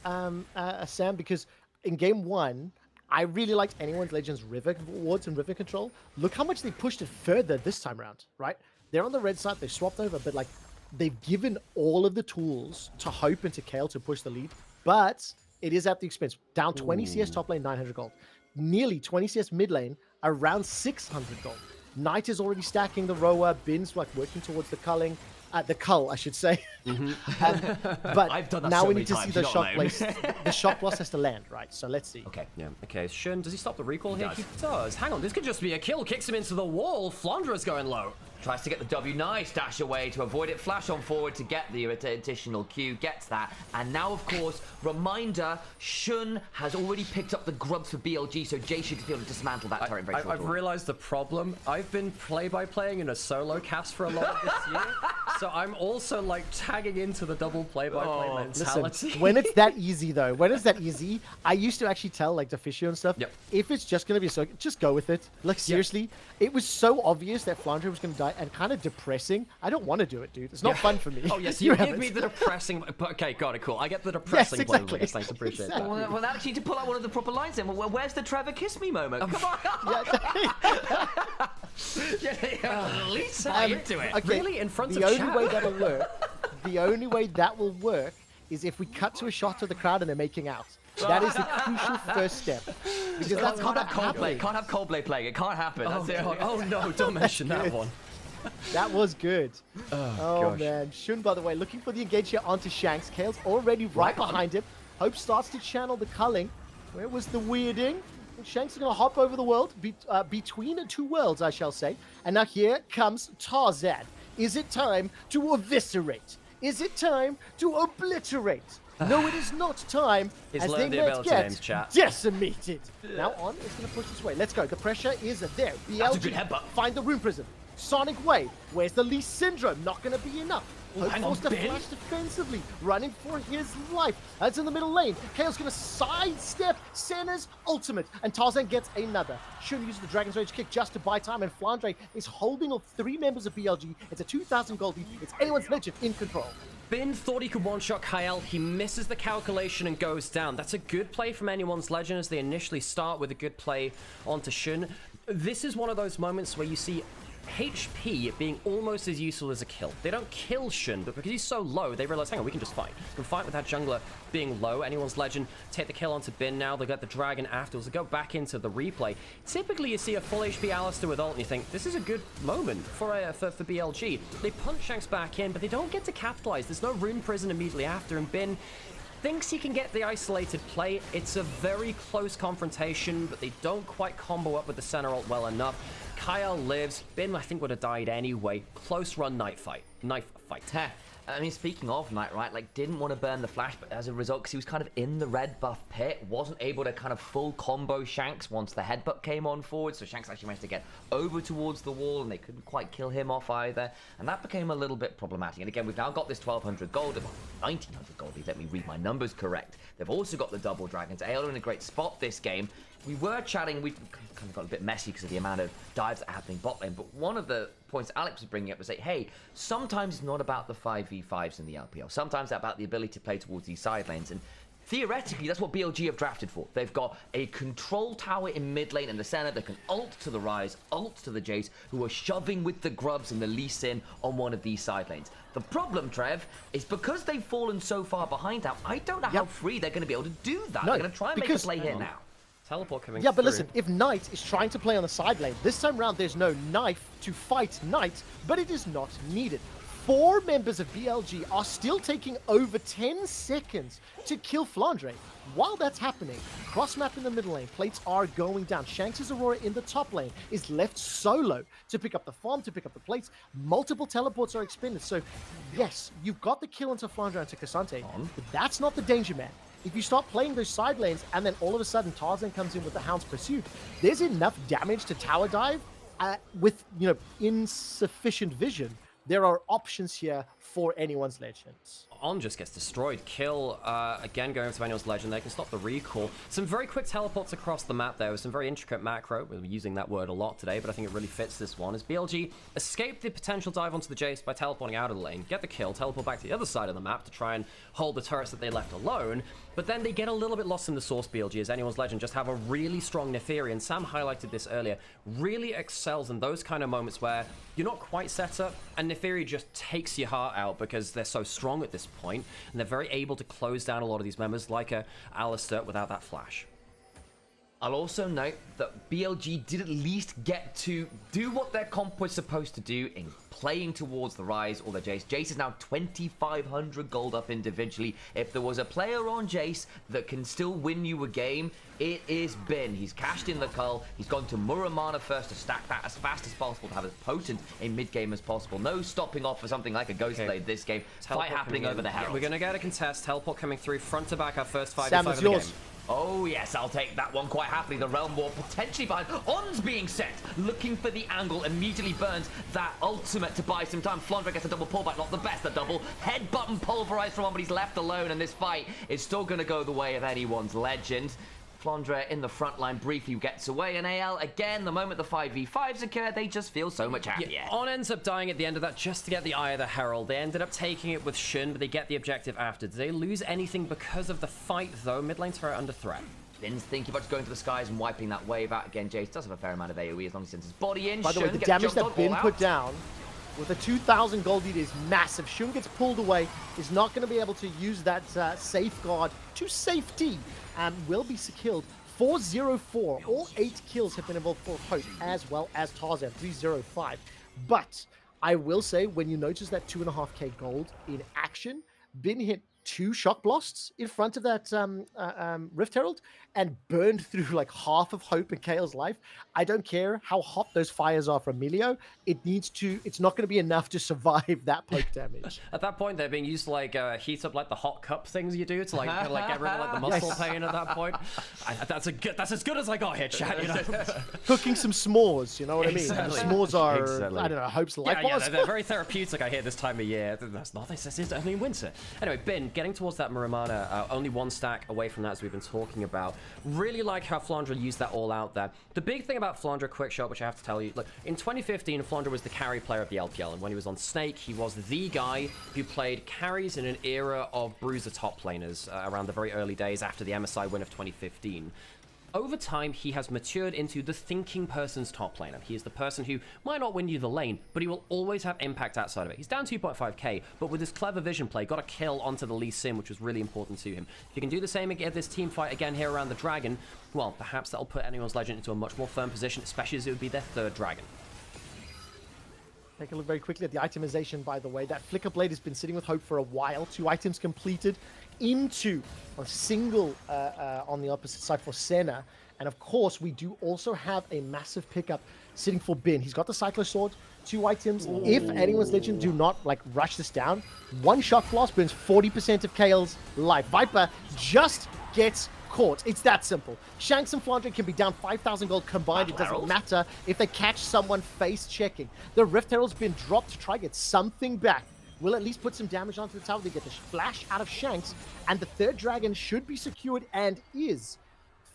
Sam, because in game 1, I really liked anyone's Legends River wards and River Control. Look how much they pushed it further this time around, right? They're on the red side, they swapped over, but they've given all of the tools to Hope and to Kale to push the lead, but it is at the expense. Down 20 CS top lane, 900 gold. Nearly 20 CS mid lane, around 600 gold. Knight is already stacking the rower. Bin's working towards the culling. The cull, I should say. But I've done that now so we many need to times, see the you shot know place. The shot loss has to land, right? So let's see. Okay. Yeah. Okay. Shun, does he stop the recall here? does. He does. Hang on. This could just be a kill. Kicks him into the wall. Flandra's going low. Tries to get the W. Nice dash away to avoid it. Flash on forward to get the additional Q. Gets that. And now, of course, reminder, Shun has already picked up the grubs for BLG, so Jay should be able to dismantle that turret very short. I've realized the problem. I've been play-by-playing in a solo cast for a lot of this year, so I'm also like tagging into the double play-by-play mentality. Listen, when it's that easy though, when it's that easy, I used to actually tell like Deficio and stuff, if it's just gonna be so, just go with it. Like seriously, it was so obvious that Flandre was gonna die and kind of depressing. I don't want to do it, dude. It's not fun for me. Oh yes, you give me the depressing. Okay, got it, cool. I get the depressing exactly. play. Thanks, appreciate that. Well, now actually to pull out one of the proper lines then, well, where's the Trevor kiss me moment? Come on. At least say into it. Okay, really, in front of the only chat? way that'll work, the only way that will work is if we cut to a shot of the crowd and they're making out. That is the crucial first step. Because that's how that happens. Can't have Coldplay playing. It can't happen. That's it. Oh no, don't mention that one. That was good. Oh gosh. man. Shun, by the way, looking for the engage here onto Shanks. Kale's already right behind him. Hope starts to channel the culling. Where was the weirding? Shanks is going to hop over the world, between two worlds, I shall say. And now here comes Tarzan. Is it time to eviscerate? Is it time to obliterate? No, it is not time, as they might get decimated. Now On is going to push this way. Let's go. The pressure is there. That's a good BLG, headbutt. find the Rune Prism. Sonic Wave. Where's the Lee Syndrome? Not going to be enough. Hope forced to flash defensively, running for his life. That's in the middle lane. Kale's going to sidestep Senna's ultimate, and Tarzan gets another. Shun uses the Dragon's Rage kick just to buy time, and Flandre is holding off 3 members of BLG. It's a 2,000 gold lead. It's anyone's legend in control. Bin thought he could one-shot Kyle. He misses the calculation and goes down. That's a good play from anyone's legend as they initially start with a good play onto Shun. This is one of those moments where you see HP being almost as useful as a kill. They don't kill Shun, but because he's so low, they realize, hang on, we can just fight. We can fight with that jungler being low. Anyone's legend take the kill onto Bin now. They got the dragon afterwards. They go back into the replay. Typically, you see a full HP Alistair with ult, and you think, this is a good moment for BLG. They punch Shanks back in, but they don't get to capitalize. There's no Rune Prison immediately after, and Bin thinks he can get the isolated play. It's a very close confrontation, but they don't quite combo up with the center ult well enough. Kyle lives. Bin, I think, would have died anyway. Close run knife fight. I mean, speaking of Knight, right, like, didn't want to burn the flash, but as a result, because he was kind of in the red buff pit, wasn't able to kind of full combo Shanks once the headbutt came on forward, so Shanks actually managed to get over towards the wall, and they couldn't quite kill him off either, and that became a little bit problematic. And again, we've now got this 1,200 gold, 1,900 gold, let me read my numbers correct. They've also got the double dragons. AL are in a great spot this game. We were chatting, we kind of got a bit messy because of the amount of dives that are happening bot lane, but one of the points Alex was bringing up was like, hey, sometimes it's not about the 5v5s in the LPL. Sometimes it's about the ability to play towards these side lanes, and theoretically, that's what BLG have drafted for. They've got a control tower in mid lane in the center that can ult to the Ryze, ult to the Jace, who are shoving with the grubs and the Lee Sin on one of these side lanes. The problem, Trev, is because they've fallen so far behind now, I don't know how free they're going to be able to do that. No, they're going to try and make a play here now. Teleport coming Yeah, but through. listen, if Knight is trying to play on the side lane, this time around there's no knife to fight Knight, but it is not needed. 4 members of BLG are still taking over 10 seconds to kill Flandre. While that's happening, cross-map in the middle lane, plates are going down. Shanks' Aurora in the top lane is left solo to pick up the farm, to pick up the plates. Multiple teleports are expended. So, yes, you've got the kill into Flandre and to Cassante, but that's not the danger man. If you start playing those side lanes and then all of a sudden Tarzan comes in with the Hound's Pursuit, there's enough damage to tower dive with, insufficient vision. There are options here for anyone's legends. On just gets destroyed. Kill, again, going over to anyone's legend. They can stop the recall. Some very quick teleports across the map there with some very intricate macro. We're using that word a lot today, but I think it really fits this one. As BLG escape the potential dive onto the Jace by teleporting out of the lane, get the kill, teleport back to the other side of the map to try and hold the turrets that they left alone, but then they get a little bit lost in the source. BLG, as anyone's legend, just have a really strong Neferi, and Sam highlighted this earlier, really excels in those kind of moments where you're not quite set up, and Neferi just takes your heart out because they're so strong at this point, and they're very able to close down a lot of these members, like a Alistair without that flash. I'll also note that BLG did at least get to do what their comp was supposed to do in playing towards the rise or the Jace. Jace is now 2,500 gold up individually. If there was a player on Jace that can still win you a game, it is Bin. He's cashed in the Cull. He's gone to Muramana first to stack that as fast as possible, to have as potent a mid-game as possible. No stopping off for something like a Ghost Blade this game. Fight happening over the Herald. We're going to get a contest. Teleport coming through front to back, our first 5v5 Sam, of it's the yours. game. Oh yes, I'll take that one quite happily. The Realm War potentially behind. On's being set, looking for the angle, immediately burns that ultimate to buy some time. Flandre gets a double pullback, not the best, the double head button pulverized from one, but he's left alone, and this fight is still going to go the way of anyone's legend. Flandre in the front line briefly gets away, and AL, again, the moment the 5v5s occur, they just feel so much happier. Yeah, On ends up dying at the end of that just to get the Eye of the Herald. They ended up taking it with Shun, but they get the objective after. Do they lose anything because of the fight, though? Mid lane turret under threat. Bin's thinking about just going to the skies and wiping that wave out again. Jace does have a fair amount of AoE as long as he sends his body in. By the way, Shun the gets damage jumped on, that Bin all put out. down with a 2,000 gold lead is massive. Shun gets pulled away, is not going to be able to use that safeguard to safety, and will be killed. 404, all 8 kills have been involved for Hope, as well as Tarzan, 305. But I will say, when you notice that 2.5k gold in action, Bin hit 2 shock blasts in front of that Rift Herald and burned through like half of Hope and Kale's life. I don't care how hot those fires are from Emilio. It's not going to be enough to survive that poke damage. At that point, they're being used to like heat up like the hot cup things you do to like get rid of like the muscle pain at that point. That's as good as I got here, chat. You know, Cooking some s'mores, you know what Exactly. I mean? S'mores are, Exactly. I don't know, Hope's life yeah, was. they're very therapeutic. I hear this time of year. That's not. It's only in winter. Anyway, Bin getting towards that Muramana, only 1 stack away from that, as we've been talking about. Really like how Flandre used that all out there. The big thing about Flandre quick shot, which I have to tell you, look, in 2015, Flandre was the carry player of the LPL, and when he was on Snake, he was the guy who played carries in an era of bruiser top laners around the very early days after the MSI win of 2015. Over time, he has matured into the thinking person's top laner. He is the person who might not win you the lane, but he will always have impact outside of it. He's down 2.5k, but with his clever vision play, got a kill onto the Lee Sin, which was really important to him. If he can do the same again, this team fight again here around the Dragon, well, perhaps that'll put anyone's legend into a much more firm position, especially as it would be their 3rd Dragon. Take a look very quickly at the itemization, by the way. That Flicker Blade has been sitting with Hope for a while. 2 items completed into a single on the opposite side for Senna. And of course, we do also have a massive pickup sitting for Bin. He's got the Cyclo Sword, 2 items. Ooh. If anyone's legend do not like rush this down, 1 shock blast burns 40% of Kale's life. Viper just gets caught. It's that simple. Shanks and Flandre can be down 5,000 gold combined. It doesn't matter if they catch someone face checking. The Rift Herald's been dropped to try get something back. Will at least put some damage onto the tower. They get the flash out of Shanks, and the 3rd dragon should be secured, and is.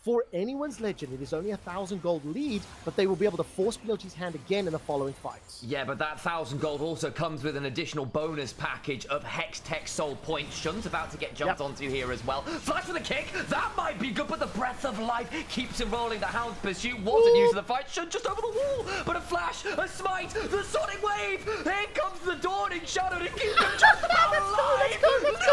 For anyone's legend, it is only 1,000 gold lead, but they will be able to force BLG's hand again in the following fights. Yeah, but that 1,000 gold also comes with an additional bonus package of Hex Tech Soul Points. Shun's about to get jumped onto here as well. Flash for the kick, that might be good, but the Breath of Life keeps him rolling. The Hound's Pursuit wasn't used in the fight. Shun just over the wall, but a flash, a smite, the Sonic Wave. Here comes the Dawning Shadow to keep him just alive.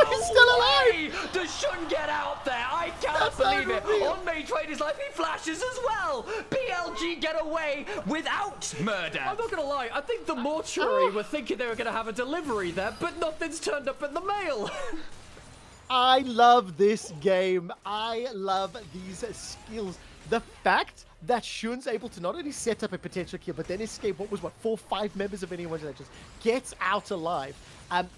He's still alive. Does Shun get out there? I cannot believe it. On May trade his life, he flashes as well. BLG get away without murder. I'm not gonna lie, I think the mortuary were thinking they were gonna have a delivery there, but nothing's turned up in the mail. I love this game. I love these skills. The fact that Shun's able to not only set up a potential kill, but then escape 4-5 members of anyone's legends, gets out alive.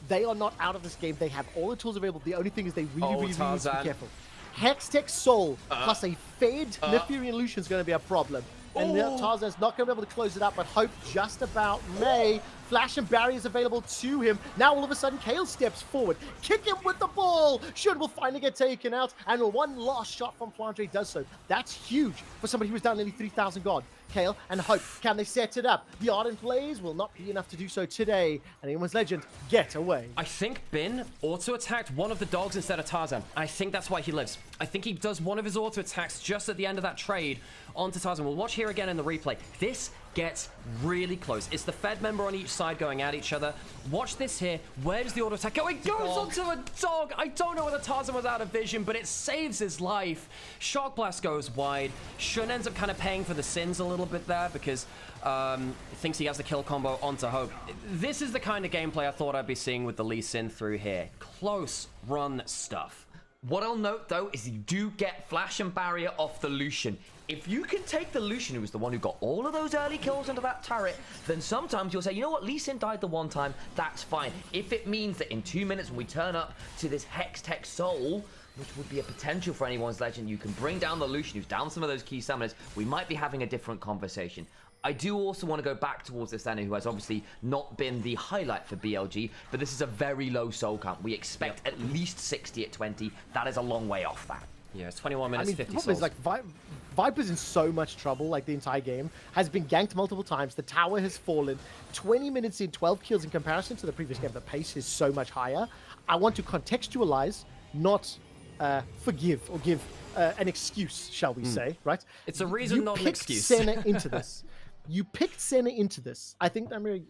They are not out of this game. They have all the tools available. The only thing is they really need to be careful. Hextech Soul plus a fed Nefarian Lucian is going to be a problem. And Tarzan's not going to be able to close it up, but Hope just about may. Flash and barriers available to him. Now all of a sudden, Kale steps forward. Kick him with the ball. Shun will finally get taken out, and 1 last shot from Flandre does so. That's huge for somebody who was down nearly 3,000 God. Kale and Hope, can they set it up? The Ardent Blaze will not be enough to do so today. And anyone's legend, get away. I think Bin auto-attacked one of the dogs instead of Tarzan. I think that's why he lives. I think he does one of his auto-attacks just at the end of that trade onto Tarzan. We'll watch here again in the replay. This gets really close. It's the Fed member on each side going at each other. Watch this here. Where does the auto attack go? It goes onto a dog. I don't know whether Tarzan was out of vision, but it saves his life. Shock Blast goes wide. Shun ends up kind of paying for the sins a little bit there because thinks he has the kill combo onto Hope. This is the kind of gameplay I thought I'd be seeing with the Lee Sin through here. Close run stuff. What I'll note, though, is you do get Flash and Barrier off the Lucian. If you can take the Lucian, who was the one who got all of those early kills into that turret, then sometimes you'll say, you know what, Lee Sin died the one time, that's fine. If it means that in 2 minutes when we turn up to this Hex Tech Soul, which would be a potential for anyone's legend, you can bring down the Lucian, who's down some of those key summoners, we might be having a different conversation. I do also want to go back towards this Senna, who has obviously not been the highlight for BLG, but this is a very low soul count. We expect at least 60 at 20. That is a long way off that. Yeah, it's 21 minutes, 50 the souls. problem is, like, Viper's in so much trouble, like, the entire game. Has been ganked multiple times. The tower has fallen. 20 minutes in, 12 kills in comparison to the previous game. The pace is so much higher. I want to contextualize, not forgive or give an excuse, shall we say, right? It's a reason, not an excuse. Senna into this. You picked Senna into this. I think, Nymaera,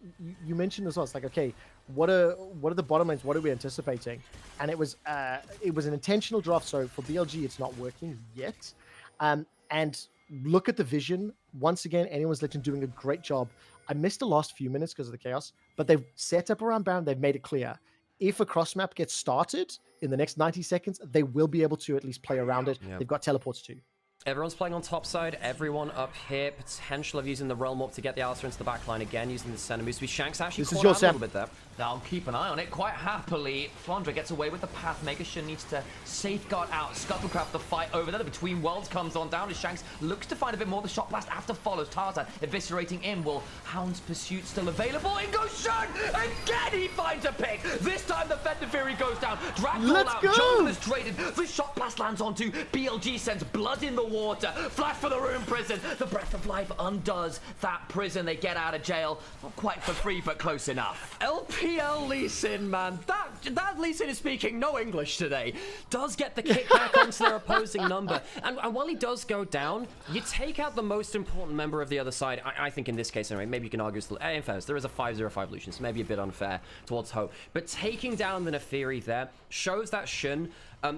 you mentioned as well. It's like, okay, what are the bottom lanes? What are we anticipating? And it was an intentional draft. So for BLG, it's not working yet. And look at the vision. Once again, anyone's legend doing a great job. I missed the last few minutes because of the chaos, but they've set up around Baron. They've made it clear. If a cross map gets started in the next 90 seconds, they will be able to at least play around it. Yep. They've got teleports too. Everyone's playing on top side, everyone up here. Potential of using the Realm Warp to get the Alistair into the back line again, using the center moves. Shanks actually caught out a little bit there. I'll keep an eye on it quite happily. Flandre gets away with the path. Megashun needs to safeguard out. Scuttlecraft, the fight over there. The Between Worlds comes on down as Shanks looks to find a bit more. The Shock Blast after follows. Tarzan eviscerating in. Will Hound's Pursuit still available? In goes Shun! Again he finds a pick! This time the Fender Fury goes down. Dragged all out. Jungle is traded. The Shock Blast lands onto. BLG sends blood in the water. Flash for the Rune Prison. The Breath of Life undoes that prison. They get out of jail. Not quite for free, but close enough. LPL Lee Sin, man. That Lee Sin is speaking no English today. Does get the kick back onto their opposing number. And while he does go down, you take out the most important member of the other side. I think in this case, anyway, maybe you can argue, in fairness, there is a 5-0-5 Lucian, so maybe a bit unfair towards Hope. But taking down the Neferi there shows that Shun,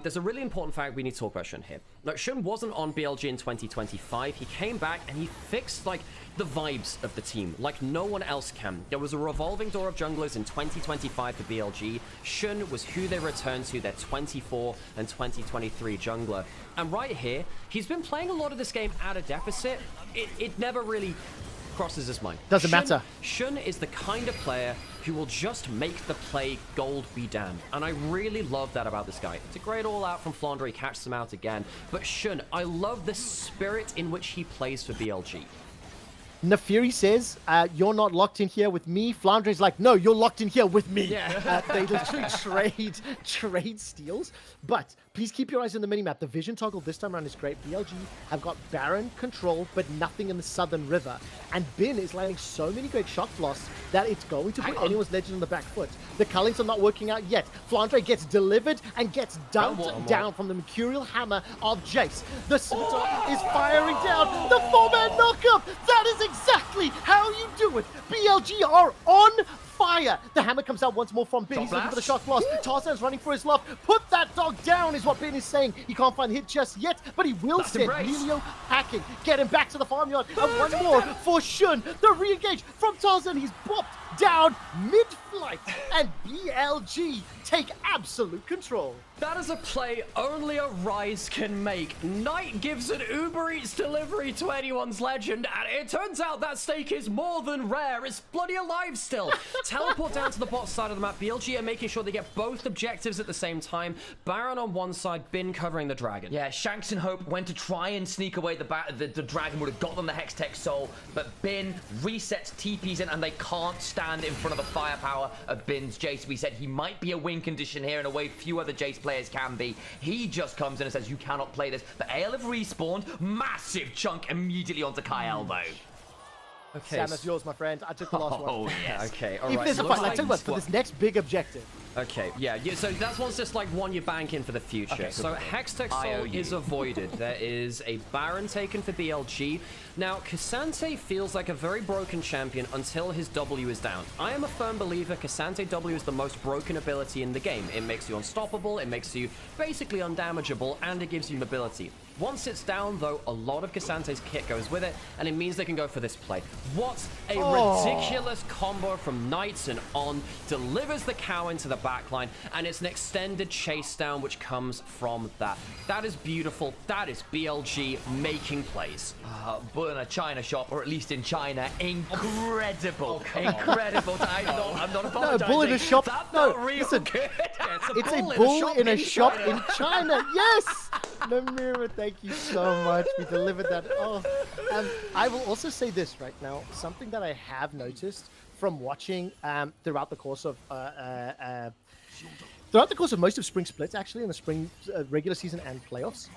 there's a really important fact we need to talk about Shun here. Look, Shun wasn't on BLG in 2025. He came back and he fixed, like, the vibes of the team like no one else can. There was a revolving door of junglers in 2025 for BLG. Shun was who they returned to, their 24 and 2023 jungler. And right here, he's been playing a lot of this game at a deficit. It never really crosses his mind. Doesn't matter. Shun is the kind of player who will just make the play gold be damned. And I really love that about this guy. It's a great all-out from Flandre. He catches him out again. But Shun, I love the spirit in which he plays for BLG. Neferi says, you're not locked in here with me. Flandre's like, no, you're locked in here with me. Yeah. They literally trade steals. But please keep your eyes on the minimap. The vision toggle this time around is great. BLG have got Baron control, but nothing in the Southern River. And Bin is landing so many great shock blasts that it's going to put anyone's legend on the back foot. The cullings are not working out yet. Flandre gets delivered and gets dumped down from the Mercurial Hammer of Jace. The Scimitar is firing down. The 4-man knockup. That is exactly how you do it. BLG are on fire. The hammer comes out once more from Bin. He's looking for the shock blast. Tarzan's running for his life. Put that dog down is what Bin is saying. He can't find the hit just yet, but he will send Lelio hacking. Get him back to the farmyard. And one more for Shun. The re-engage from Tarzan. He's bopped down mid-flight. And BLG take absolute control. That is a play only a Rise can make. Knight gives an Uber Eats delivery to anyone's legend, and it turns out that stake is more than rare. It's bloody alive still. Teleport down to the bot side of the map. BLG are making sure they get both objectives at the same time. Baron on one side, Bin covering the dragon. Yeah, Shanks and Hope went to try and sneak away the dragon, would have got them the Hex Tech Soul, but Bin resets TPs in, and they can't stand in front of the firepower of Bin's Jace. We said he might be a win condition here in a way few other Jace players can be. He just comes in and says, you cannot play this. But AL have respawned. Massive chunk immediately onto Kai Elbow. Okay. Sam, that's yours, my friend. I took the last one. Oh, yes. Okay, all If right. there's a looks fight, like, like- tell you what, for this next big objective. Okay, yeah, so that one's just like one you bank in for the future. Okay, so Hextech Soul IOU. is avoided. There is a Baron taken for BLG. Now, Cassante feels like a very broken champion until his W is down. I am a firm believer Cassante W is the most broken ability in the game. It makes you unstoppable, it makes you basically undamageable, and it gives you mobility. Once it's down, though, a lot of Cassante's kit goes with it, and it means they can go for this play. What a ridiculous combo from Knights and On, delivers the cow into the backline, and it's an extended chase down which comes from that. That is beautiful. That is BLG making plays. Bull in a China shop, or at least in China, incredible. Incredible. I'm not apologizing. No, bull in a shop. That No, felt real listen. good. It's a bull in a shop in China. Yes! Nymaera, thank you so much. We delivered that. Oh, I will also say this right now. Something that I have noticed from watching throughout the course of most of Spring Splits, actually, in the Spring regular season and playoffs,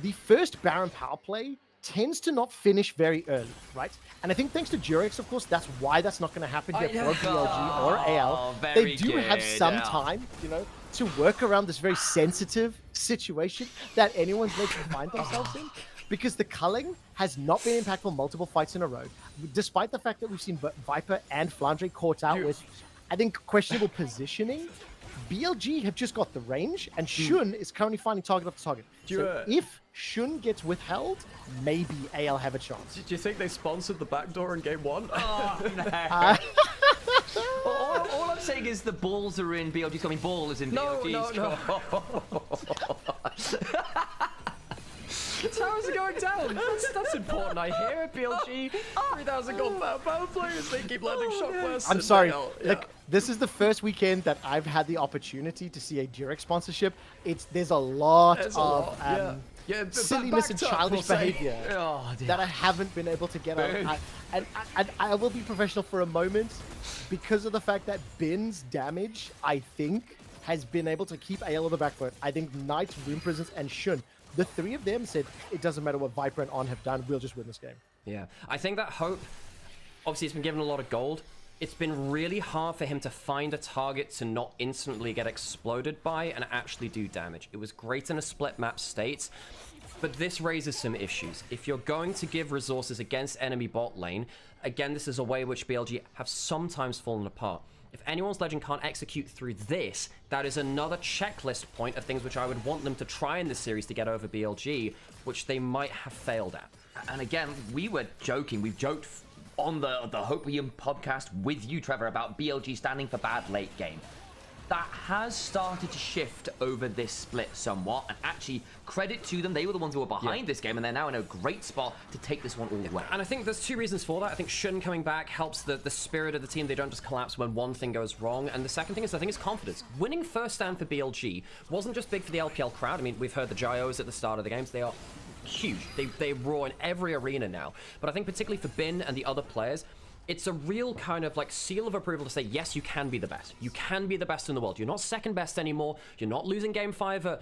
the first Baron power play tends to not finish very early, right? And I think thanks to Durex, of course, that's why that's not going to happen here for BLG or AL. They very do have good. some time, you know, to work around this very sensitive situation that anyone's legend find themselves in, because the culling has not been impactful multiple fights in a row, despite the fact that we've seen Viper and Flandre caught out with, I think, questionable positioning. BLG have just got the range, and Shun is currently finding target after target. So if Shun gets withheld, maybe AL have a chance. Do you think they sponsored the backdoor in game 1? All I'm saying is the balls are in BLG's. I mean, ball is in BLG's. The towers are going down. That's important. I hear it, BLG. 3,000 gold power players. They keep landing shock blasts. I'm and sorry. they all- Look, this is the first weekend that I've had the opportunity to see a Durex sponsorship. There's a lot There's a of lot, yeah, silliness and backed up, childish we'll say. behavior Oh, dear. that I haven't been able to get out. I will be professional for a moment because of the fact that Bin's damage, I think, has been able to keep AL on the back foot. I think Knight, Rune Presence, and Shun, the three of them said, it doesn't matter what Viper and On have done, we'll just win this game. Yeah, I think that Hope, obviously, he's been given a lot of gold. It's been really hard for him to find a target to not instantly get exploded by and actually do damage. It was great in a split map state, but this raises some issues. If you're going to give resources against enemy bot lane, again, this is a way which BLG have sometimes fallen apart. If anyone's legend can't execute through this, that is another checklist point of things which I would want them to try in this series to get over BLG, which they might have failed at. And again, we were joking. We've joked on the Hopium podcast with you, Trevor, about BLG standing for bad late game. That has started to shift over this split somewhat, and actually credit to them. They were the ones who were behind this game, and they're now in a great spot to take this one all the way. And I think there's two reasons for that. I think Shun coming back helps the spirit of the team. They don't just collapse when one thing goes wrong. And the second thing is, I think, it's confidence. Winning first stand for BLG wasn't just big for the LPL crowd. I mean, we've heard the Gyos at the start of the games. They are huge. They roar in every arena now. But I think particularly for Bin and the other players, it's a real kind of like seal of approval to say, yes, you can be the best. You can be the best in the world. You're not second best anymore. You're not losing game 5 at,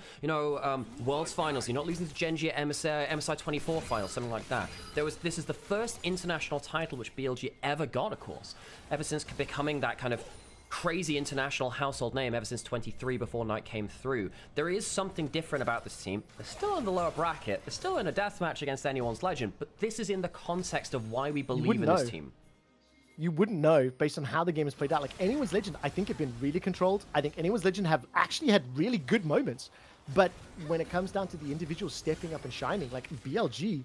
Worlds Finals. You're not losing to Genji at MSI 24 Finals, something like that. This is the first international title which BLG ever got, of course, ever since becoming that kind of crazy international household name ever since 23 before Knight came through. There is something different about this team. They're still in the lower bracket. They're still in a deathmatch against anyone's legend, but this is in the context of why we believe in this team. You wouldn't know based on how the game has played out. Like, anyone's legend, I think, have been really controlled. I think anyone's legend have actually had really good moments. But when it comes down to the individuals stepping up and shining, like BLG,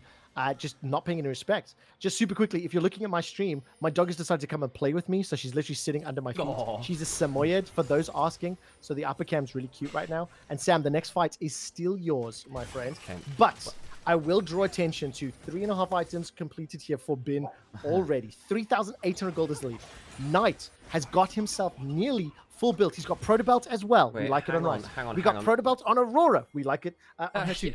just not paying any respect. Just super quickly, if you're looking at my stream, my dog has decided to come and play with me, so she's literally sitting under my feet. Aww. She's a Samoyed, for those asking, so the upper cam's really cute right now. And Sam, the next fight is still yours, my friend. Okay. But I will draw attention to 3.5 items completed here for Bin already. 3,800 gold is the lead. Knight has got himself nearly full build. He's got Proto Belt as well. We Wait, like it on hang on, Ryze. hang on, We got hang on. Proto Belt on Aurora. We like it on her too.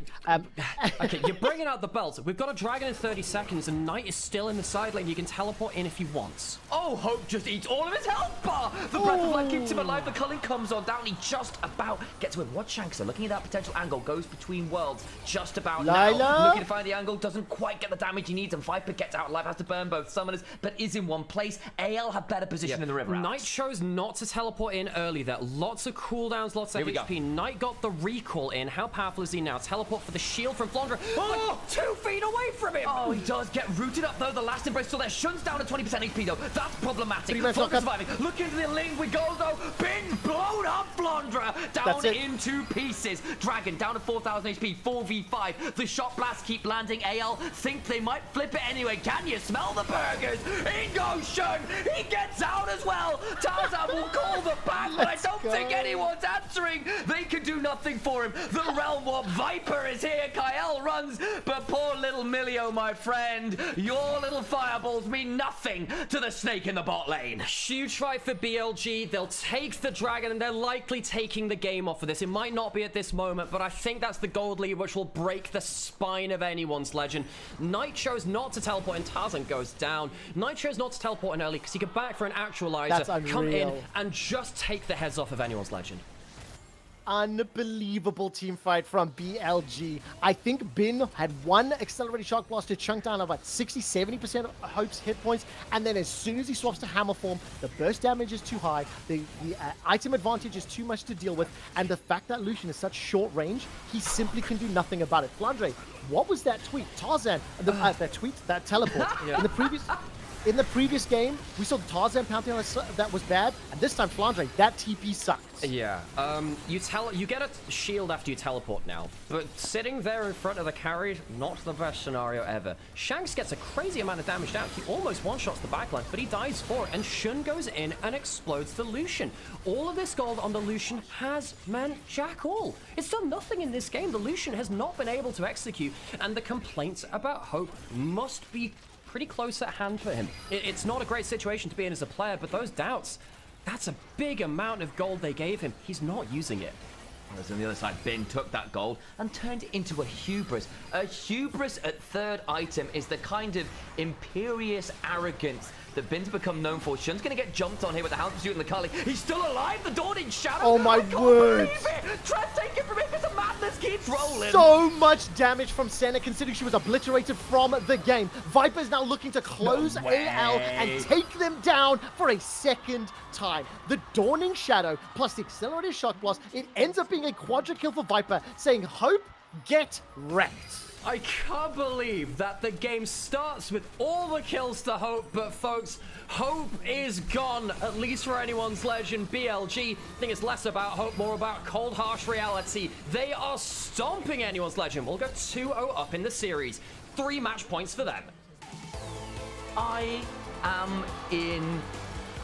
Okay, you're bringing out the belt. We've got a dragon in 30 seconds, and Knight is still in the side lane. You can teleport in if he wants. Oh, Hope just eats all of his health bar. The Breath of Life keeps him alive. The culling comes on down. He just about gets with what Shankster. Looking at that potential angle, goes between worlds just about now. Lila? Looking to find the angle, doesn't quite get the damage he needs, and Viper gets out alive, has to burn both summoners, but is in one place. AL have better position in the river. Knight chose not to teleport in early there. Lots of cooldowns, lots of Here we go. HP. Knight got the recall in. How powerful is he now? Teleport for the shield from Flandre. Oh! Like 2 feet away from him! Oh, he does get rooted up though. The last embrace still there. Shun's down to 20% HP though. That's problematic. Flandre Flandre surviving. Look into the lane we go though. Bin blown up. Flandre down into pieces. Dragon down to 4,000 HP. 4v5. The shot blasts keep landing. AL think they might flip it anyway. Can you smell the burgers? In goes Shun. He gets out as well. Tarzan will call the back, but I don't think anyone's answering. They can do nothing for him. The Realm Warp Viper is here. Kyle runs, but poor little Milio, my friend. Your little fireballs mean nothing to the snake in the bot lane. Huge fight for BLG. They'll take the dragon, and they're likely taking the game off of this. It might not be at this moment, but I think that's the gold lead which will break the spine of anyone's legend. Knight chose not to teleport, and Tarzan goes down. Knight chose not to teleport in early because he could back for an actualizer, come in, and just take the heads off of anyone's legend. Unbelievable team fight from BLG. I think Bin had one accelerated shock blast to chunk down about 60-70% of Hope's hit points, and then as soon as he swaps to hammer form, the burst damage is too high, the item advantage is too much to deal with, and the fact that Lucian is such short range, he simply can do nothing about it. Flandre, what was that tweet? Tarzan, that teleport in the previous game, we saw the Tarzan Pantheon that was bad, and this time Flandre, that TP sucks. Yeah, you get a shield after you teleport now, but sitting there in front of the carry, not the best scenario ever. Shanks gets a crazy amount of damage down. He almost one-shots the backline, but he dies for it, and Shun goes in and explodes the Lucian. All of this gold on the Lucian has meant jack all. It's done nothing in this game. The Lucian has not been able to execute, and the complaints about Hope must be pretty close at hand for him. It's not a great situation to be in as a player, but those doubts, that's a big amount of gold they gave him. He's not using it. Whereas on the other side, Bin took that gold and turned it into a hubris. A hubris at third item is the kind of imperious arrogance that Bin's become known for. Shun's going to get jumped on here with the Hound Pursuit and the Culling. He's still alive, the Dawning Shadow. Oh my word. Try to take it from him because the madness keeps rolling. So much damage from Senna considering she was obliterated from the game. Viper's now looking to close AL and take them down for a second time. The Dawning Shadow plus the Accelerated Shock Blast, it ends up being a quadra kill for Viper, saying, Hope, get wrecked. I can't believe that the game starts with all the kills to Hope, but folks, Hope is gone, at least for anyone's legend. BLG, I think it's less about Hope, more about cold, harsh reality. They are stomping anyone's legend. We'll go 2-0 up in the series. 3 match points for them. I am in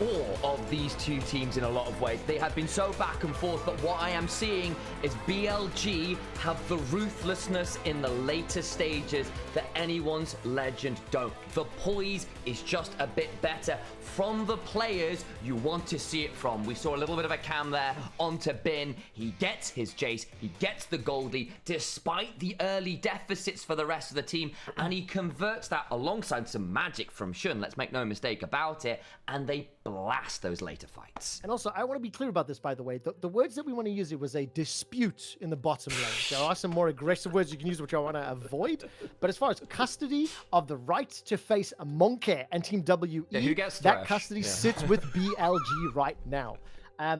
awe of these two teams in a lot of ways. They have been so back and forth, but what I am seeing is BLG have the ruthlessness in the later stages that anyone's legend don't. The poise is just a bit better from the players you want to see it from. We saw a little bit of a cam there onto Bin. He gets his Jace, he gets the Goldie, despite the early deficits for the rest of the team, and he converts that alongside some magic from Shun, let's make no mistake about it, and they blast those later fights. And also, I want to be clear about this, by the way. The words that we want to use, it was a dispute in the bottom lane. There are some more aggressive words you can use, which I want to avoid. But as far as custody of the right to face Monkey and Team WE, who gets that Thresh? custody sits with BLG right now.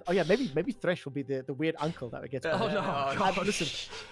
Oh yeah, maybe Thresh will be the weird uncle that gets. Oh no! Listen,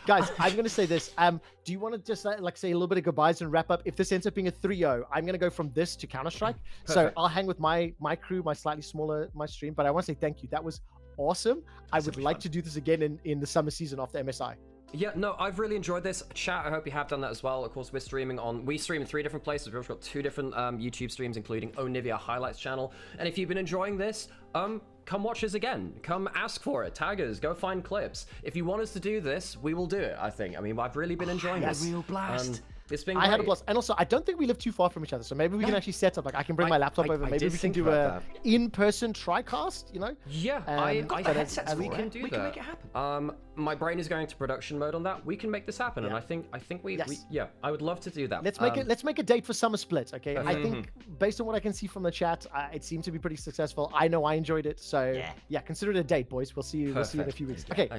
guys, I'm gonna say this. Do you want to just like say a little bit of goodbyes and wrap up? If this ends up being a 3-0, I'm gonna go from this to Counter-Strike. So I'll hang with my crew, my slightly smaller stream. But I want to say thank you. That was awesome. I would like to do this again in the summer season after MSI. Yeah, no, I've really enjoyed this. Chat, I hope you have done that as well. Of course, we stream in 3 different places. We've also got 2 different YouTube streams, including Onivia Highlights channel. And if you've been enjoying this, come watch us again. Come ask for it. Tag us. Go find clips. If you want us to do this, we will do it, I think. I mean, I've really been enjoying this. Real blast. It's been I had a great. blast. And also, I don't think we live too far from each other, so maybe we can actually set up. Like, I can bring my laptop over. I Maybe did we can think do about a in-person TriCast. You know? Yeah, got I the headsets we for can it. do We that. can make it happen. My brain is going to production mode on that. We can make this happen, and I think we yeah, I would love to do that. Let's make a date for Summer Split. Okay, I think based on what I can see from the chat, it seemed to be pretty successful. I know I enjoyed it, so yeah, consider it a date, boys. We'll see you. We'll see you in a few weeks. Okay.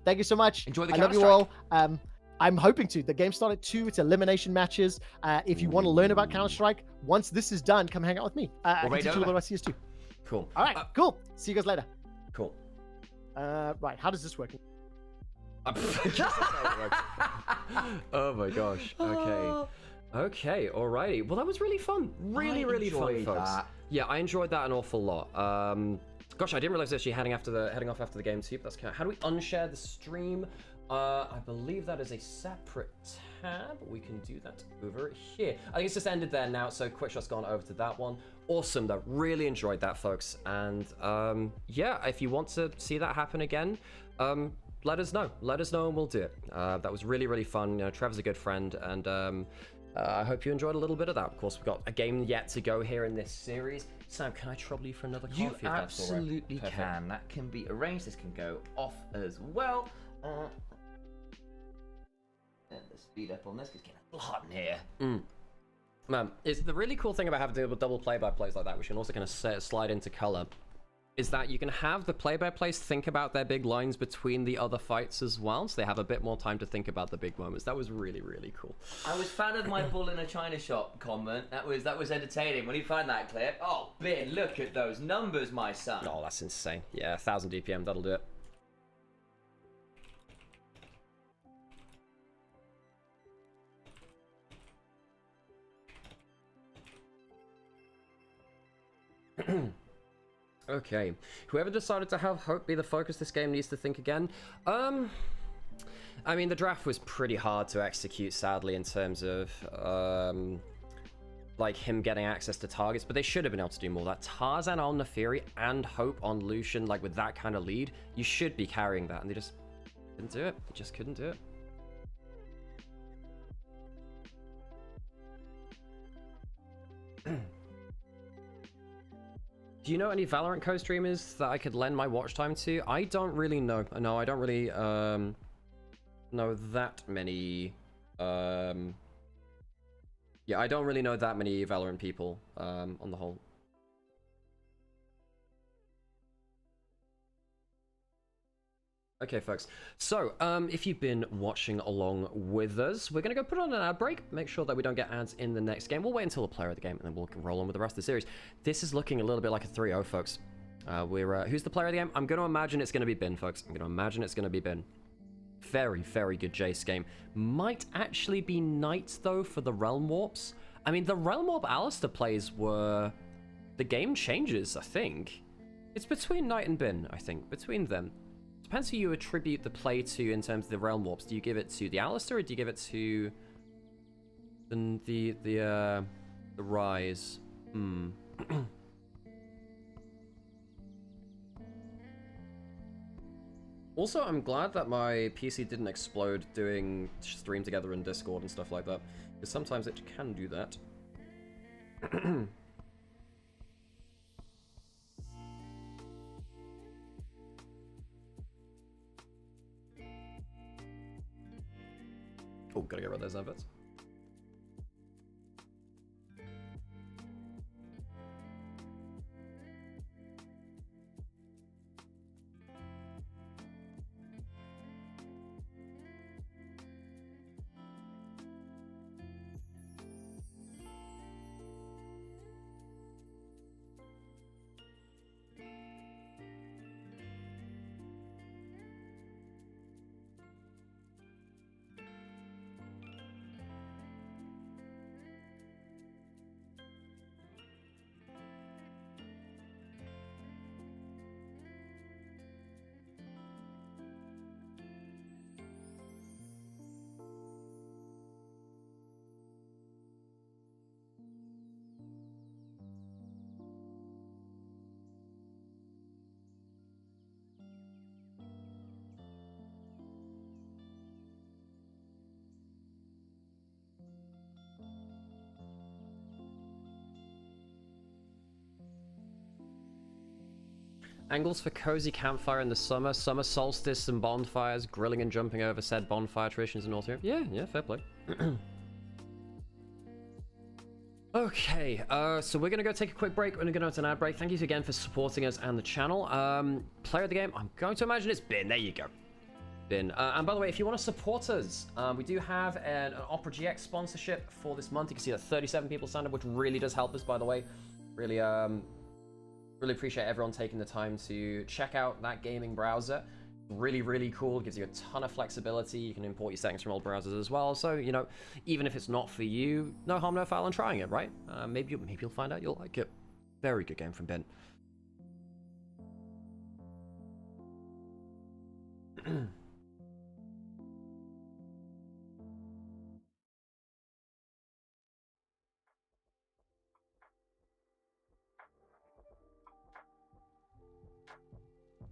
Thank you so much. Enjoy the I love you all. I'm hoping to. The game started at 2. It's elimination matches. If you want to learn about Counter-Strike, once this is done, come hang out with me. I can teach you a little bit about CS2. Cool. All right, cool. See you guys later. Cool. Right, how does this work? Oh my gosh. Okay, alrighty. Well, that was really fun. Really fun, folks. Yeah, I enjoyed that an awful lot. Gosh, I didn't realize actually heading off after the game too, but that's kind of, how do we unshare the stream? I believe that is a separate tab. We can do that over here. I think it's just ended there now, so Quickshot's gone over to that one. Awesome, though. Really enjoyed that, folks. And yeah, if you want to see that happen again, let us know. Let us know and we'll do it. That was really fun. You know, Trevor's a good friend, and I hope you enjoyed a little bit of that. Of course, we've got a game yet to go here in this series. Sam, can I trouble you for another coffee? You absolutely can. That can be arranged. This can go off as well. And the speed up on this is getting a little hot in here. Man, it's the really cool thing about having to deal with double play-by-plays like that, which can also kind of slide into color, is that you can have the play-by-plays think about their big lines between the other fights as well, so they have a bit more time to think about the big moments. That was really cool. I was fan of my bull in a china shop comment. That was entertaining. When you find that clip, oh, Ben, look at those numbers, my son. Oh, that's insane. Yeah, 1000 DPM, that'll do it. Okay, whoever decided to have hope be the focus this game needs to think again. I mean, the draft was pretty hard to execute, sadly, in terms of like him getting access to targets, but they should have been able to do more. That Tarzan on Neferi and Hope on Lucian, like with that kind of lead, you should be carrying that, and they just didn't do it. They just couldn't do it. Do you know any Valorant co-streamers that I could lend my watch time to? I don't really know. No, I don't really know that many. Yeah, I don't really know that many Valorant people on the whole. Okay, folks. So, if you've been watching along with us, we're going to go put on an ad break. Make sure that we don't get ads in the next game. We'll wait until the player of the game, and then we'll roll on with the rest of the series. This is looking a little bit like a 3-0, folks. Who's the player of the game? I'm going to imagine it's going to be Bin, folks. I'm going to imagine it's going to be Bin. Very good Jace game. Might actually be Knight, though, for the Realm Warps. I mean, the Realm Warp Alistair plays were... The game changes, I think. It's between Knight and Bin, I think. Between them. Depends who you attribute the play to in terms of the Realm Warps. Do you give it to the Alistair, or do you give it to the Rise? Also, I'm glad that my PC didn't explode doing stream together in Discord and stuff like that, because sometimes it can do that. Oh, gotta get rid of those adverts. Angles for cozy campfire in the summer, summer solstice and bonfires, grilling and jumping over said bonfire traditions in North Europe. Yeah, fair play. Okay, so we're gonna go take a quick break. We're gonna go to an ad break. Thank you again for supporting us and the channel. Player of the game, I'm going to imagine it's Bin. There you go. Bin. And by the way, if you want to support us, we do have an Opera GX sponsorship for this month. You can see that 37 people signed up, which really does help us, by the way. Really, really appreciate everyone taking the time to check out that gaming browser. Really cool. Gives you a ton of flexibility. You can import your settings from old browsers as well. So, you know, even if it's not for you, no harm, no foul in trying it, right? Maybe you'll find out you'll like it. Very good game from Ben.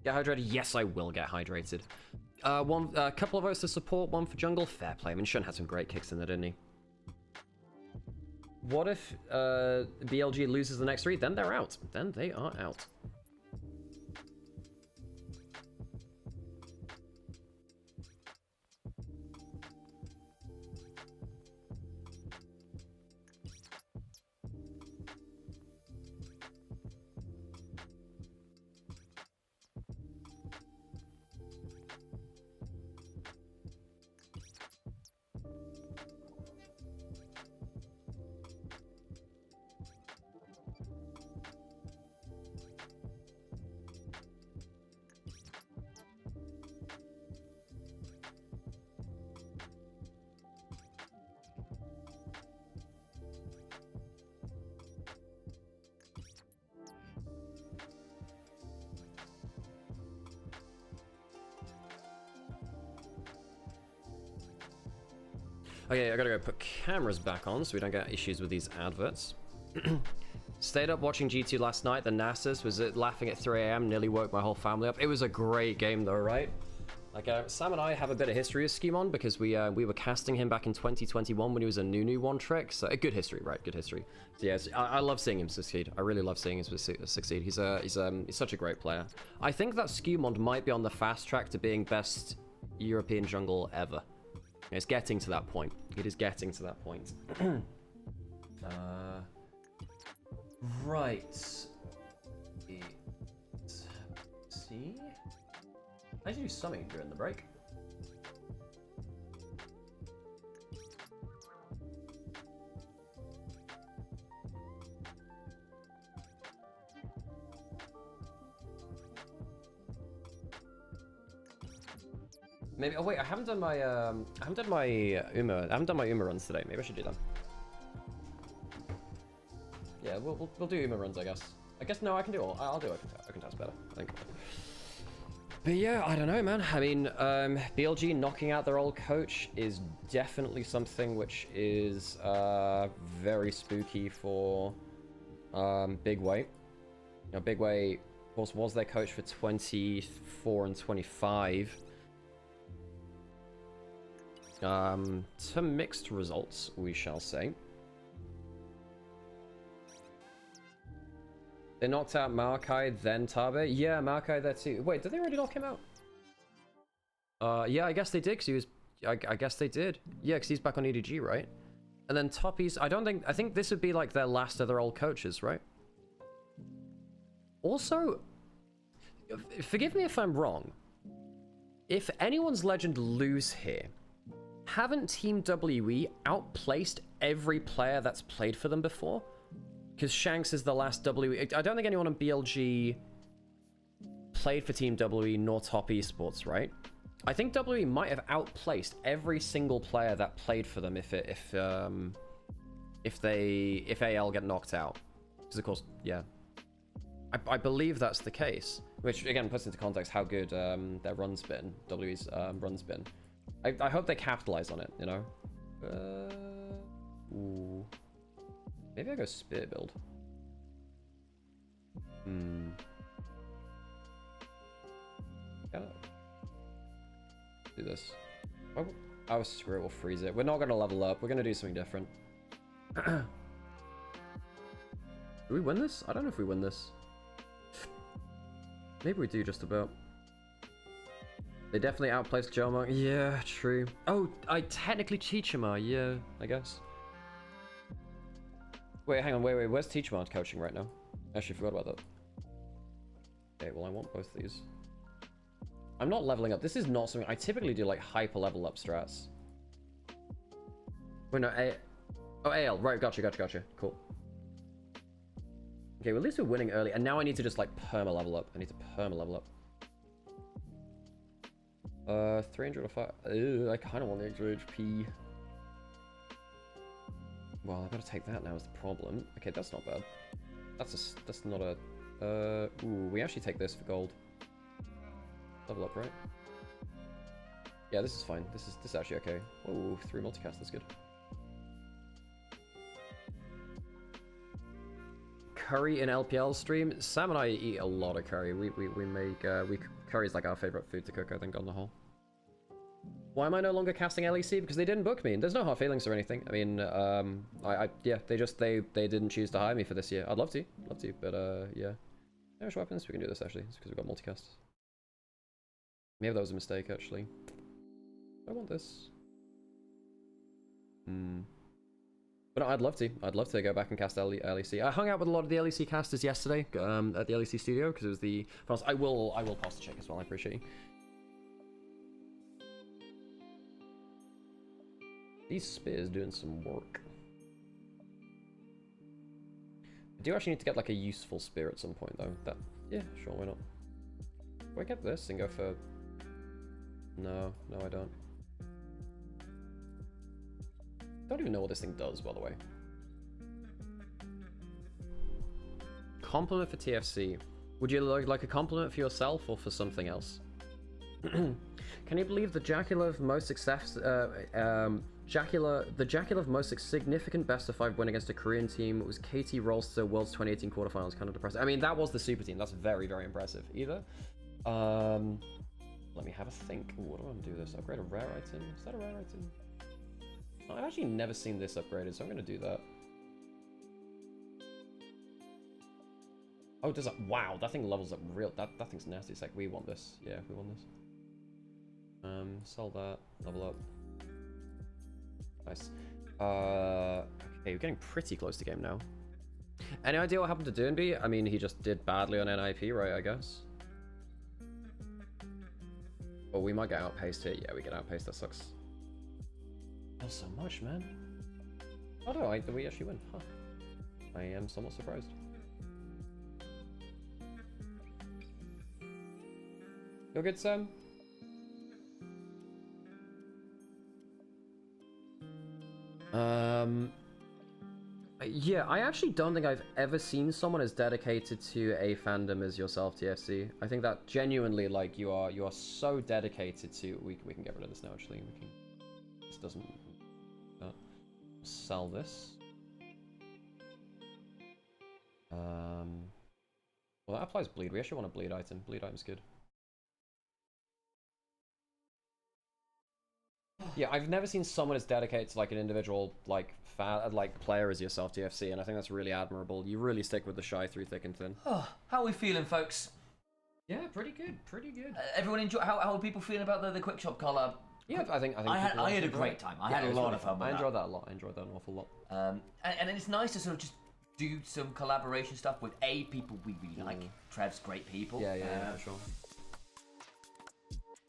Get hydrated? Yes, I will get hydrated. A couple of votes to support, one for jungle. Fair play. I mean, Shun had some great kicks in there, didn't he? What if BLG loses the next 3? Then they're out. Then they are out. Okay, I gotta go put cameras back on so we don't get issues with these adverts. Stayed up watching G2 last night. The Nasus was laughing at 3 AM. Nearly woke my whole family up. It was a great game though, right? Like Sam and I have a bit of history with Skimon because we were casting him back in 2021 when he was a Nunu one trick. So good history, right? Good history. So yes, I love seeing him succeed. I really love seeing him succeed. He's such a great player. I think that Skimon might be on the fast track to being best European jungle ever. It's getting to that point. It is getting to that point. Right. See? I do something during the break. Maybe. Oh wait, I haven't done my Uma. I haven't done my Uma runs today. Maybe I should do them. Yeah, we'll do Uma runs, I guess. I guess no, I can do all. I'll do Open Task better, I think. But yeah, I don't know, man. I mean, BLG knocking out their old coach is definitely something which is very spooky for Big Way. You know, Big Way, of course, was their coach for 24 and 25. Some mixed results, we shall say. They knocked out Maokai, then Tabe. Yeah, Maokai there too. Wait, did they already knock him out? Yeah, I guess they did, because he was... I guess they did. Yeah, because he's back on EDG, right? And then Toppy's... I think this would be like their last of their old coaches, right? Also, forgive me if I'm wrong. If anyone's legend lose here, haven't Team WE outplaced every player that's played for them before? Because Shanks is the last WE. I don't think anyone on BLG played for Team WE nor Top Esports, right? I think WE might have outplaced every single player that played for them if AL get knocked out. Because of course, yeah, I believe that's the case. Which again puts into context how good their run's been. WE's run's been. I hope they capitalize on it, you know? Ooh. Maybe I go spear build. Yeah. Do this. Oh, screw it, we'll freeze it. We're not gonna level up, we're gonna do something different. Do we win this? I don't know if we win this. Maybe we do just about. They definitely outplaced Joma. Yeah, true. Oh, I technically Teachama. Yeah, I guess. Wait, hang on. Wait. Where's Teachama coaching right now? Actually, forgot about that. Okay, well, I want both of these. I'm not leveling up. This is not something I typically do, like hyper level up strats. Wait, no, oh, AL. Right, gotcha. Cool. Okay, well, at least we're winning early, and now I need to just like perma level up. I need to perma level up. 305. I kind of want the extra HP. Well, I gotta take that now is the problem. Okay, that's not bad. That's not a. Ooh, we actually take this for gold. Level up, right? Yeah, this is fine. This is actually okay. Oh, 3 multicast. That's good. Curry in LPL stream. Sam and I eat a lot of curry. We make curry is like our favorite food to cook, I think, on the whole. Why am I no longer casting LEC? Because they didn't book me. And there's no hard feelings or anything. I mean, yeah, they didn't choose to hire me for this year. I'd love to, but yeah. Irish weapons. We can do this actually. It's because we've got multicast. Maybe that was a mistake actually. I want this. But no, I'd love to. I'd love to go back and cast LEC. I hung out with a lot of the LEC casters yesterday at the LEC studio because it was the. I will pass the check as well. I appreciate you. These spears doing some work. I do actually need to get like a useful spear at some point though. Yeah, sure, why not? Do I get this and go for? No, I don't. Don't even know what this thing does, by the way. Compliment for TFC. Would you like a compliment for yourself or for something else? Can you believe the Jaculov most most significant best of 5 win against a Korean team was KT Rolster World's 2018 quarterfinals? Kind of depressing. I mean, that was the super team. That's very, very impressive. Either. Let me have a think. Ooh, what do I want to do this? Upgrade a rare item? Is that a rare item? I've actually never seen this upgraded, so I'm going to do that. Oh, does that? Wow, that thing levels up real. That thing's nasty. It's like, we want this. Yeah, we want this. Sell that. Level up. Nice. Okay, we're getting pretty close to game now. Any idea what happened to Doonby? I mean, he just did badly on NIP, right, I guess? Oh, we might get outpaced here. Yeah, we get outpaced. That sucks. Not so much, man. Oh no, we actually win. Huh. I am somewhat surprised. You're good, Sam? Yeah, I actually don't think I've ever seen someone as dedicated to a fandom as yourself, TFC. I think that genuinely, like, you are so dedicated to. We can get rid of this now. Actually, we can. This doesn't. Sell this. Well, that applies bleed. We actually want a bleed item. Bleed item's good. Yeah, I've never seen someone as dedicated to like an individual like player as yourself, TFC, and I think that's really admirable. You really stick with the shy through thick and thin. Oh, how are we feeling, folks? Yeah, pretty good. Everyone enjoy. How are people feeling about the quick shop collab? Yeah, I think I had a great time. I had a lot of fun with I enjoyed that a lot. I enjoyed that an awful lot. And it's nice to sort of just do some collaboration stuff with people we really like. Trev's great people. Yeah, for sure.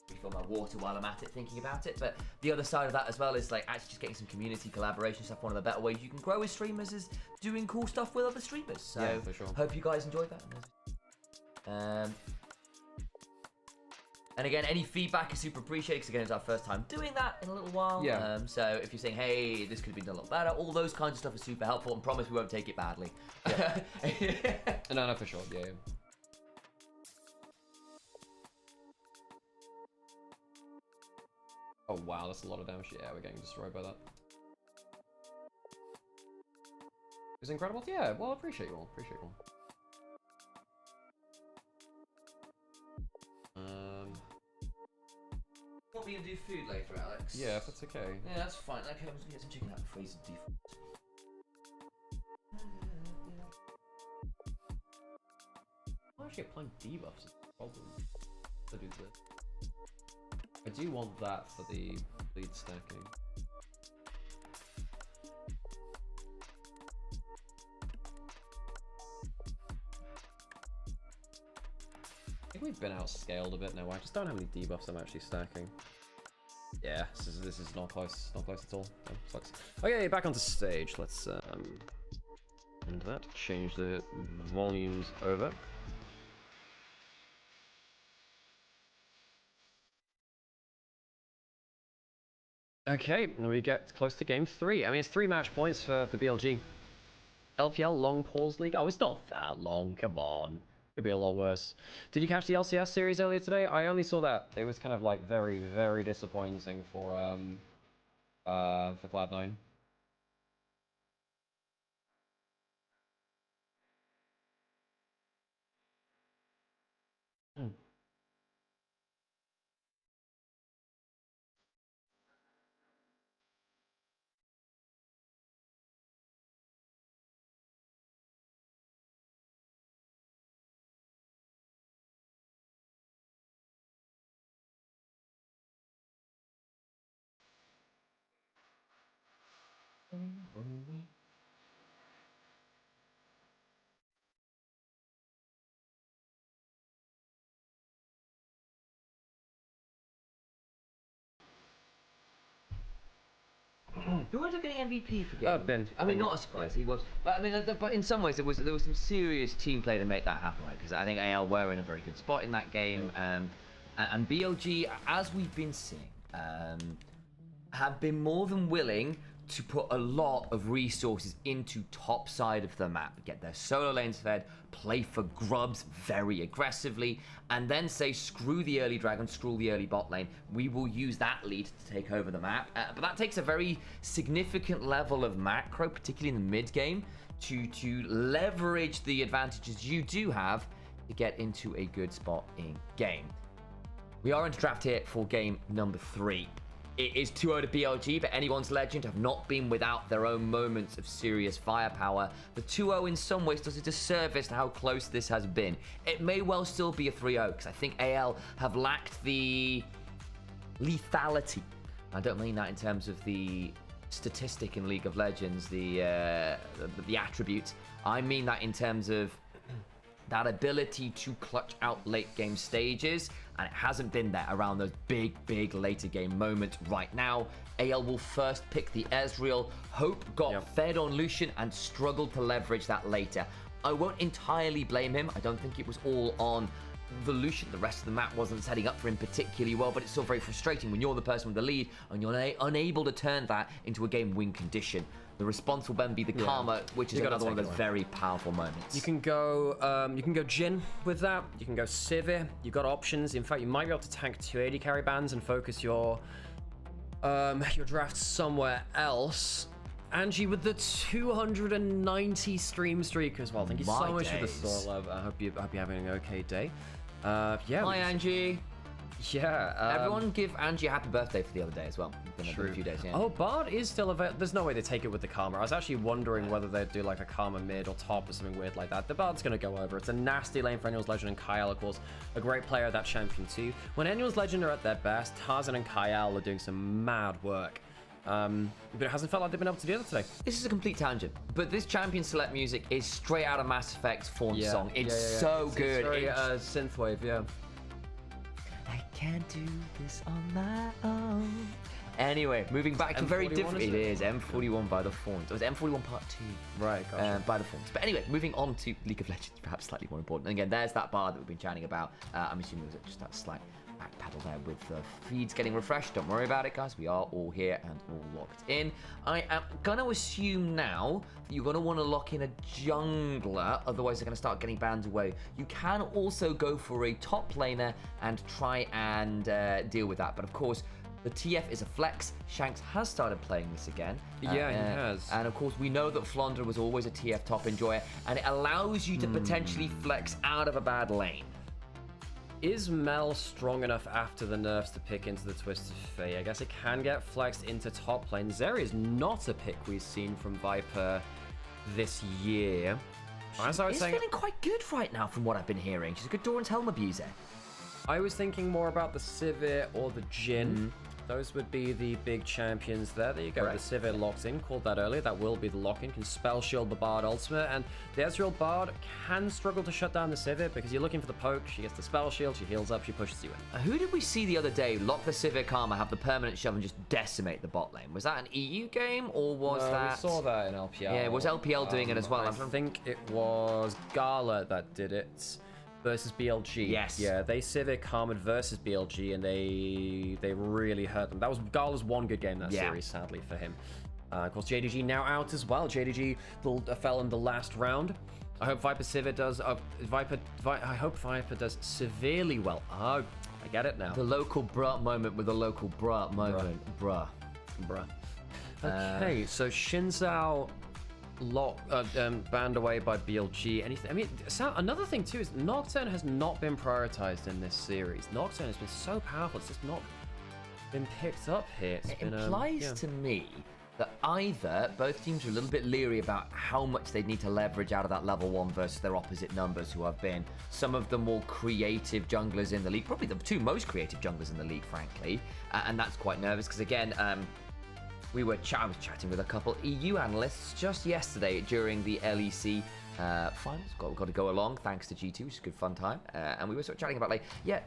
Refill my water while I'm at it, thinking about it. But the other side of that as well is like actually just getting some community collaboration stuff. One of the better ways you can grow as streamers is doing cool stuff with other streamers. So yeah, for sure. Hope you guys enjoyed that. And again, any feedback is super appreciated because again, it's our first time doing that in a little while. Yeah. So if you're saying, hey, this could have been done a lot better, all those kinds of stuff is super helpful, and promise we won't take it badly. Yeah. No, for sure. Yeah. Oh wow, that's a lot of damage. Yeah, we're getting destroyed by that. It's incredible. Yeah. Well, appreciate you all. Want me to do food later, Alex? Yeah, if that's okay. Yeah, that's fine. Okay, I'm just gonna get some chicken out of the freezer to defrost. I'm actually applying debuffs. problem to do this. I do want that for the lead stacking. I think we've been outscaled a bit now. I just don't have any debuffs I'm actually stacking. Yeah, this is not close at all. Oh, sucks. Okay, back onto stage. Let's end that. Change the volumes over. Okay, now we get close to game 3. I mean, it's 3 match points for BLG. LPL long pause league. Oh, it's not that long. Come on. Could be a lot worse. Did you catch the LCS series earlier today? I only saw that. It was kind of like very, very disappointing for Cloud9. Who ended up getting MVP for game? Ben. I mean, not a surprise, he was. But I mean, but in some ways, there was some serious team play to make that happen, right? Because I think AL were in a very good spot in that game, and BLG, as we've been seeing, have been more than willing to put a lot of resources into top side of the map, get their solo lanes fed, play for grubs very aggressively, and then say screw the early dragon, screw the early bot lane. We will use that lead to take over the map. But that takes a very significant level of macro, particularly in the mid game, to leverage the advantages you do have to get into a good spot in game. We are into draft here for game number 3. It is 2-0 to BLG, but anyone's legend have not been without their own moments of serious firepower. The 2-0 in some ways does a disservice to how close this has been. It may well still be a 3-0, because I think AL have lacked the lethality. I don't mean that in terms of the statistic in League of Legends, the attribute. I mean that in terms of that ability to clutch out late game stages, and it hasn't been there around those big later game moments. Right now, AL will first pick the Ezreal. Hope got fed on Lucian and struggled to leverage that later. I won't entirely blame him. I don't think it was all on the Lucian. The rest of the map wasn't setting up for him particularly well, but it's still very frustrating when you're the person with the lead and you're unable to turn that into a game win condition. The response will then be the Karma, which is another one of those very powerful moments. You can go Jhin with that. You can go Sivir. You've got options. In fact, you might be able to tank 280 carry bands and focus your draft somewhere else. Angie with the 290 stream streak as well. Thank you so much for the store, love. I hope you're having an okay day. Yeah. Hi, Angie. Yeah. Everyone give Angie a happy birthday for the other day as well. Been a few days, yeah. Oh, Bard is still available. There's no way they take it with the Karma. I was actually wondering whether they'd do like a Karma mid or top or something weird like that. The Bard's going to go over. It's a nasty lane for Annual's Legend, and Kyle, of course, a great player that champion too. When Annual's Legend are at their best, Tarzan and Kyle are doing some mad work. But it hasn't felt like they've been able to do that today. This is a complete tangent, but this champion select music is straight out of Mass Effect's Fawn song. It's so good. It's very synthwave, yeah. I can't do this on my own. Anyway, moving back to very different. It is M41 by the Fawns. It was M41 Part 2. Right, gotcha. By the Fawns. But anyway, moving on to League of Legends, perhaps slightly more important. And again, there's that bar that we've been chatting about. I'm assuming it was just that slight back pedal there with the feeds getting refreshed. Don't worry about it, guys. We are all here and all locked in. I am going to assume now that you're going to want to lock in a jungler, otherwise they're going to start getting banned away. You can also go for a top laner and try and deal with that. But of course, the TF is a flex. Shanks has started playing this again. Yeah, he has. And of course, we know that Flandre was always a TF top enjoyer, and it allows you to potentially flex out of a bad lane. Is Mel strong enough after the nerfs to pick into the Twisted Fate? I guess it can get flexed into top lane. Zeri is not a pick we've seen from Viper this year. As I was She's saying, feeling quite good right now from what I've been hearing. She's a good Doran's Helm abuser. I was thinking more about the Sivir or the Jhin. Those would be the big champions there. There you go. Correct. The Sivir locked in. Called that earlier. That will be the lock-in. Can spell shield the Bard ultimate. And the Ezreal Bard can struggle to shut down the Sivir because you're looking for the poke. She gets the spell shield. She heals up. She pushes you in. Who did we see the other day lock the Sivir Karma, have the permanent shove, and just decimate the bot lane? Was that an EU game, or was that... We saw that in LPL. Yeah, was LPL doing it as well? I think it was Gala that did it versus BLG. Yes. Yeah, they Sivir Karma versus BLG, and they really hurt them. That was Gala's one good game that series, sadly, for him. Of course, JDG now out as well. JDG fell in the last round. I hope Viper Sivir does... I hope Viper does severely well. Oh, I get it now. The local bruh moment with a local bruh moment. Bruh. Okay, so Shinzao banned away by BLG. Anything? I mean, another thing too is Nocturne has not been prioritized in this series. Nocturne has been so powerful; it's just not been picked up here. It implies to me that either both teams are a little bit leery about how much they need to leverage out of that level 1 versus their opposite numbers, who have been some of the more creative junglers in the league, probably the two most creative junglers in the league, frankly, and that's quite nervous because again. I was chatting with a couple EU analysts just yesterday during the LEC finals. Got to go along thanks to G2, which is a good fun time. And we were sort of chatting about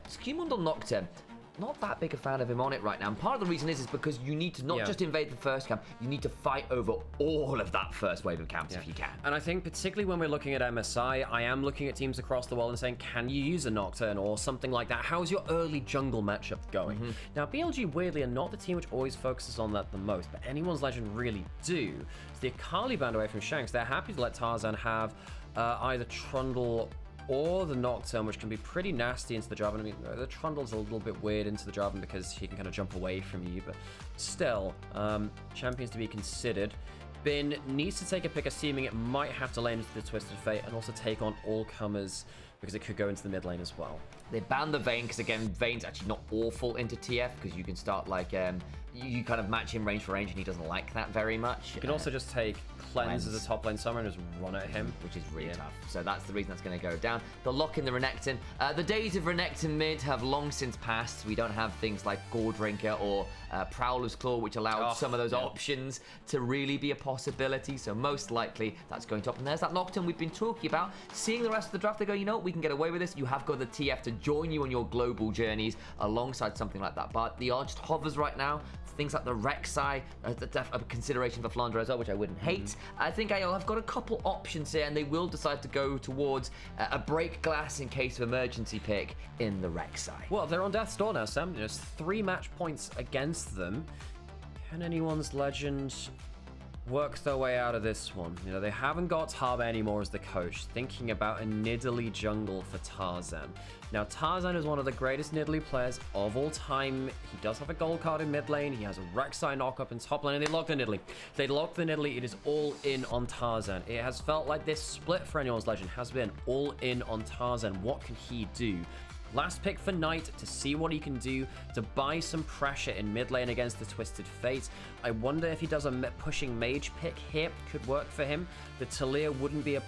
Skimundle Nocturne. Not that big a fan of him on it right now. And part of the reason is because you need to not just invade the first camp, you need to fight over all of that first wave of camps if you can. And I think particularly when we're looking at MSI, I am looking at teams across the world and saying, can you use a Nocturne or something like that? How's your early jungle matchup going? Now, BLG, weirdly, are not the team which always focuses on that the most, but anyone's legend really do. So the Akali band away from Shanks, they're happy to let Tarzan have either Trundle or the Nocturne, which can be pretty nasty into the Jarvan. I mean, the Trundle's a little bit weird into the Jarvan because he can kind of jump away from you, but still, champions to be considered. Bin needs to take a pick, assuming it might have to lane into the Twisted Fate and also take on all comers because it could go into the mid lane as well. They banned the Vayne because, again, Vayne's actually not awful into TF because you can start, like, you kind of match him range for range and he doesn't like that very much. You can also just take Cleanse as a top lane summoner and just run at him, which is really tough. So that's the reason that's going to go down. The lock in the Renekton. The days of Renekton mid have long since passed. We don't have things like Gordrinker or Prowler's Claw, which allowed some of those options to really be a possibility. So most likely that's going to happen. There's that Nocturne we've been talking about. Seeing the rest of the draft, they go, you know what, we can get away with this. You have got the TF to join you on your global journeys alongside something like that. But the R just hovers right now. Things like the Rek'Sai, a consideration for Flandre as well, which I wouldn't hate. I think I've got a couple options here, and they will decide to go towards a break glass in case of emergency pick in the Rek'Sai. Well, they're on death's door now, Sam. There's 3 match points against them. Can anyone's legend work their way out of this one? You know, they haven't got Hub anymore as the coach. Thinking about a Nidalee jungle for Tarzan. Now, Tarzan is one of the greatest Nidalee players of all time. He does have a gold card in mid lane. He has a Rek'Sai knock-up in top lane, and they lock the Nidalee. They lock the Nidalee. It is all in on Tarzan. It has felt like this split for anyone's legend has been all in on Tarzan. What can he do? Last pick for Knight to see what he can do to buy some pressure in mid lane against the Twisted Fate. I wonder if he does a pushing mage pick here. Could work for him. The Talia wouldn't be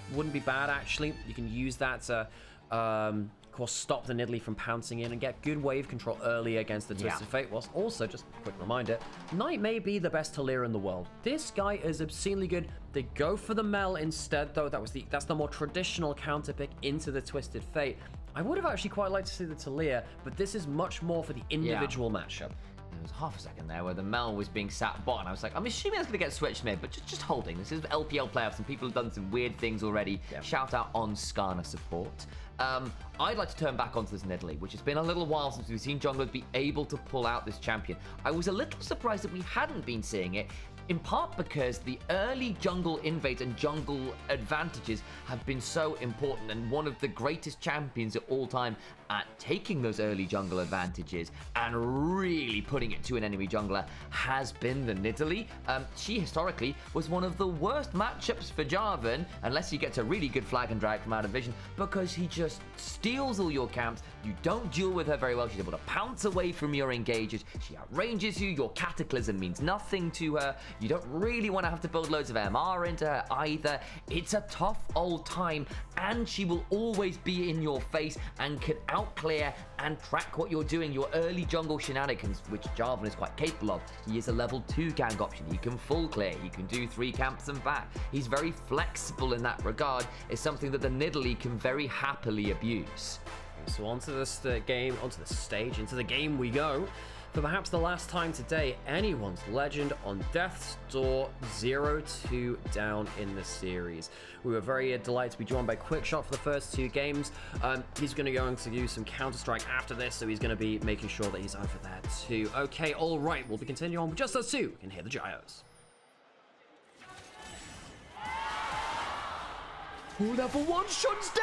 bad, actually. You can use that to of course stop the Nidalee from pouncing in and get good wave control early against the Twisted Fate. Whilst also, just a quick reminder, Knight may be the best Talia in the world. This guy is obscenely good. They go for the Mel instead, though. That's the more traditional counter pick into the Twisted Fate. I would have actually quite liked to see the Talia, but this is much more for the individual matchup. There was half a second there where the Mel was being sat bot, and I was like, I'm assuming that's going to get switched mid, but just holding. This is LPL playoffs, and people have done some weird things already. Shout out on Skarner support. I'd like to turn back onto this Nidalee, which has been a little while since we've seen junglers be able to pull out this champion. I was a little surprised that we hadn't been seeing it, in part because the early jungle invades and jungle advantages have been so important, and one of the greatest champions of all time at taking those early jungle advantages and really putting it to an enemy jungler has been the Nidalee. She historically was one of the worst matchups for Jarvan, unless you get to really good flag and drag from out of vision, because he just steals all your camps. You don't duel with her very well. She's able to pounce away from your engages. She outranges you. Your Cataclysm means nothing to her. You don't really want to have to build loads of MR into her either. It's a tough old time, and she will always be in your face and can outclear and track what you're doing. Your early jungle shenanigans, which Jarvan is quite capable of. He is a level 2 gank option. He can full clear. He can do 3 camps and back. He's very flexible in that regard. It's something that the Nidalee can very happily abuse. So onto this game, onto the stage, into the game we go. For perhaps the last time today, anyone's legend on death's door, 0-2 down in the series. We were very delighted to be joined by Quickshot for the first 2 games. He's going to go on to use some Counter-Strike after this, so he's going to be making sure that he's over there too. Okay, all right, we'll be continuing on with just us 2. We can hear the gyros. Oh, level 1, Shun's dead!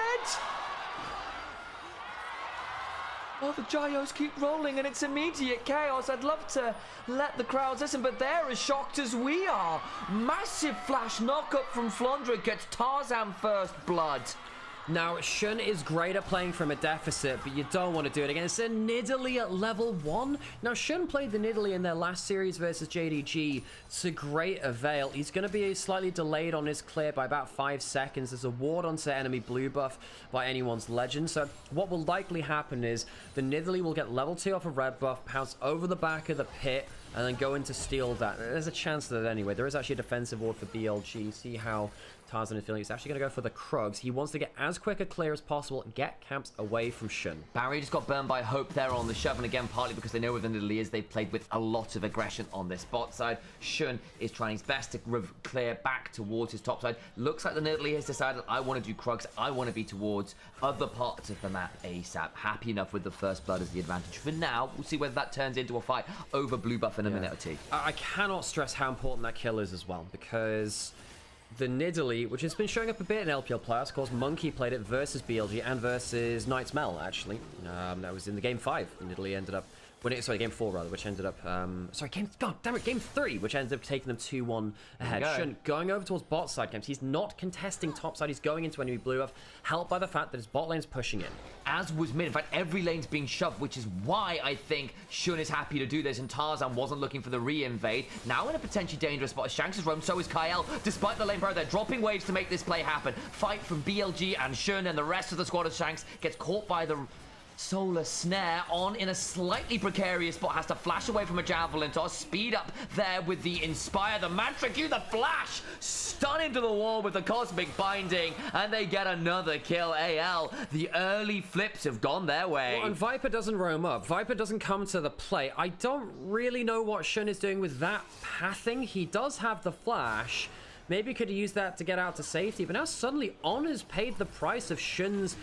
Oh, the gyros keep rolling and it's immediate chaos. I'd love to let the crowds listen, but they're as shocked as we are. Massive flash knockup from Flandre gets Tarzan first blood. Now, Shun is great at playing from a deficit, but you don't want to do it against a Nidalee at level 1. Now, Shun played the Nidalee in their last series versus JDG to great avail. He's going to be slightly delayed on his clear by about 5 seconds. There's a ward onto enemy blue buff by anyone's legend. So what will likely happen is the Nidalee will get level 2 off a red buff, pounce over the back of the pit, and then go in to steal that. There's a chance of that anyway. There is actually a defensive ward for BLG. See how Tarzan is feeling. He's actually going to go for the Krugs. He wants to get as quick a clear as possible and get camps away from Shun. Barry just got burned by Hope there on the shove, and again, partly because they know where the Nidalee is, they've played with a lot of aggression on this bot side. Shun is trying his best to clear back towards his top side. Looks like the Nidalee has decided, I want to do Krugs, I want to be towards other parts of the map ASAP. Happy enough with the first blood as the advantage for now. We'll see whether that turns into a fight over blue buff in a minute or 2. I cannot stress how important that kill is as well, because the Nidalee, which has been showing up a bit in LPL playoffs, of course, Monkey played it versus BLG and versus Knight's Mel, actually. That was in the game 5. The Nidalee ended up winning, sorry, game 4 rather, which ended up, game 3, which ended up taking them 2-1 ahead. Shun going over towards bot side games. He's not contesting top side. He's going into enemy blue buff, helped by the fact that his bot lane's pushing in. As was mid. In fact, every lane's being shoved, which is why I think Shun is happy to do this, and Tarzan wasn't looking for the re-invade. Now in a potentially dangerous spot, Shanks is roamed, so is Kyle. Despite the lane bro, they're dropping waves to make this play happen. Fight from BLG and Shun, and the rest of the squad of Shanks gets caught by the Solar Snare on in a slightly precarious spot, has to flash away from a javelin toss, speed up there with the Inspire, the Mantra Q, the flash, stun into the wall with the Cosmic Binding, and they get another kill. AL, the early flips have gone their way. Well, and Viper doesn't roam up. Viper doesn't come to the play. I don't really know what Shun is doing with that pathing. He does have the flash. Maybe could have used that to get out to safety, but now suddenly On has paid the price of Shun's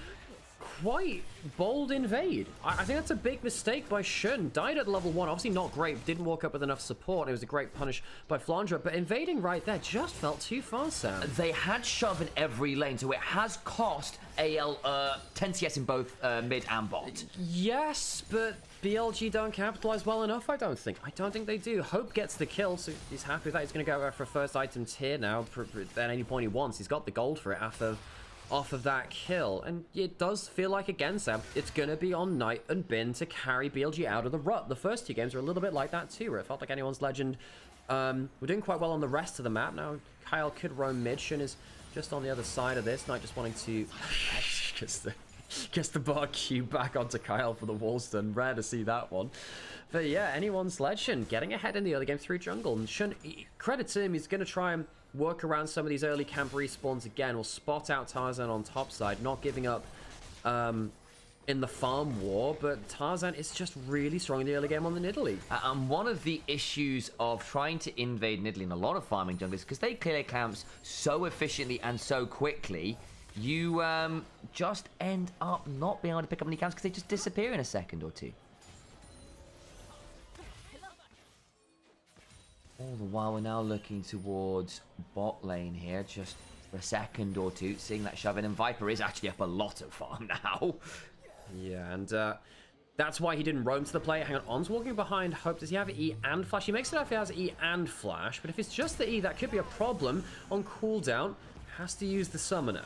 quite bold invade. I think that's a big mistake by Shun. Died at level 1, obviously not great, didn't walk up with enough support. It was a great punish by Flandre, but invading right there just felt too far, Sam. They had shove in every lane, so it has cost AL 10 CS in both mid and bot. Yes, but BLG don't capitalize well enough, I don't think. I don't think they do. Hope gets the kill, so he's happy with that. He's going to go for a first item tier now at any point he wants. He's got the gold for it off of that kill, and it does feel like, again, Sam, it's gonna be on Knight and Bin to carry BLG out of the rut. The first 2 games are a little bit like that too, where it felt like anyone's legend we're doing quite well on the rest of the map. Now Kyle could roam mid. Shun is just on the other side of this. Knight just wanting to gets the bar cube back onto Kyle for the wall stun. Rare to see that one. But yeah, anyone's legend getting ahead in the other game through jungle, and Shun, credit to him, he's gonna try and work around some of these early camp respawns again. We'll spot out Tarzan on top side, not giving up in the farm war, but Tarzan is just really strong in the early game on the Nidalee. And one of the issues of trying to invade Nidalee in a lot of farming junglers, because they clear camps so efficiently and so quickly, you just end up not being able to pick up any camps because they just disappear in a second or 2. All the while, we're now looking towards bot lane here, just for a second or 2, seeing that shove in, and Viper is actually up a lot of farm now. Yeah, and that's why he didn't roam to the play. Hang on, On's walking behind Hope. Does he have E and Flash? He makes it up if he has E and Flash, but if it's just the E, that could be a problem. On cooldown, has to use the Summoner.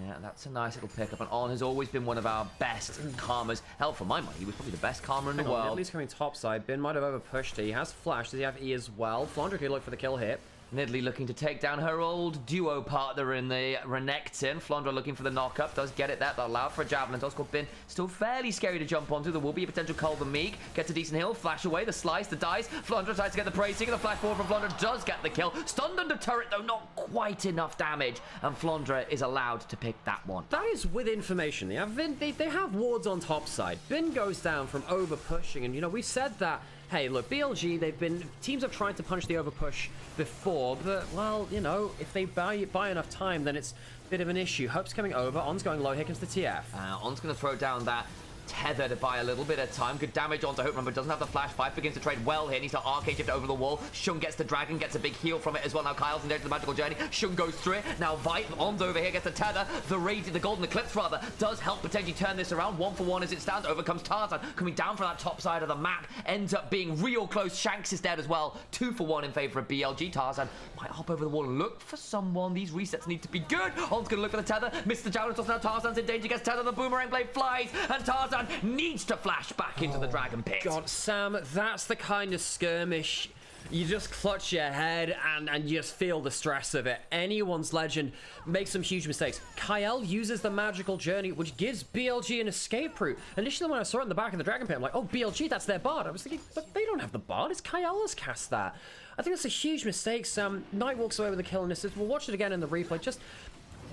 Yeah, that's a nice little pickup. And On has always been one of our best Karmas. Hell, for my money, he was probably the best Karma in the world. Ridley's coming topside. Bin might have overpushed it. He has Flash. Does he have E as well? Flandre could look for the kill here. Nidalee looking to take down her old duo partner in the Renekton. Flandre looking for the knock-up. Does get it there. That allowed for a Javelin. Does call Bin. Still fairly scary to jump onto. There will be a potential Cull the Meek. Gets a decent heal. Flash away. The slice. The dice. Flandre tries to get the praising. The flash forward from Flandre does get the kill. Stunned under turret, though. Not quite enough damage. And Flandre is allowed to pick that one. That is with information. They have wards on top side. Bin goes down from over pushing, and you know we've said that. Hey, look, BLG, teams have tried to punch the overpush before, but well, you know, if they buy enough time, then it's a bit of an issue. Hope's coming over. On's going low. Here comes the TF. On's going to throw down that tether to buy a little bit of time. Good damage onto Hope, remember, doesn't have the flash. Five begins to trade well here. Needs to arcade shift over the wall. Shun gets the dragon, gets a big heal from it as well. Now Kyle's in there to the magical journey. Shun goes through it. Now Vipe, On's over here, gets the tether. The golden eclipse rather, does help potentially turn this around. 1-for-1 as it stands. Overcomes Tarzan, coming down from that top side of the map. Ends up being real close. Shanks is dead as well. 2-for-1 in favor of BLG. Tarzan might hop over the wall and look for someone. These resets need to be good. On's gonna look for the tether. Misses the javelin toss. Now Tarzan's in danger. Gets tether. The boomerang blade flies, and Tarzan needs to flash back into the dragon pit. God, Sam, that's the kind of skirmish you just clutch your head and you just feel the stress of it. Anyone's Legend makes some huge mistakes. Kyle uses the magical journey, which gives BLG an escape route. Initially, when I saw it in the back of the dragon pit, I'm like, oh, BLG, that's their bard. I was thinking, but they don't have the bard. It's Kyle's cast that. I think that's a huge mistake, Sam. Knight walks away with a kill and assists. We'll watch it again in the replay. Just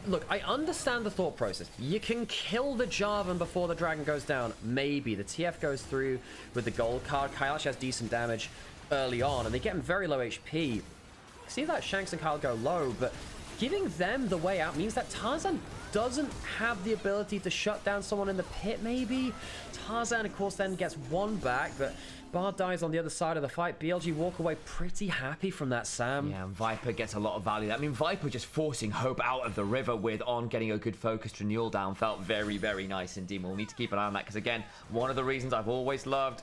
look, I understand the thought process. You can kill the Jarvan before the dragon goes down. Maybe. The TF goes through with the gold card. Kyle actually has decent damage early on, and they get him very low HP. See that Shanks and Kyle go low, but giving them the way out means that Tarzan doesn't have the ability to shut down someone in the pit, maybe? Tarzan, of course, then gets one back, but Bard dies on the other side of the fight. BLG walk away pretty happy from that, Sam. Yeah, and Viper gets a lot of value. I mean, Viper just forcing Hope out of the river with On getting a good focused renewal down felt very, very nice indeed. We'll need to keep an eye on that because, again, one of the reasons I've always loved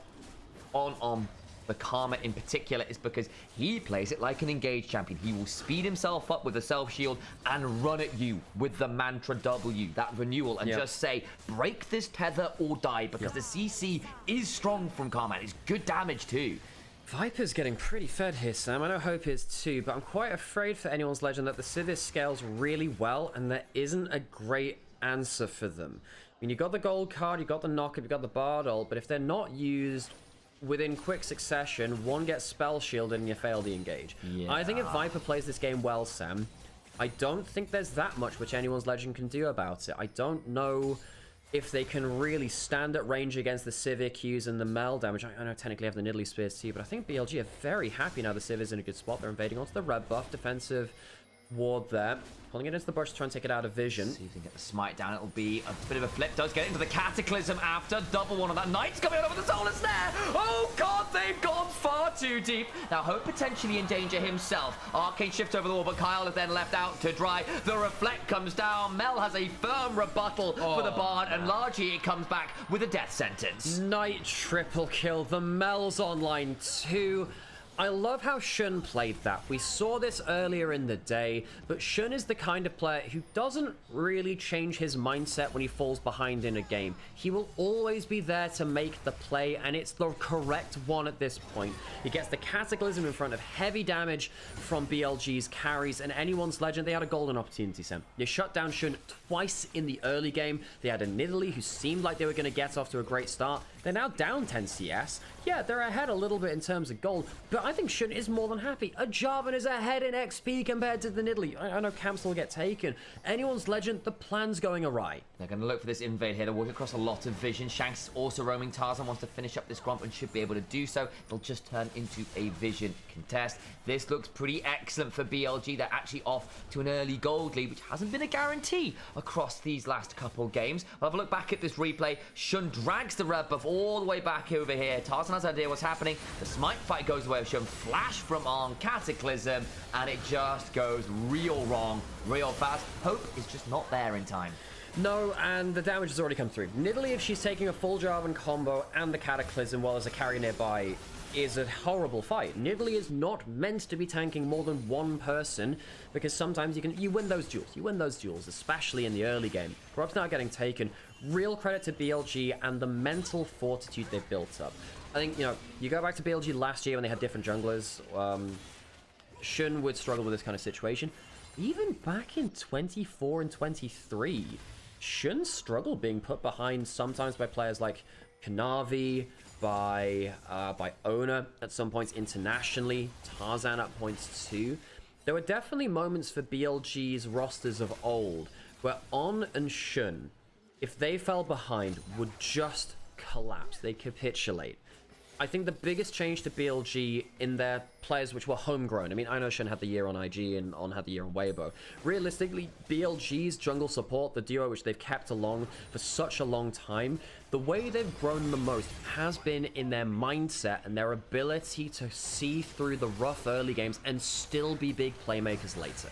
On the Karma in particular is because he plays it like an engaged champion. He will speed himself up with the self shield and run at you with the mantra W, that renewal, and just say, break this tether or die, because the CC is strong from Karma. It's good damage too. Viper's getting pretty fed here, Sam. I know Hope is too, but I'm quite afraid for anyone's Legend that the Civis scales really well and there isn't a great answer for them. I mean, you got the gold card, you got the knock-up, you got the bard ult, but if they're not used within quick succession, one gets spell shielded and you fail the engage. Yeah. I think if Viper plays this game well, Sam, I don't think there's that much which anyone's Legend can do about it. I don't know if they can really stand at range against the Civic Qs and the Mel damage. I know technically have the Nidalee Spears too, but I think BLG are very happy now the Civ is in a good spot. They're invading onto the red buff, defensive ward there. Pulling it into the bush to try and take it out of vision. See if they can get the smite down. It'll be a bit of a flip. Does get into the Cataclysm after. Double one of that. Knight's coming over the Solar Snare. Oh, God, they've gone far too deep. Now, Hope potentially in danger himself. Arcane shift over the wall, but Kyle is then left out to dry. The Reflect comes down. Mel has a firm rebuttal for the Bard, and largely it comes back with a death sentence. Knight triple kill. The Mel's online too. I love how Shun played that. We saw this earlier in the day, but Shun is the kind of player who doesn't really change his mindset when he falls behind in a game. He will always be there to make the play, and it's the correct one at this point. He gets the Cataclysm in front of heavy damage from BLG's carries, and anyone's Legend, they had a golden opportunity, Sam. You shut down Shun twice in the early game. They had a Nidalee who seemed like they were going to get off to a great start. They're now down 10 CS. Yeah, they're ahead a little bit in terms of gold, but I think Shun is more than happy. A Jarvan is ahead in XP compared to the Nidalee. I know camps will get taken. Anyone's Legend, the plan's going awry. They're going to look for this invade here. They're walking across a lot of vision. Shanks is also roaming. Tarzan wants to finish up this Gromp and should be able to do so. It'll just turn into a vision contest. This looks pretty excellent for BLG. They're actually off to an early gold lead, which hasn't been a guarantee across these last couple games. We'll have a look back at this replay. Shun drags the red buff all the way back over here. Tarzan has no idea what's happening. The smite fight goes away with Shun. Flash from On, Cataclysm, and it just goes real wrong, real fast. Hope is just not there in time. No, and the damage has already come through. Nidalee, if she's taking a full Jarvan combo and the Cataclysm while there's a carry nearby, is a horrible fight. Nidalee is not meant to be tanking more than one person, because sometimes you win those duels. You win those duels, especially in the early game. Grub's now getting taken. Real credit to BLG and the mental fortitude they've built up. I think, you know, you go back to BLG last year when they had different junglers. Shun would struggle with this kind of situation. Even back in 24 and 23, Shun struggled being put behind sometimes by players like Kanavi, by Ona at some points internationally, Tarzan at points too. There were definitely moments for BLG's rosters of old where On and Shun, if they fell behind, would just collapse. They capitulate. I think the biggest change to BLG in their players which were homegrown. I mean, I know Shen had the year on IG and On had the year on Weibo. Realistically, BLG's jungle support, the duo which they've kept along for such a long time, the way they've grown the most has been in their mindset and their ability to see through the rough early games and still be big playmakers later.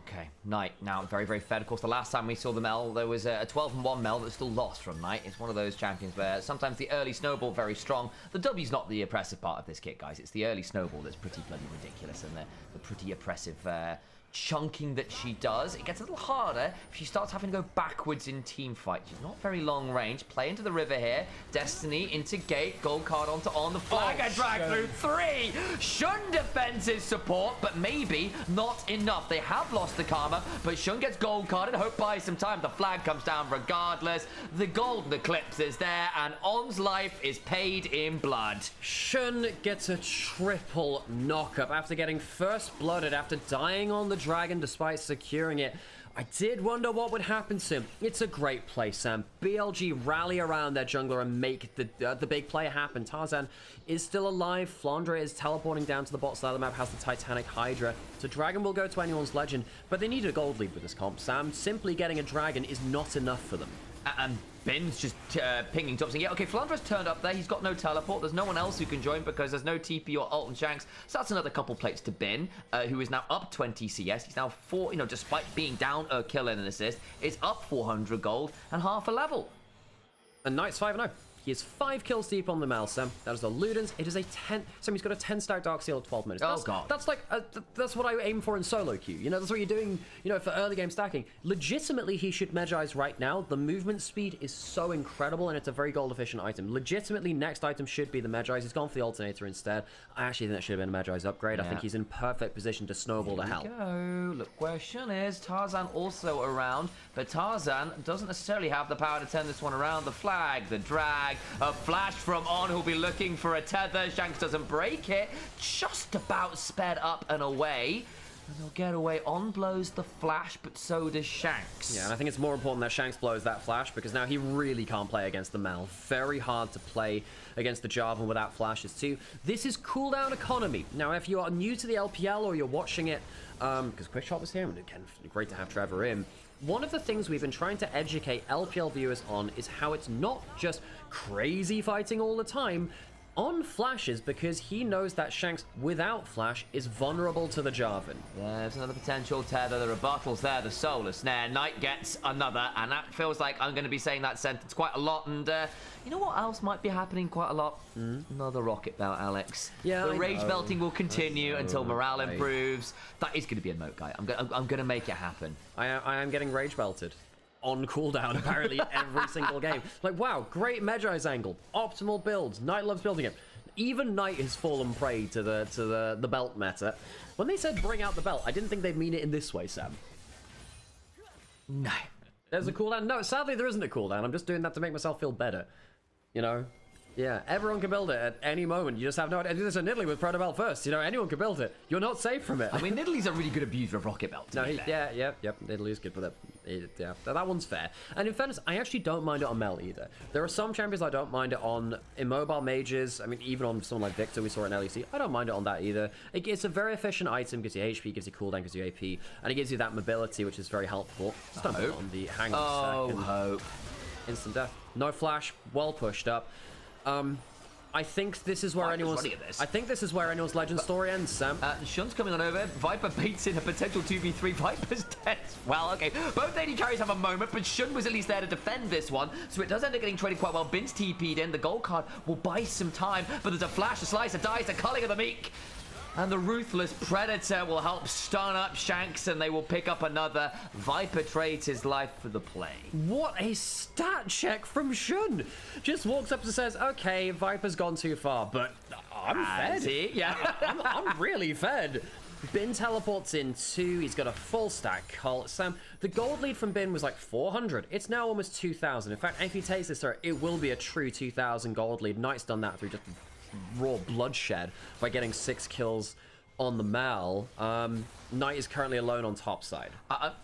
Okay, Knight now very, very fed. Of course, the last time we saw the Mel, there was a 12-1 Mel that still lost from Knight. It's one of those champions where sometimes the early snowball very strong. The W's not the oppressive part of this kit, guys. It's the early snowball that's pretty bloody ridiculous, and the pretty oppressive chunking that she does. It gets a little harder if she starts having to go backwards in team fights. She's not very long range. Play into the river here. Destiny into gate. Gold card onto On. The flag and drag through 3. Shun defends his support, but maybe not enough. They have lost the Karma, but Shun gets gold carded. Hope buys some time. The flag comes down regardless. The golden eclipse is there, and On's life is paid in blood. Shun gets a triple knockup after getting first blooded after dying on the dragon despite securing it. I did wonder what would happen to him. It's a great play, Sam. BLG rally around their jungler and make the big play happen. Tarzan is still alive. Flandre is teleporting down to the bot side of the map, has the Titanic Hydra. So Dragon will go to anyone's legend, but they need a gold lead with this comp, Sam. Simply getting a dragon is not enough for them. And Ben's just pinging top saying, yeah, okay, Flandre's turned up there. He's got no teleport. There's no one else who can join because there's no TP or ult and Shanks. So that's another couple plates to Ben, who is now up 20 CS. He's now 4, you know, despite being down a kill and an assist, is up 400 gold and half a level. And Knight's 5-0. He is 5 kills deep on the Mal, Sam. That is the Ludens. It is a 10... Sam, he's got a 10-stack Dark Seal at 12 minutes. Oh, God. That's like... that's what I aim for in solo queue. You know, that's what you're doing, you know, for early game stacking. Legitimately, he should Magize right now. The movement speed is so incredible, and it's a very gold-efficient item. Legitimately, next item should be the Magize. He's gone for the Alternator instead. I actually think that should have been a Magize upgrade. Yeah. I think he's in perfect position to snowball to hell. Go. Look where Shun is. Tarzan also around, but Tarzan doesn't necessarily have the power to turn this one around. The flag, the drag, a flash from On, who'll be looking for a tether. Shanks doesn't break it. Just about sped up and away. And they'll get away. On blows the flash, but so does Shanks. Yeah, and I think it's more important that Shanks blows that flash because now he really can't play against the Mal. Very hard to play against the Jarvan without flashes too. This is cooldown economy. Now, if you are new to the LPL or you're watching it, because Quickshot was here, and again, great to have Trevor in. One of the things we've been trying to educate LPL viewers on is how it's not just crazy fighting all the time. On flashes because he knows that Shanks without flash is vulnerable to the Jarvan. There's another potential tether. The rebuttals there, the solar snare. Knight gets another, and that feels like I'm going to be saying that sentence quite a lot. And you know what else might be happening quite a lot? Another rocket belt, Alex. Yeah, the rage belting will continue until morale improves. That is going to be a moat, guy. I'm going to make it happen. I am getting rage belted. On cooldown apparently every single game. Like, wow, great Magi's angle, optimal builds. Knight loves building it. Even Knight has fallen prey to the belt meta. When they said bring out the belt, I didn't think they'd mean it in this way, Sam. No. There's a cooldown. No, sadly there isn't a cooldown. I'm just doing that to make myself feel better. You know? Yeah, everyone can build it at any moment. You just have no idea. There's a Nidalee with Proto Belt first. You know, anyone can build it. You're not safe from it. I mean, Nidalee's a really good abuser of Rocket Belt. No, yep. Nidalee's good for that. Yeah, that one's fair. And in fairness, I actually don't mind it on Mel either. There are some champions I don't mind it on. Immobile mages, I mean, even on someone like Victor, we saw in LEC, I don't mind it on that either. It's a very efficient item, gives you HP, gives you cooldown, gives you AP, and it gives you that mobility, which is very helpful. Stumble on the hang on second. Hope. Instant death. No flash, well pushed up. I think this is where Viper's anyone's. running at this. I think this is where anyone's legend story ends, Sam. Shun's coming on over. Viper baits in a potential 2v3. Viper's dead. Well, okay. Both AD carries have a moment, but Shun was at least there to defend this one. So it does end up getting traded quite well. Bin's TP'd in. The gold card will buy some time, but there's a flash, a slice, a dice, a culling of the meek. And the Ruthless Predator will help stun up Shanks, and they will pick up another. Viper trades his life for the play. What a stat check from Shun! Just walks up and says, okay, Viper's gone too far, but I'm fed. See? Yeah. I'm really fed. Bin teleports in 2. He's got a full stack cult. Sam, the gold lead from Bin was like 400. It's now almost 2,000. In fact, if he takes this, it will be a true 2,000 gold lead. Knight's done that through just raw bloodshed by getting 6 kills on the Mal. Knight is currently alone on top side.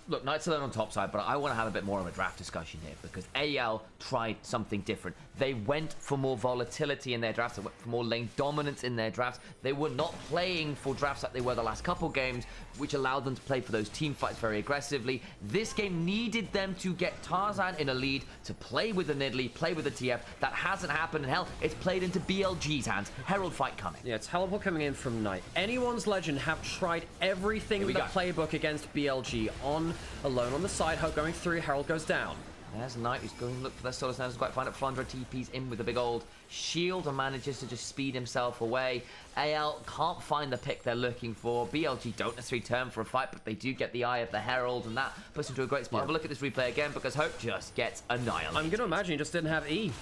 Look, Knight's alone on top side, but I want to have a bit more of a draft discussion here because AL tried something different. They went for more volatility in their drafts. They went for more lane dominance in their drafts. They were not playing for drafts like they were the last couple games, which allowed them to play for those team fights very aggressively. This game needed them to get Tarzan in a lead, to play with the Nidalee, play with the TF. That hasn't happened, and hell, it's played into BLG's hands. Herald fight coming. Yeah, teleport coming in from Knight. Anyone's legend have tried everything in the playbook against BLG. On alone on the side, Hope going through, Herald goes down. There's Knight who's going to look for their solo standards. Quite find it. Flandra TP's in with a big old shield and manages to just speed himself away. AL can't find the pick they're looking for. BLG don't necessarily turn for a fight, but they do get the eye of the Herald, and that puts him to a great spot. Have a look at this replay again because Hope just gets annihilated. I'm going to imagine he just didn't have E.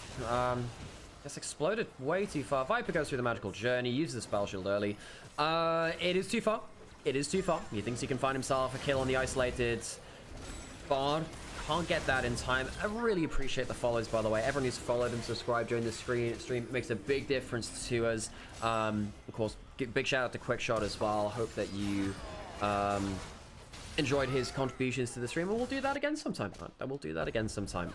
Just exploded way too far. Viper goes through the magical journey, uses the spell shield early. It is too far. It is too far. He thinks he can find himself a kill on the isolated Bard. Can't get that in time. I really appreciate the follows, by the way. Everyone who's followed and subscribed during the stream makes a big difference to us. Of course, big shout out to Quickshot as well. Hope that you enjoyed his contributions to the stream, and we'll do that again sometime. We'll do that again sometime.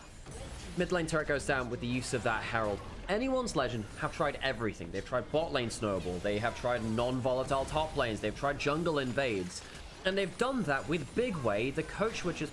Mid lane turret goes down with the use of that Herald. Anyone's legend have tried everything. They've tried bot lane snowball. They have tried non-volatile top lanes. They've tried jungle invades. And they've done that with Big Way, the coach which has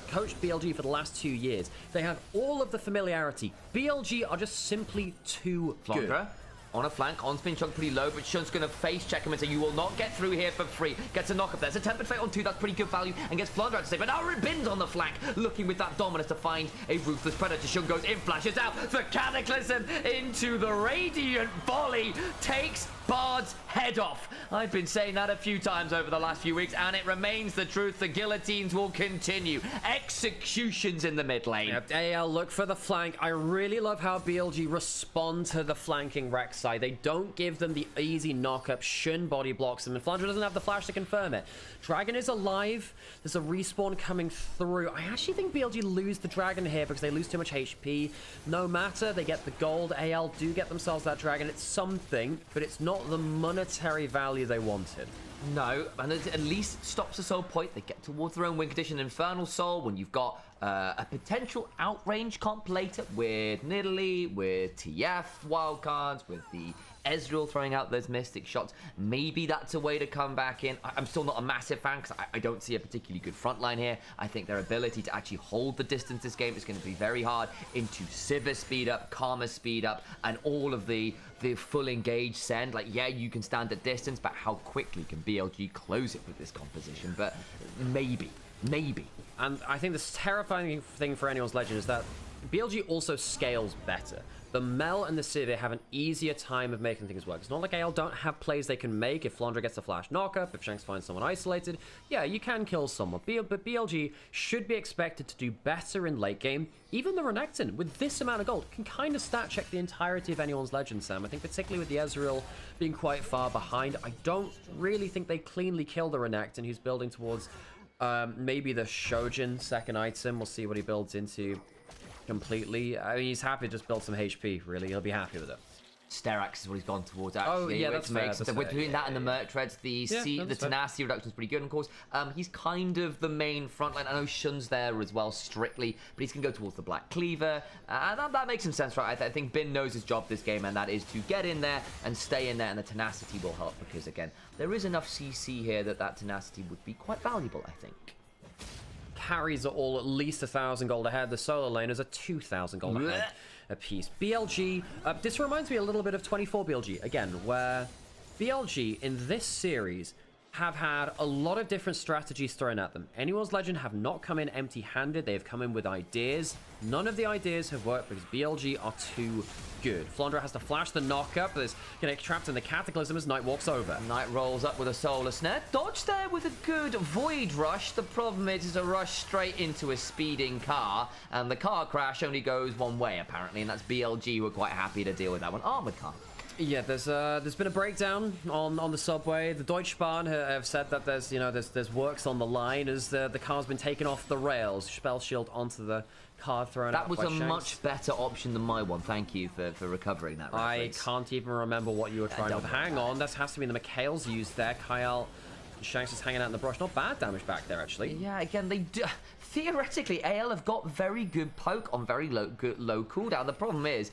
coached BLG for the last 2 years. They have all of the familiarity. BLG are just simply too good. Flandra on a flank, on spin chunk pretty low, but Shun's going to face check him and say, you will not get through here for free. Gets a knock up. There's a tempered fate on 2, that's pretty good value, and gets Flandra out to stay. But now Bin's on the flank, looking with that dominance to find a Ruthless Predator. Shun goes in, flashes out, the Cataclysm into the Radiant Volley, takes Bard's head off. I've been saying that a few times over the last few weeks, and it remains the truth. The guillotines will continue. Executions in the mid lane. Yep, AL look for the flank. I really love how BLG respond to the flanking Rex side. They don't give them the easy knock-up. Shun body blocks them, and Flandra doesn't have the flash to confirm it. Dragon is alive. There's a respawn coming through. I actually think BLG lose the Dragon here because they lose too much HP. No matter, they get the gold. AL do get themselves that Dragon. It's something, but it's not the monetary value they wanted. No, and it at least stops the soul point. They get towards their own win condition. Infernal Soul, when you've got a potential outrange comp later with Nidalee, with TF wildcards, with the Ezreal throwing out those mystic shots. Maybe that's a way to come back in. I'm still not a massive fan because I don't see a particularly good front line here. I think their ability to actually hold the distance this game is going to be very hard. Into Sivir speed up, Karma speed up, and all of the full engage send. Like, yeah, you can stand at distance, but how quickly can BLG close it with this composition? But maybe. And I think the terrifying thing for anyone's legend is that BLG also scales better. The Mel and the Sivir have an easier time of making things work. It's not like AL don't have plays they can make. If Flandra gets a flash knockup, if Shanks finds someone isolated, yeah, you can kill someone. But BLG should be expected to do better in late game. Even the Renekton, with this amount of gold, can kind of stat check the entirety of anyone's legend, Sam. I think particularly with the Ezreal being quite far behind, I don't really think they cleanly kill the Renekton, who's building towards maybe the Shojin second item. We'll see what he builds into completely. I mean, he's happy to just build some HP, really. He'll be happy with it. Sterax is what he's gone towards, actually. Oh, yeah, that's fair. Between that and the Merc Treads, the tenacity reduction is pretty good. And of course, he's kind of the main frontline. I know Shun's there as well, strictly, but he's going to go towards the Black Cleaver. And that makes some sense, right? I think Bin knows his job this game, and that is to get in there and stay in there, and the tenacity will help because, again, there is enough CC here that tenacity would be quite valuable, I think. Carries are all at least 1,000 gold ahead. The solo laners are 2,000 gold ahead. apiece. BLG, this reminds me a little bit of 24 BLG, again, where BLG in this series have had a lot of different strategies thrown at them. Anyone's Legend have not come in empty-handed. They have come in with ideas. None of the ideas have worked because BLG are too good. Flandra has to flash the knock-up, but is going to get trapped in the Cataclysm as Knight walks over. Knight rolls up with a Solar Snare. Dodge there with a good Void Rush. The problem is it's a rush straight into a speeding car, and the car crash only goes one way, apparently, and that's BLG who are quite happy to deal with that one. Armored car. Yeah, there's been a breakdown on the subway. The Deutsche Bahn have said that there's works on the line as the car's been taken off the rails. Spell shield onto the car thrown out. That was by a Shanks. much better option than my one. Thank you for recovering that reference. I can't even remember what you were trying to. Hang on, that has to be the McHale's used there. Kyle Shanks is hanging out in the brush. Not bad damage back there, actually. Yeah, again, they do. Theoretically, AL have got very good poke on very low cooldown. The problem is,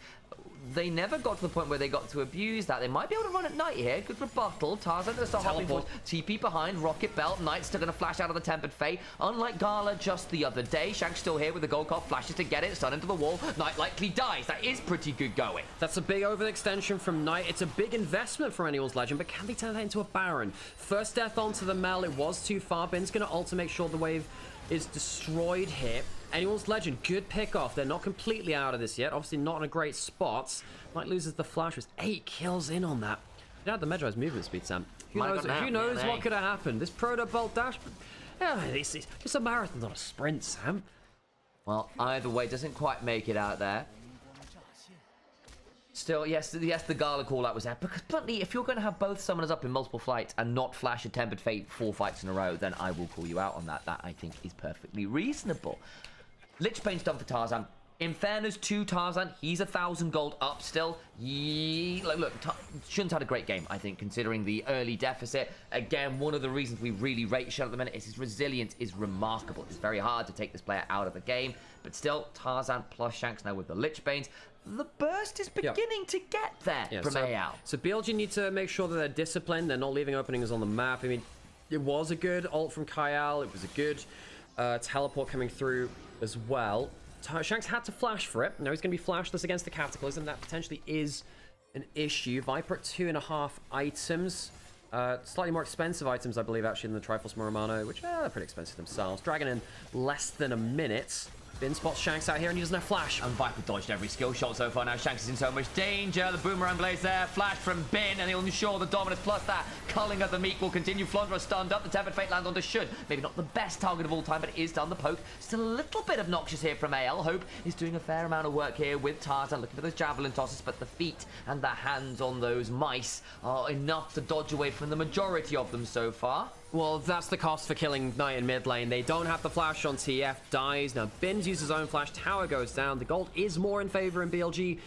they never got to the point where they got to abuse that. They might be able to run at Knight here. Good rebuttal. Tarzan going to start hopping forward. TP behind. Rocket Belt. Knight's still going to flash out of the Tempered Fate. Unlike Gala just the other day, Shank's still here with the gold card. Flashes to get it. Stun into the wall. Knight likely dies. That is pretty good going. That's a big overextension from Knight. It's a big investment for Anyone's Legend, but can they turn that into a Baron? First death onto the Mel. It was too far. Ben's going to ult to make sure the wave is destroyed here. Anyone's Legend, good pick off. They're not completely out of this yet. Obviously not in a great spot. Knight loses the flash with 8 kills in on that. You had the Medjai's movement speed, Sam. Who knows what could have happened? This Proto Bolt dash, yeah, it's a marathon, not a sprint, Sam. Well, either way, doesn't quite make it out there. Still, yes, the Gala call-out was there. Because bluntly, if you're going to have both summoners up in multiple fights and not flash a Tempered Fate 4 fights in a row, then I will call you out on that. That, I think, is perfectly reasonable. Lich Bane's done for Tarzan. In fairness to Tarzan, he's 1,000 gold up still. Look, Shun's had a great game, I think, considering the early deficit. Again, one of the reasons we really rate Shun at the minute is his resilience is remarkable. It's very hard to take this player out of the game, but still, Tarzan plus Shanks now with the Lich Banes. The burst is beginning to get there from AL. So BLG need to make sure that they're disciplined. They're not leaving openings on the map. I mean, it was a good ult from Kyle. It was a good teleport coming through as well. Shanks had to flash for it. Now he's going to be flashless against the Cataclysm. That potentially is an issue. Viper at 2.5 items. Slightly more expensive items, I believe, actually, than the Triforce Muramano, which are pretty expensive themselves. Dragon in less than a minute. Bin spots Shanks out here and he doesn't have flash. And Viper dodged every skill shot so far. Now Shanks is in so much danger. The Boomerang Blaze there. Flash from Bin and he'll ensure the Dominus plus that. Culling of the Meek will continue. Flandra stunned up. The Tempered Fate lands onto Should. Maybe not the best target of all time, but it is done. The poke. Still a little bit obnoxious here from AL. Hope is doing a fair amount of work here with Tarzan. Looking for those javelin tosses, but the feet and the hands on those mice are enough to dodge away from the majority of them so far. Well, that's the cost for killing Knight in mid lane. They don't have the flash on TF. Dies. Now, Bin's used his own flash. Tower goes down. The gold is more in favor in BLG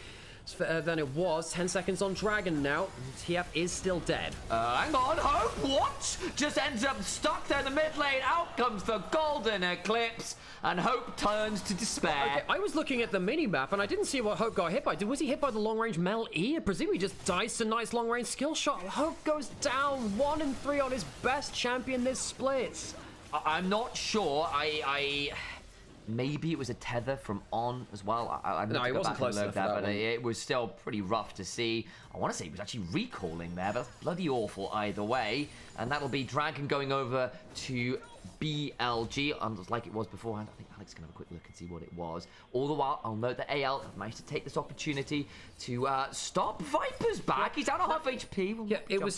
than it was. 10 seconds on Dragon now. TF is still dead. Hang on. Hope, what? Just ends up stuck there in the mid lane. Out comes the Golden Eclipse. And Hope turns to despair. Okay, I was looking at the mini-map and I didn't see what Hope got hit by. Was he hit by the long-range Mel E? I presume he just dies to Knight's long-range skill shot. Hope goes down 1 and 3 on his best champion this split. I'm not sure. Maybe it was a tether from On as well. No, he wasn't close enough for that one. It was still pretty rough to see. I want to say he was actually recalling there, but that's bloody awful either way. And that'll be Dragon going over to BLG, like it was beforehand. I think Alex can have a quick look and see what it was. All the while, I'll note that AL have managed to take this opportunity to stop Viper's back. He's down at half HP. Yeah, it was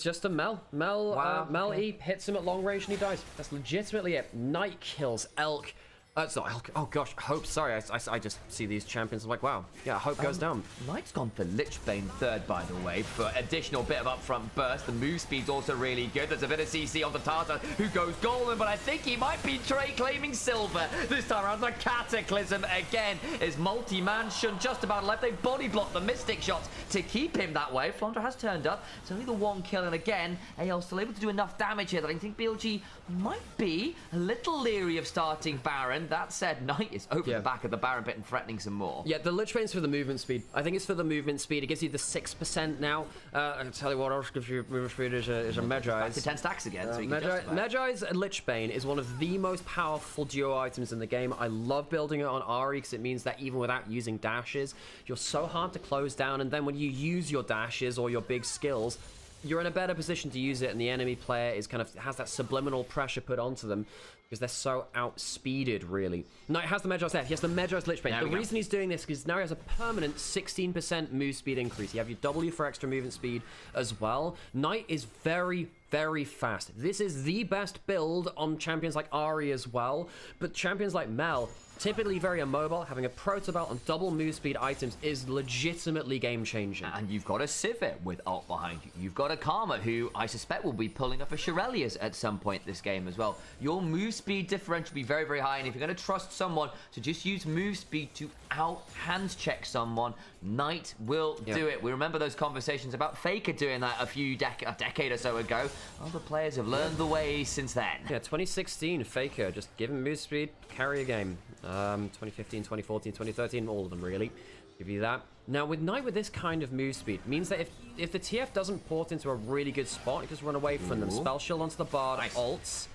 just a Mel. Mel E hits him at long range and he dies. That's legitimately it. Knight kills Elk. It's not Elk. Oh gosh, Hope. Sorry, I just see these champions. I'm like, wow. Yeah, Hope goes down. Knight's gone for Lich Bane third, by the way, for additional bit of upfront burst. The move speed's also really good. There's a bit of CC on the Tarzan, who goes golden, but I think he might be Trey claiming silver this time around. The Cataclysm again is multi-man. Shun just about left. They body blocked the Mystic shots to keep him that way. Flandra has turned up. It's only the 1 kill, and again, AL still able to do enough damage here that I think BLG might be a little leery of starting Baron. Baron. That said, Knight is over Yeah. the back of the Baron pit and threatening some more. Yeah, the Lich Bane's for the movement speed. I think it's for the movement speed. It gives you the 6% now. I'll tell you what else gives you movement speed is a Back Magi's. to 10 stacks again, so you can justify it. Magi's Lich Bane is one of the most powerful duo items in the game. I love building it on Ahri because it means that even without using dashes, you're so hard to close down, and then when you use your dashes or your big skills, you're in a better position to use it, and the enemy player is kind of has that subliminal pressure put onto them because they're so outspeeded, really. Knight has the Magi's there. He has the Magi's Lich Bane. The reason he's doing this is now he has a permanent 16% move speed increase. You have your W for extra movement speed as well. Knight is very, very fast. This is the best build on champions like Ahri as well, but champions like Mel, typically very immobile, having a Protobelt and double move speed items is legitimately game-changing. And you've got a Sivir with ult behind you. You've got a Karma who I suspect will be pulling up a Shirelius at some point this game as well. Your move speed differential will be very, very high, and if you're going to trust someone to just use move speed to out-hands check someone, Knight will do it. We remember those conversations about Faker doing that a decade or so ago. Other players have learned the way since then. Yeah, 2016, Faker, just give him move speed, carry a game. 2015, 2014, 2013, all of them really. Give you that. Now, with Knight with this kind of move speed, means that if the TF doesn't port into a really good spot, he can just run away from them. Spell shield onto the Bard, ults.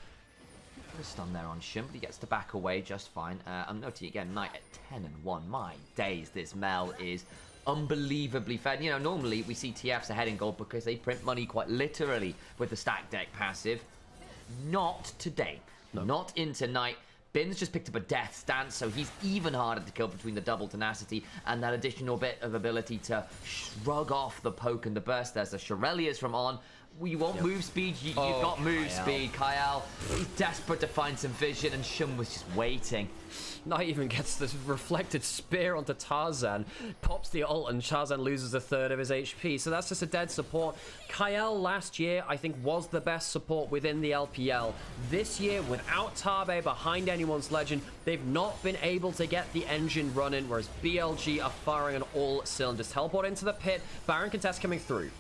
A stun there on Shim, but he gets to back away just fine. I'm noting again, Knight at 10-1. My days, this Mel is unbelievably fed. You know, normally we see TFs ahead in gold because they print money quite literally with the stack deck passive. Not today. No. Not into Knight. Bin's just picked up a death stance, so he's even harder to kill between the double tenacity and that additional bit of ability to shrug off the poke and the burst. There's a Shirelius from On. We want move speed, you've got move speed. Kyle, he's desperate to find some vision, and Shum was just waiting. Knight even gets this reflected spear onto Tarzan, pops the ult, and Tarzan loses a third of his HP. So that's just a dead support. Kyle last year, I think, was the best support within the LPL. This year, without Tabe behind anyone's legend, they've not been able to get the engine running, whereas BLG are firing on all cylinders. Teleport into the pit, Baron contest coming through.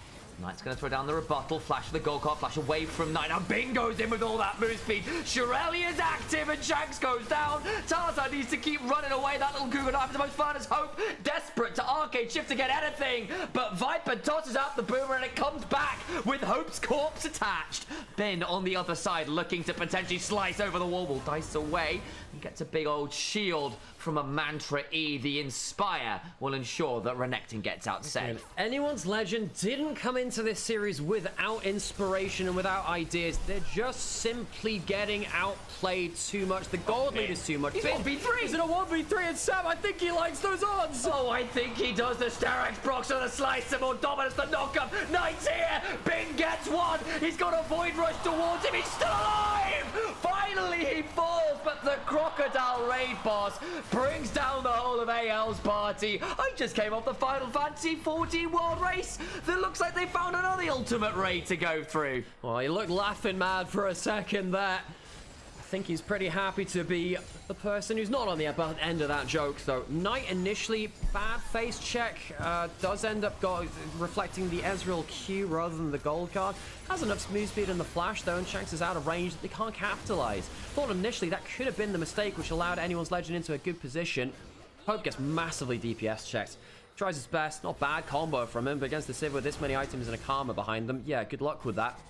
Knight's going to throw down the rebuttal, flash for the gold card, flash away from Knight. Now Bing goes in with all that move speed. Shirelli is active and Shanks goes down. Tarzan needs to keep running away. That little Google Knife is the most fun as Hope. Desperate to arcade shift to get anything. But Viper tosses out the boomer and it comes back with Hope's corpse attached. Bin on the other side looking to potentially slice over the wall. Will dice away and gets a big old shield from a Mantra E. The Inspire will ensure that Renekton gets out safe. Anyone's legend didn't come into this series without inspiration and without ideas. They're just simply getting outplayed too much. The gold lead is too much. He's 1v3. He's in a 1v3, and Sam, I think he likes those odds. Oh, I think he does. The Sterex procs on the slice, some more dominance, the knockup. Knight's here. Bing gets one. He's got a void rush towards him. He's still alive. Finally, he falls, but the Crocodile raid boss brings down the whole of AL's party. I just came off the Final Fantasy 14 World Race. That looks like they found another ultimate raid to go through. Well, he looked laughing mad for a second there. I think he's pretty happy to be the person who's not on the end of that joke, though. Knight initially, bad face check, does end up reflecting the Ezreal Q rather than the gold card. Has enough move speed in the flash, though, and Shanks is out of range that they can't capitalize. Thought initially that could have been the mistake which allowed anyone's legend into a good position. Hope gets massively DPS checked. Tries his best, not bad combo from him, but against the Civ with this many items and a Karma behind them, yeah, good luck with that.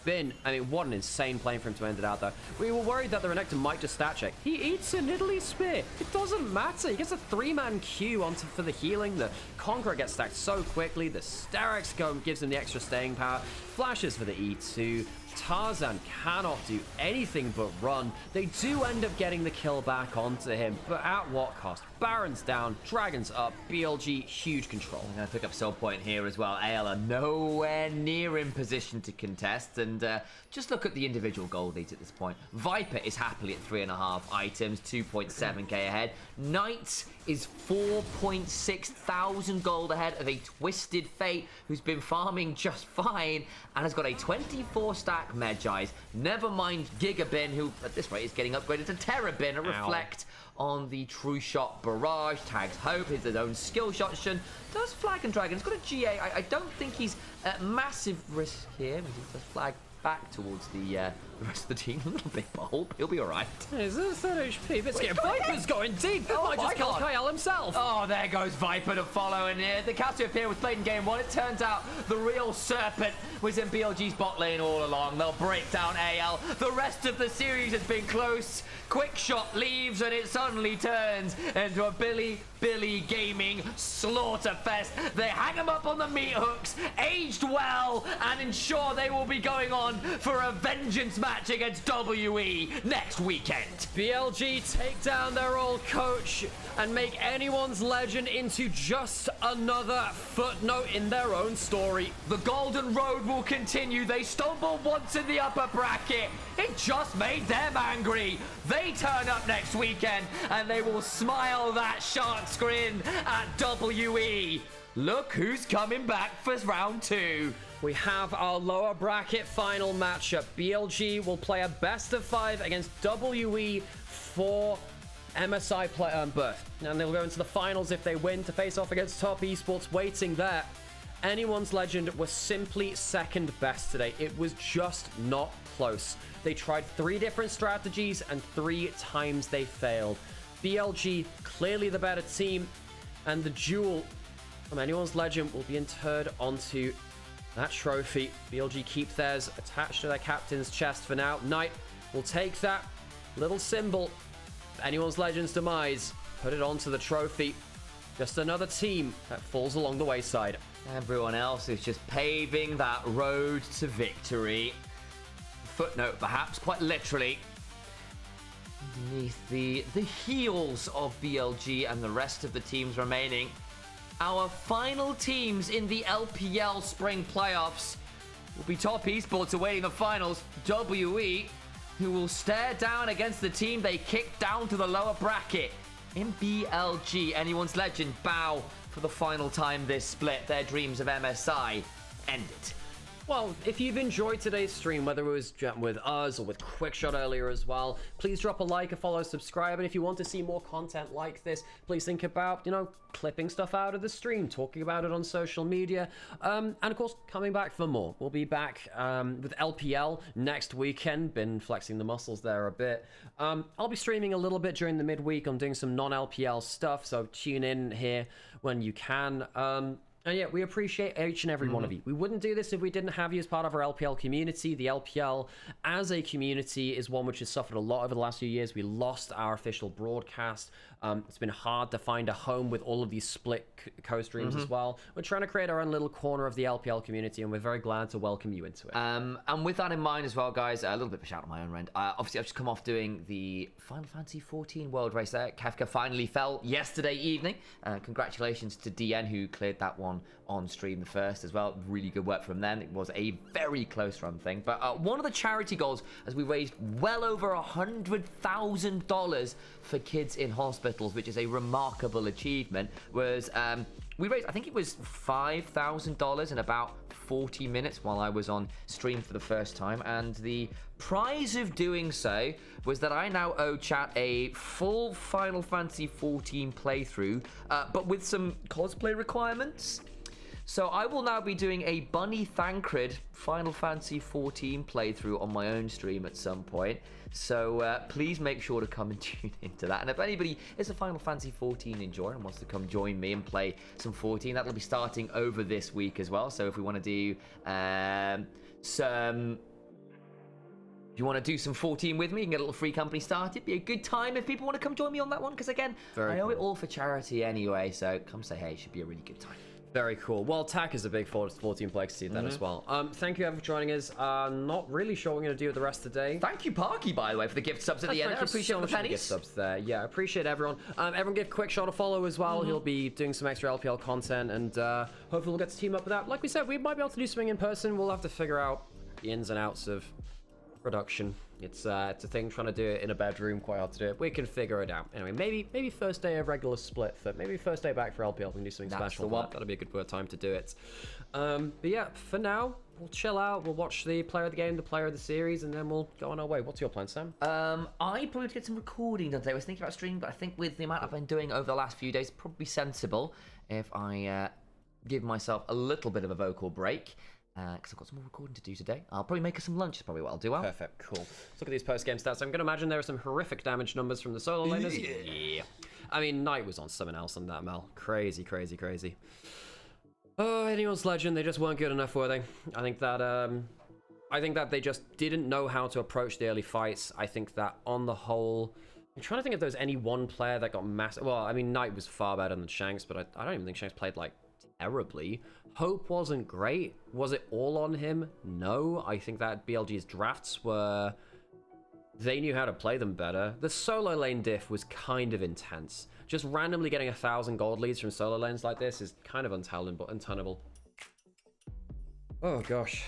Bin, I mean, what an insane plane for him to end it out, though. We were worried that the Renekton might just stat check. He eats an Italy spear. It doesn't matter. He gets a 3-man Q for the healing. The Conqueror gets stacked so quickly. The Sterex gives him the extra staying power. Flashes for the E2. Tarzan cannot do anything but run. They do end up getting the kill back onto him, but at what cost? Baron's down, Dragon's up, BLG, huge control. I'm going to pick up Soul Point here as well. AL are nowhere near in position to contest, and just look at the individual gold leads at this point. Viper is happily at 3.5 items, 2.7k ahead. Knight is 4.6 thousand gold ahead of a Twisted Fate, who's been farming just fine and has got a 24-stack Magi's. Never mind Gigabin, who at this rate is getting upgraded to Terrabin, a reflect on the True Shot Barrage. Tags Hope, his own skill shot. Shun does flag and dragon. He's got a GA. I don't think he's at massive risk here. He does flag back towards the rest of the team. A little bit bold. He'll be all right. Is this an HP? Biscuit Viper's going deep. That might just kill Kyle himself. Oh, there goes Viper to follow. And the Cassiopeia was played in game 1. It turns out the real serpent was in BLG's bot lane all along. They'll break down AL. The rest of the series has been close. Quick shot leaves and it suddenly turns into a Bilibili gaming slaughter fest. They hang them up on the meat hooks, aged well, and ensure they will be going on for a vengeance match against WE next weekend. BLG take down their old coach and make anyone's legend into just another footnote in their own story. The golden road will continue. They stumbled once in the upper bracket. It just made them angry. They turn up next weekend and they will smile that shark's grin at WE. Look who's coming back for round 2. We have our lower bracket final matchup. BLG will play a best of 5 against WE for MSI berth. And they'll go into the finals if they win to face off against Top Esports waiting there. Anyone's Legend was simply second best today. It was just not close. They tried 3 different strategies and 3 times they failed. BLG, clearly the better team, and the jewel from Anyone's Legend will be interred onto that trophy. BLG keep theirs attached to their captain's chest for now. Knight will take that little symbol of Anyone's Legend's demise, put it onto the trophy. Just another team that falls along the wayside. Everyone else is just paving that road to victory. Footnote, perhaps, quite literally. Beneath the heels of BLG and the rest of the teams remaining, our final teams in the LPL Spring Playoffs will be Top Esports awaiting the finals, WE, who will stare down against the team they kicked down to the lower bracket. In BLG, Anyone's Legend bow for the final time this split. Their dreams of MSI ended. Well, if you've enjoyed today's stream, whether it was with us or with Quickshot earlier as well, please drop a like, a follow, subscribe. And if you want to see more content like this, please think about, clipping stuff out of the stream, talking about it on social media. And of course, coming back for more. We'll be back with LPL next weekend. Been flexing the muscles there a bit. I'll be streaming a little bit during the midweek. I'm doing some non-LPL stuff, so tune in here when you can. And yeah, we appreciate each and every one of you. We wouldn't do this if we didn't have you as part of our LPL community. The LPL as a community is one which has suffered a lot over the last few years. We lost our official broadcast. It's been hard to find a home with all of these split co-streams as well. We're trying to create our own little corner of the LPL community, and we're very glad to welcome you into it. And with that in mind as well, guys, a little bit of a shout on my own end. Obviously, I've just come off doing the Final Fantasy XIV World Race there. Kefka finally fell yesterday evening. Congratulations to DN, who cleared that one on stream the first as well. Really good work from them. It was a very close run thing. But one of the charity goals, as we raised well over $100,000 for kids in hospitals, which is a remarkable achievement, was we raised, I think it was $5,000 in about 40 minutes while I was on stream for the first time. And the prize of doing so was that I now owe chat a full Final Fantasy XIV playthrough, but with some cosplay requirements. So I will now be doing a Bunny Thancred Final Fantasy XIV playthrough on my own stream at some point. So please make sure to come and tune into that. And if anybody is a Final Fantasy XIV enjoyer and wants to come join me and play some 14, that'll be starting over this week as well. So if we want to do some... If you want to do some 14 with me, you can get a little free company started. It'd be a good time if people want to come join me on that one. Because again, I owe it all for charity anyway. So come say hey, it should be a really good time. Very cool. Well, TAC is a big 14 player to see that as well. Thank you, everyone, for joining us. Not really sure what we're going to do with the rest of the day. Thank you, Parky, by the way, for the gift subs at the end. I appreciate all the pennies. Gift subs there. Yeah, I appreciate everyone. Everyone give Quickshot a follow as well. He'll be doing some extra LPL content, and hopefully we'll get to team up with that. Like we said, we might be able to do something in person. We'll have to figure out the ins and outs of production. It's a thing, trying to do it in a bedroom, quite hard to do it. We can figure it out. Anyway, maybe first day of regular split, maybe first day back for LPL, we can do something special. That'll be a good time to do it. But yeah, for now, we'll chill out. We'll watch the player of the game, the player of the series, and then we'll go on our way. What's your plan, Sam? I probably get some recording done today. I was thinking about streaming, but I think with the amount I've been doing over the last few days, probably sensible if I give myself a little bit of a vocal break. because I've got some more recording to do today. I'll probably make us some lunch, is probably what I'll do. Perfect, cool. Let's look at these post-game stats. I'm going to imagine there are some horrific damage numbers from the solo laners. Yeah. I mean, Knight was on something else on that, Mel. Crazy, crazy, crazy. Oh, Anyone's Legend, they just weren't good enough, were they? I think that they just didn't know how to approach the early fights. I think that on the whole, I'm trying to think if there's any one player that got massive. Well, I mean, Knight was far better than Shanks, but I don't even think Shanks played like terribly. Hope wasn't great. Was it all on him? No. I think that BLG's drafts were... They knew how to play them better. The solo lane diff was kind of intense. Just randomly getting 1,000 gold leads from solo lanes like this is kind of untenable. Oh, gosh.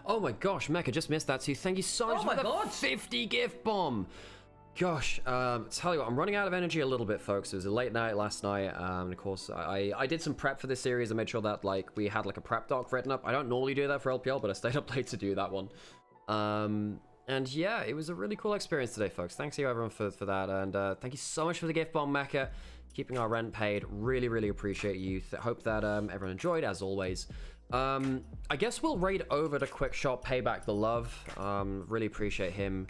Oh my gosh, Mecca, just missed that too. Thank you so much for the 50 gift bomb. Gosh, tell you what, I'm running out of energy a little bit, folks. It was a late night last night, and of course, I did some prep for this series. I made sure that like we had like a prep doc written up. I don't normally do that for LPL, but I stayed up late to do that one. And yeah, it was a really cool experience today, folks. Thanks to you everyone for that, and thank you so much for the gift bomb, Mecca. Keeping our rent paid. Really, really appreciate you. Hope that everyone enjoyed, as always. I guess we'll raid over to Quick Shot, pay back the love. Really appreciate him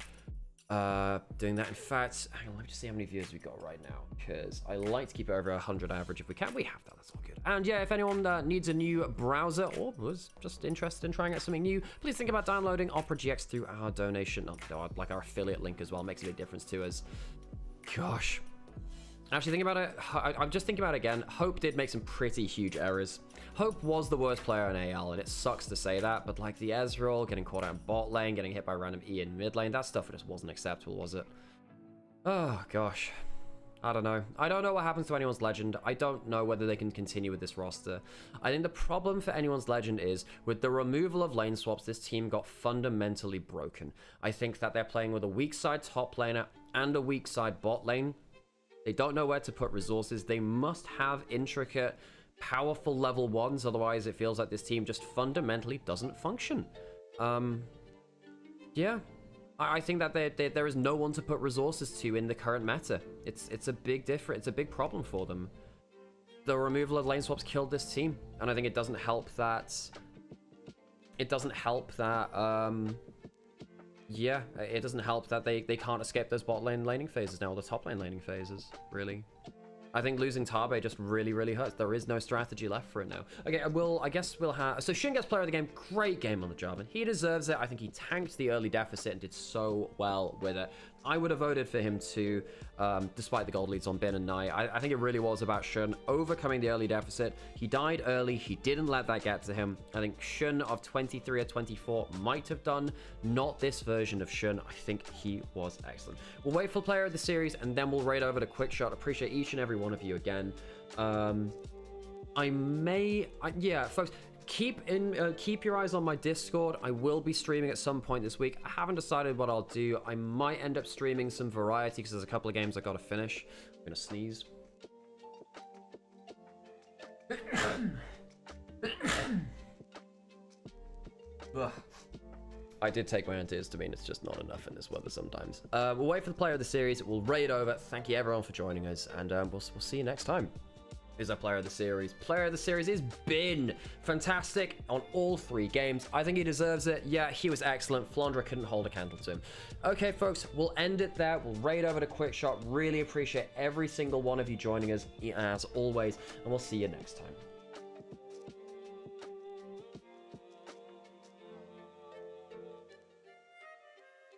doing that. In fact, hang on, let me just see how many viewers we got right now, because I like to keep it over 100 average if we can. We have that, that's all good. And yeah, if anyone needs a new browser or was just interested in trying out something new, please think about downloading Opera GX through our donation, like our affiliate link as well. Makes a big difference to us. Gosh. Actually, thinking about it, I'm just thinking about it again. Hope did make some pretty huge errors. Hope was the worst player in AL, and it sucks to say that, but like the Ezreal, getting caught out in bot lane, getting hit by random E in mid lane, that stuff just wasn't acceptable, was it? Oh, gosh. I don't know. I don't know what happens to Anyone's Legend. I don't know whether they can continue with this roster. I think the problem for Anyone's Legend is, with the removal of lane swaps, this team got fundamentally broken. I think that they're playing with a weak side top laner and a weak side bot lane. They don't know where to put resources. They must have intricate, powerful level ones. Otherwise, it feels like this team just fundamentally doesn't function. Yeah. I think that there is no one to put resources to in the current meta. It's a big difference. It's a big problem for them. The removal of lane swaps killed this team. And I think it doesn't help that... Yeah, it doesn't help that they can't escape those bot lane laning phases now, or the top lane laning phases, really. I think losing Tabe just really, really hurts. There is no strategy left for it now. Okay, I guess we'll have... So Shin gets player of the game. Great game on the Jarvan. He deserves it. I think he tanked the early deficit and did so well with it. I would have voted for him too, despite the gold leads on Bin and Nye. I think it really was about Shun overcoming the early deficit. He died early. He didn't let that get to him. I think Shun of 23 or 24 might have done. Not this version of Shun. I think he was excellent. We'll wait for player of the series, and then we'll raid over to Quick Shot. Appreciate each and every one of you again. Yeah, folks. Keep your eyes on my Discord. I will be streaming at some point this week. I haven't decided what I'll do. I might end up streaming some variety because there's a couple of games I gotta finish. I'm gonna sneeze. I did take my antihistamine. It's just not enough in this weather sometimes. We'll wait for the player of the series. We'll raid over. Thank you everyone for joining us, and we'll see you next time. is our player of the series. Player of the series is Bin. Fantastic on all 3 games. I think he deserves it. Yeah, he was excellent. Flandra couldn't hold a candle to him. Okay, folks, we'll end it there. We'll raid over to Quick Shot. Really appreciate every single one of you joining us, as always, and we'll see you next time.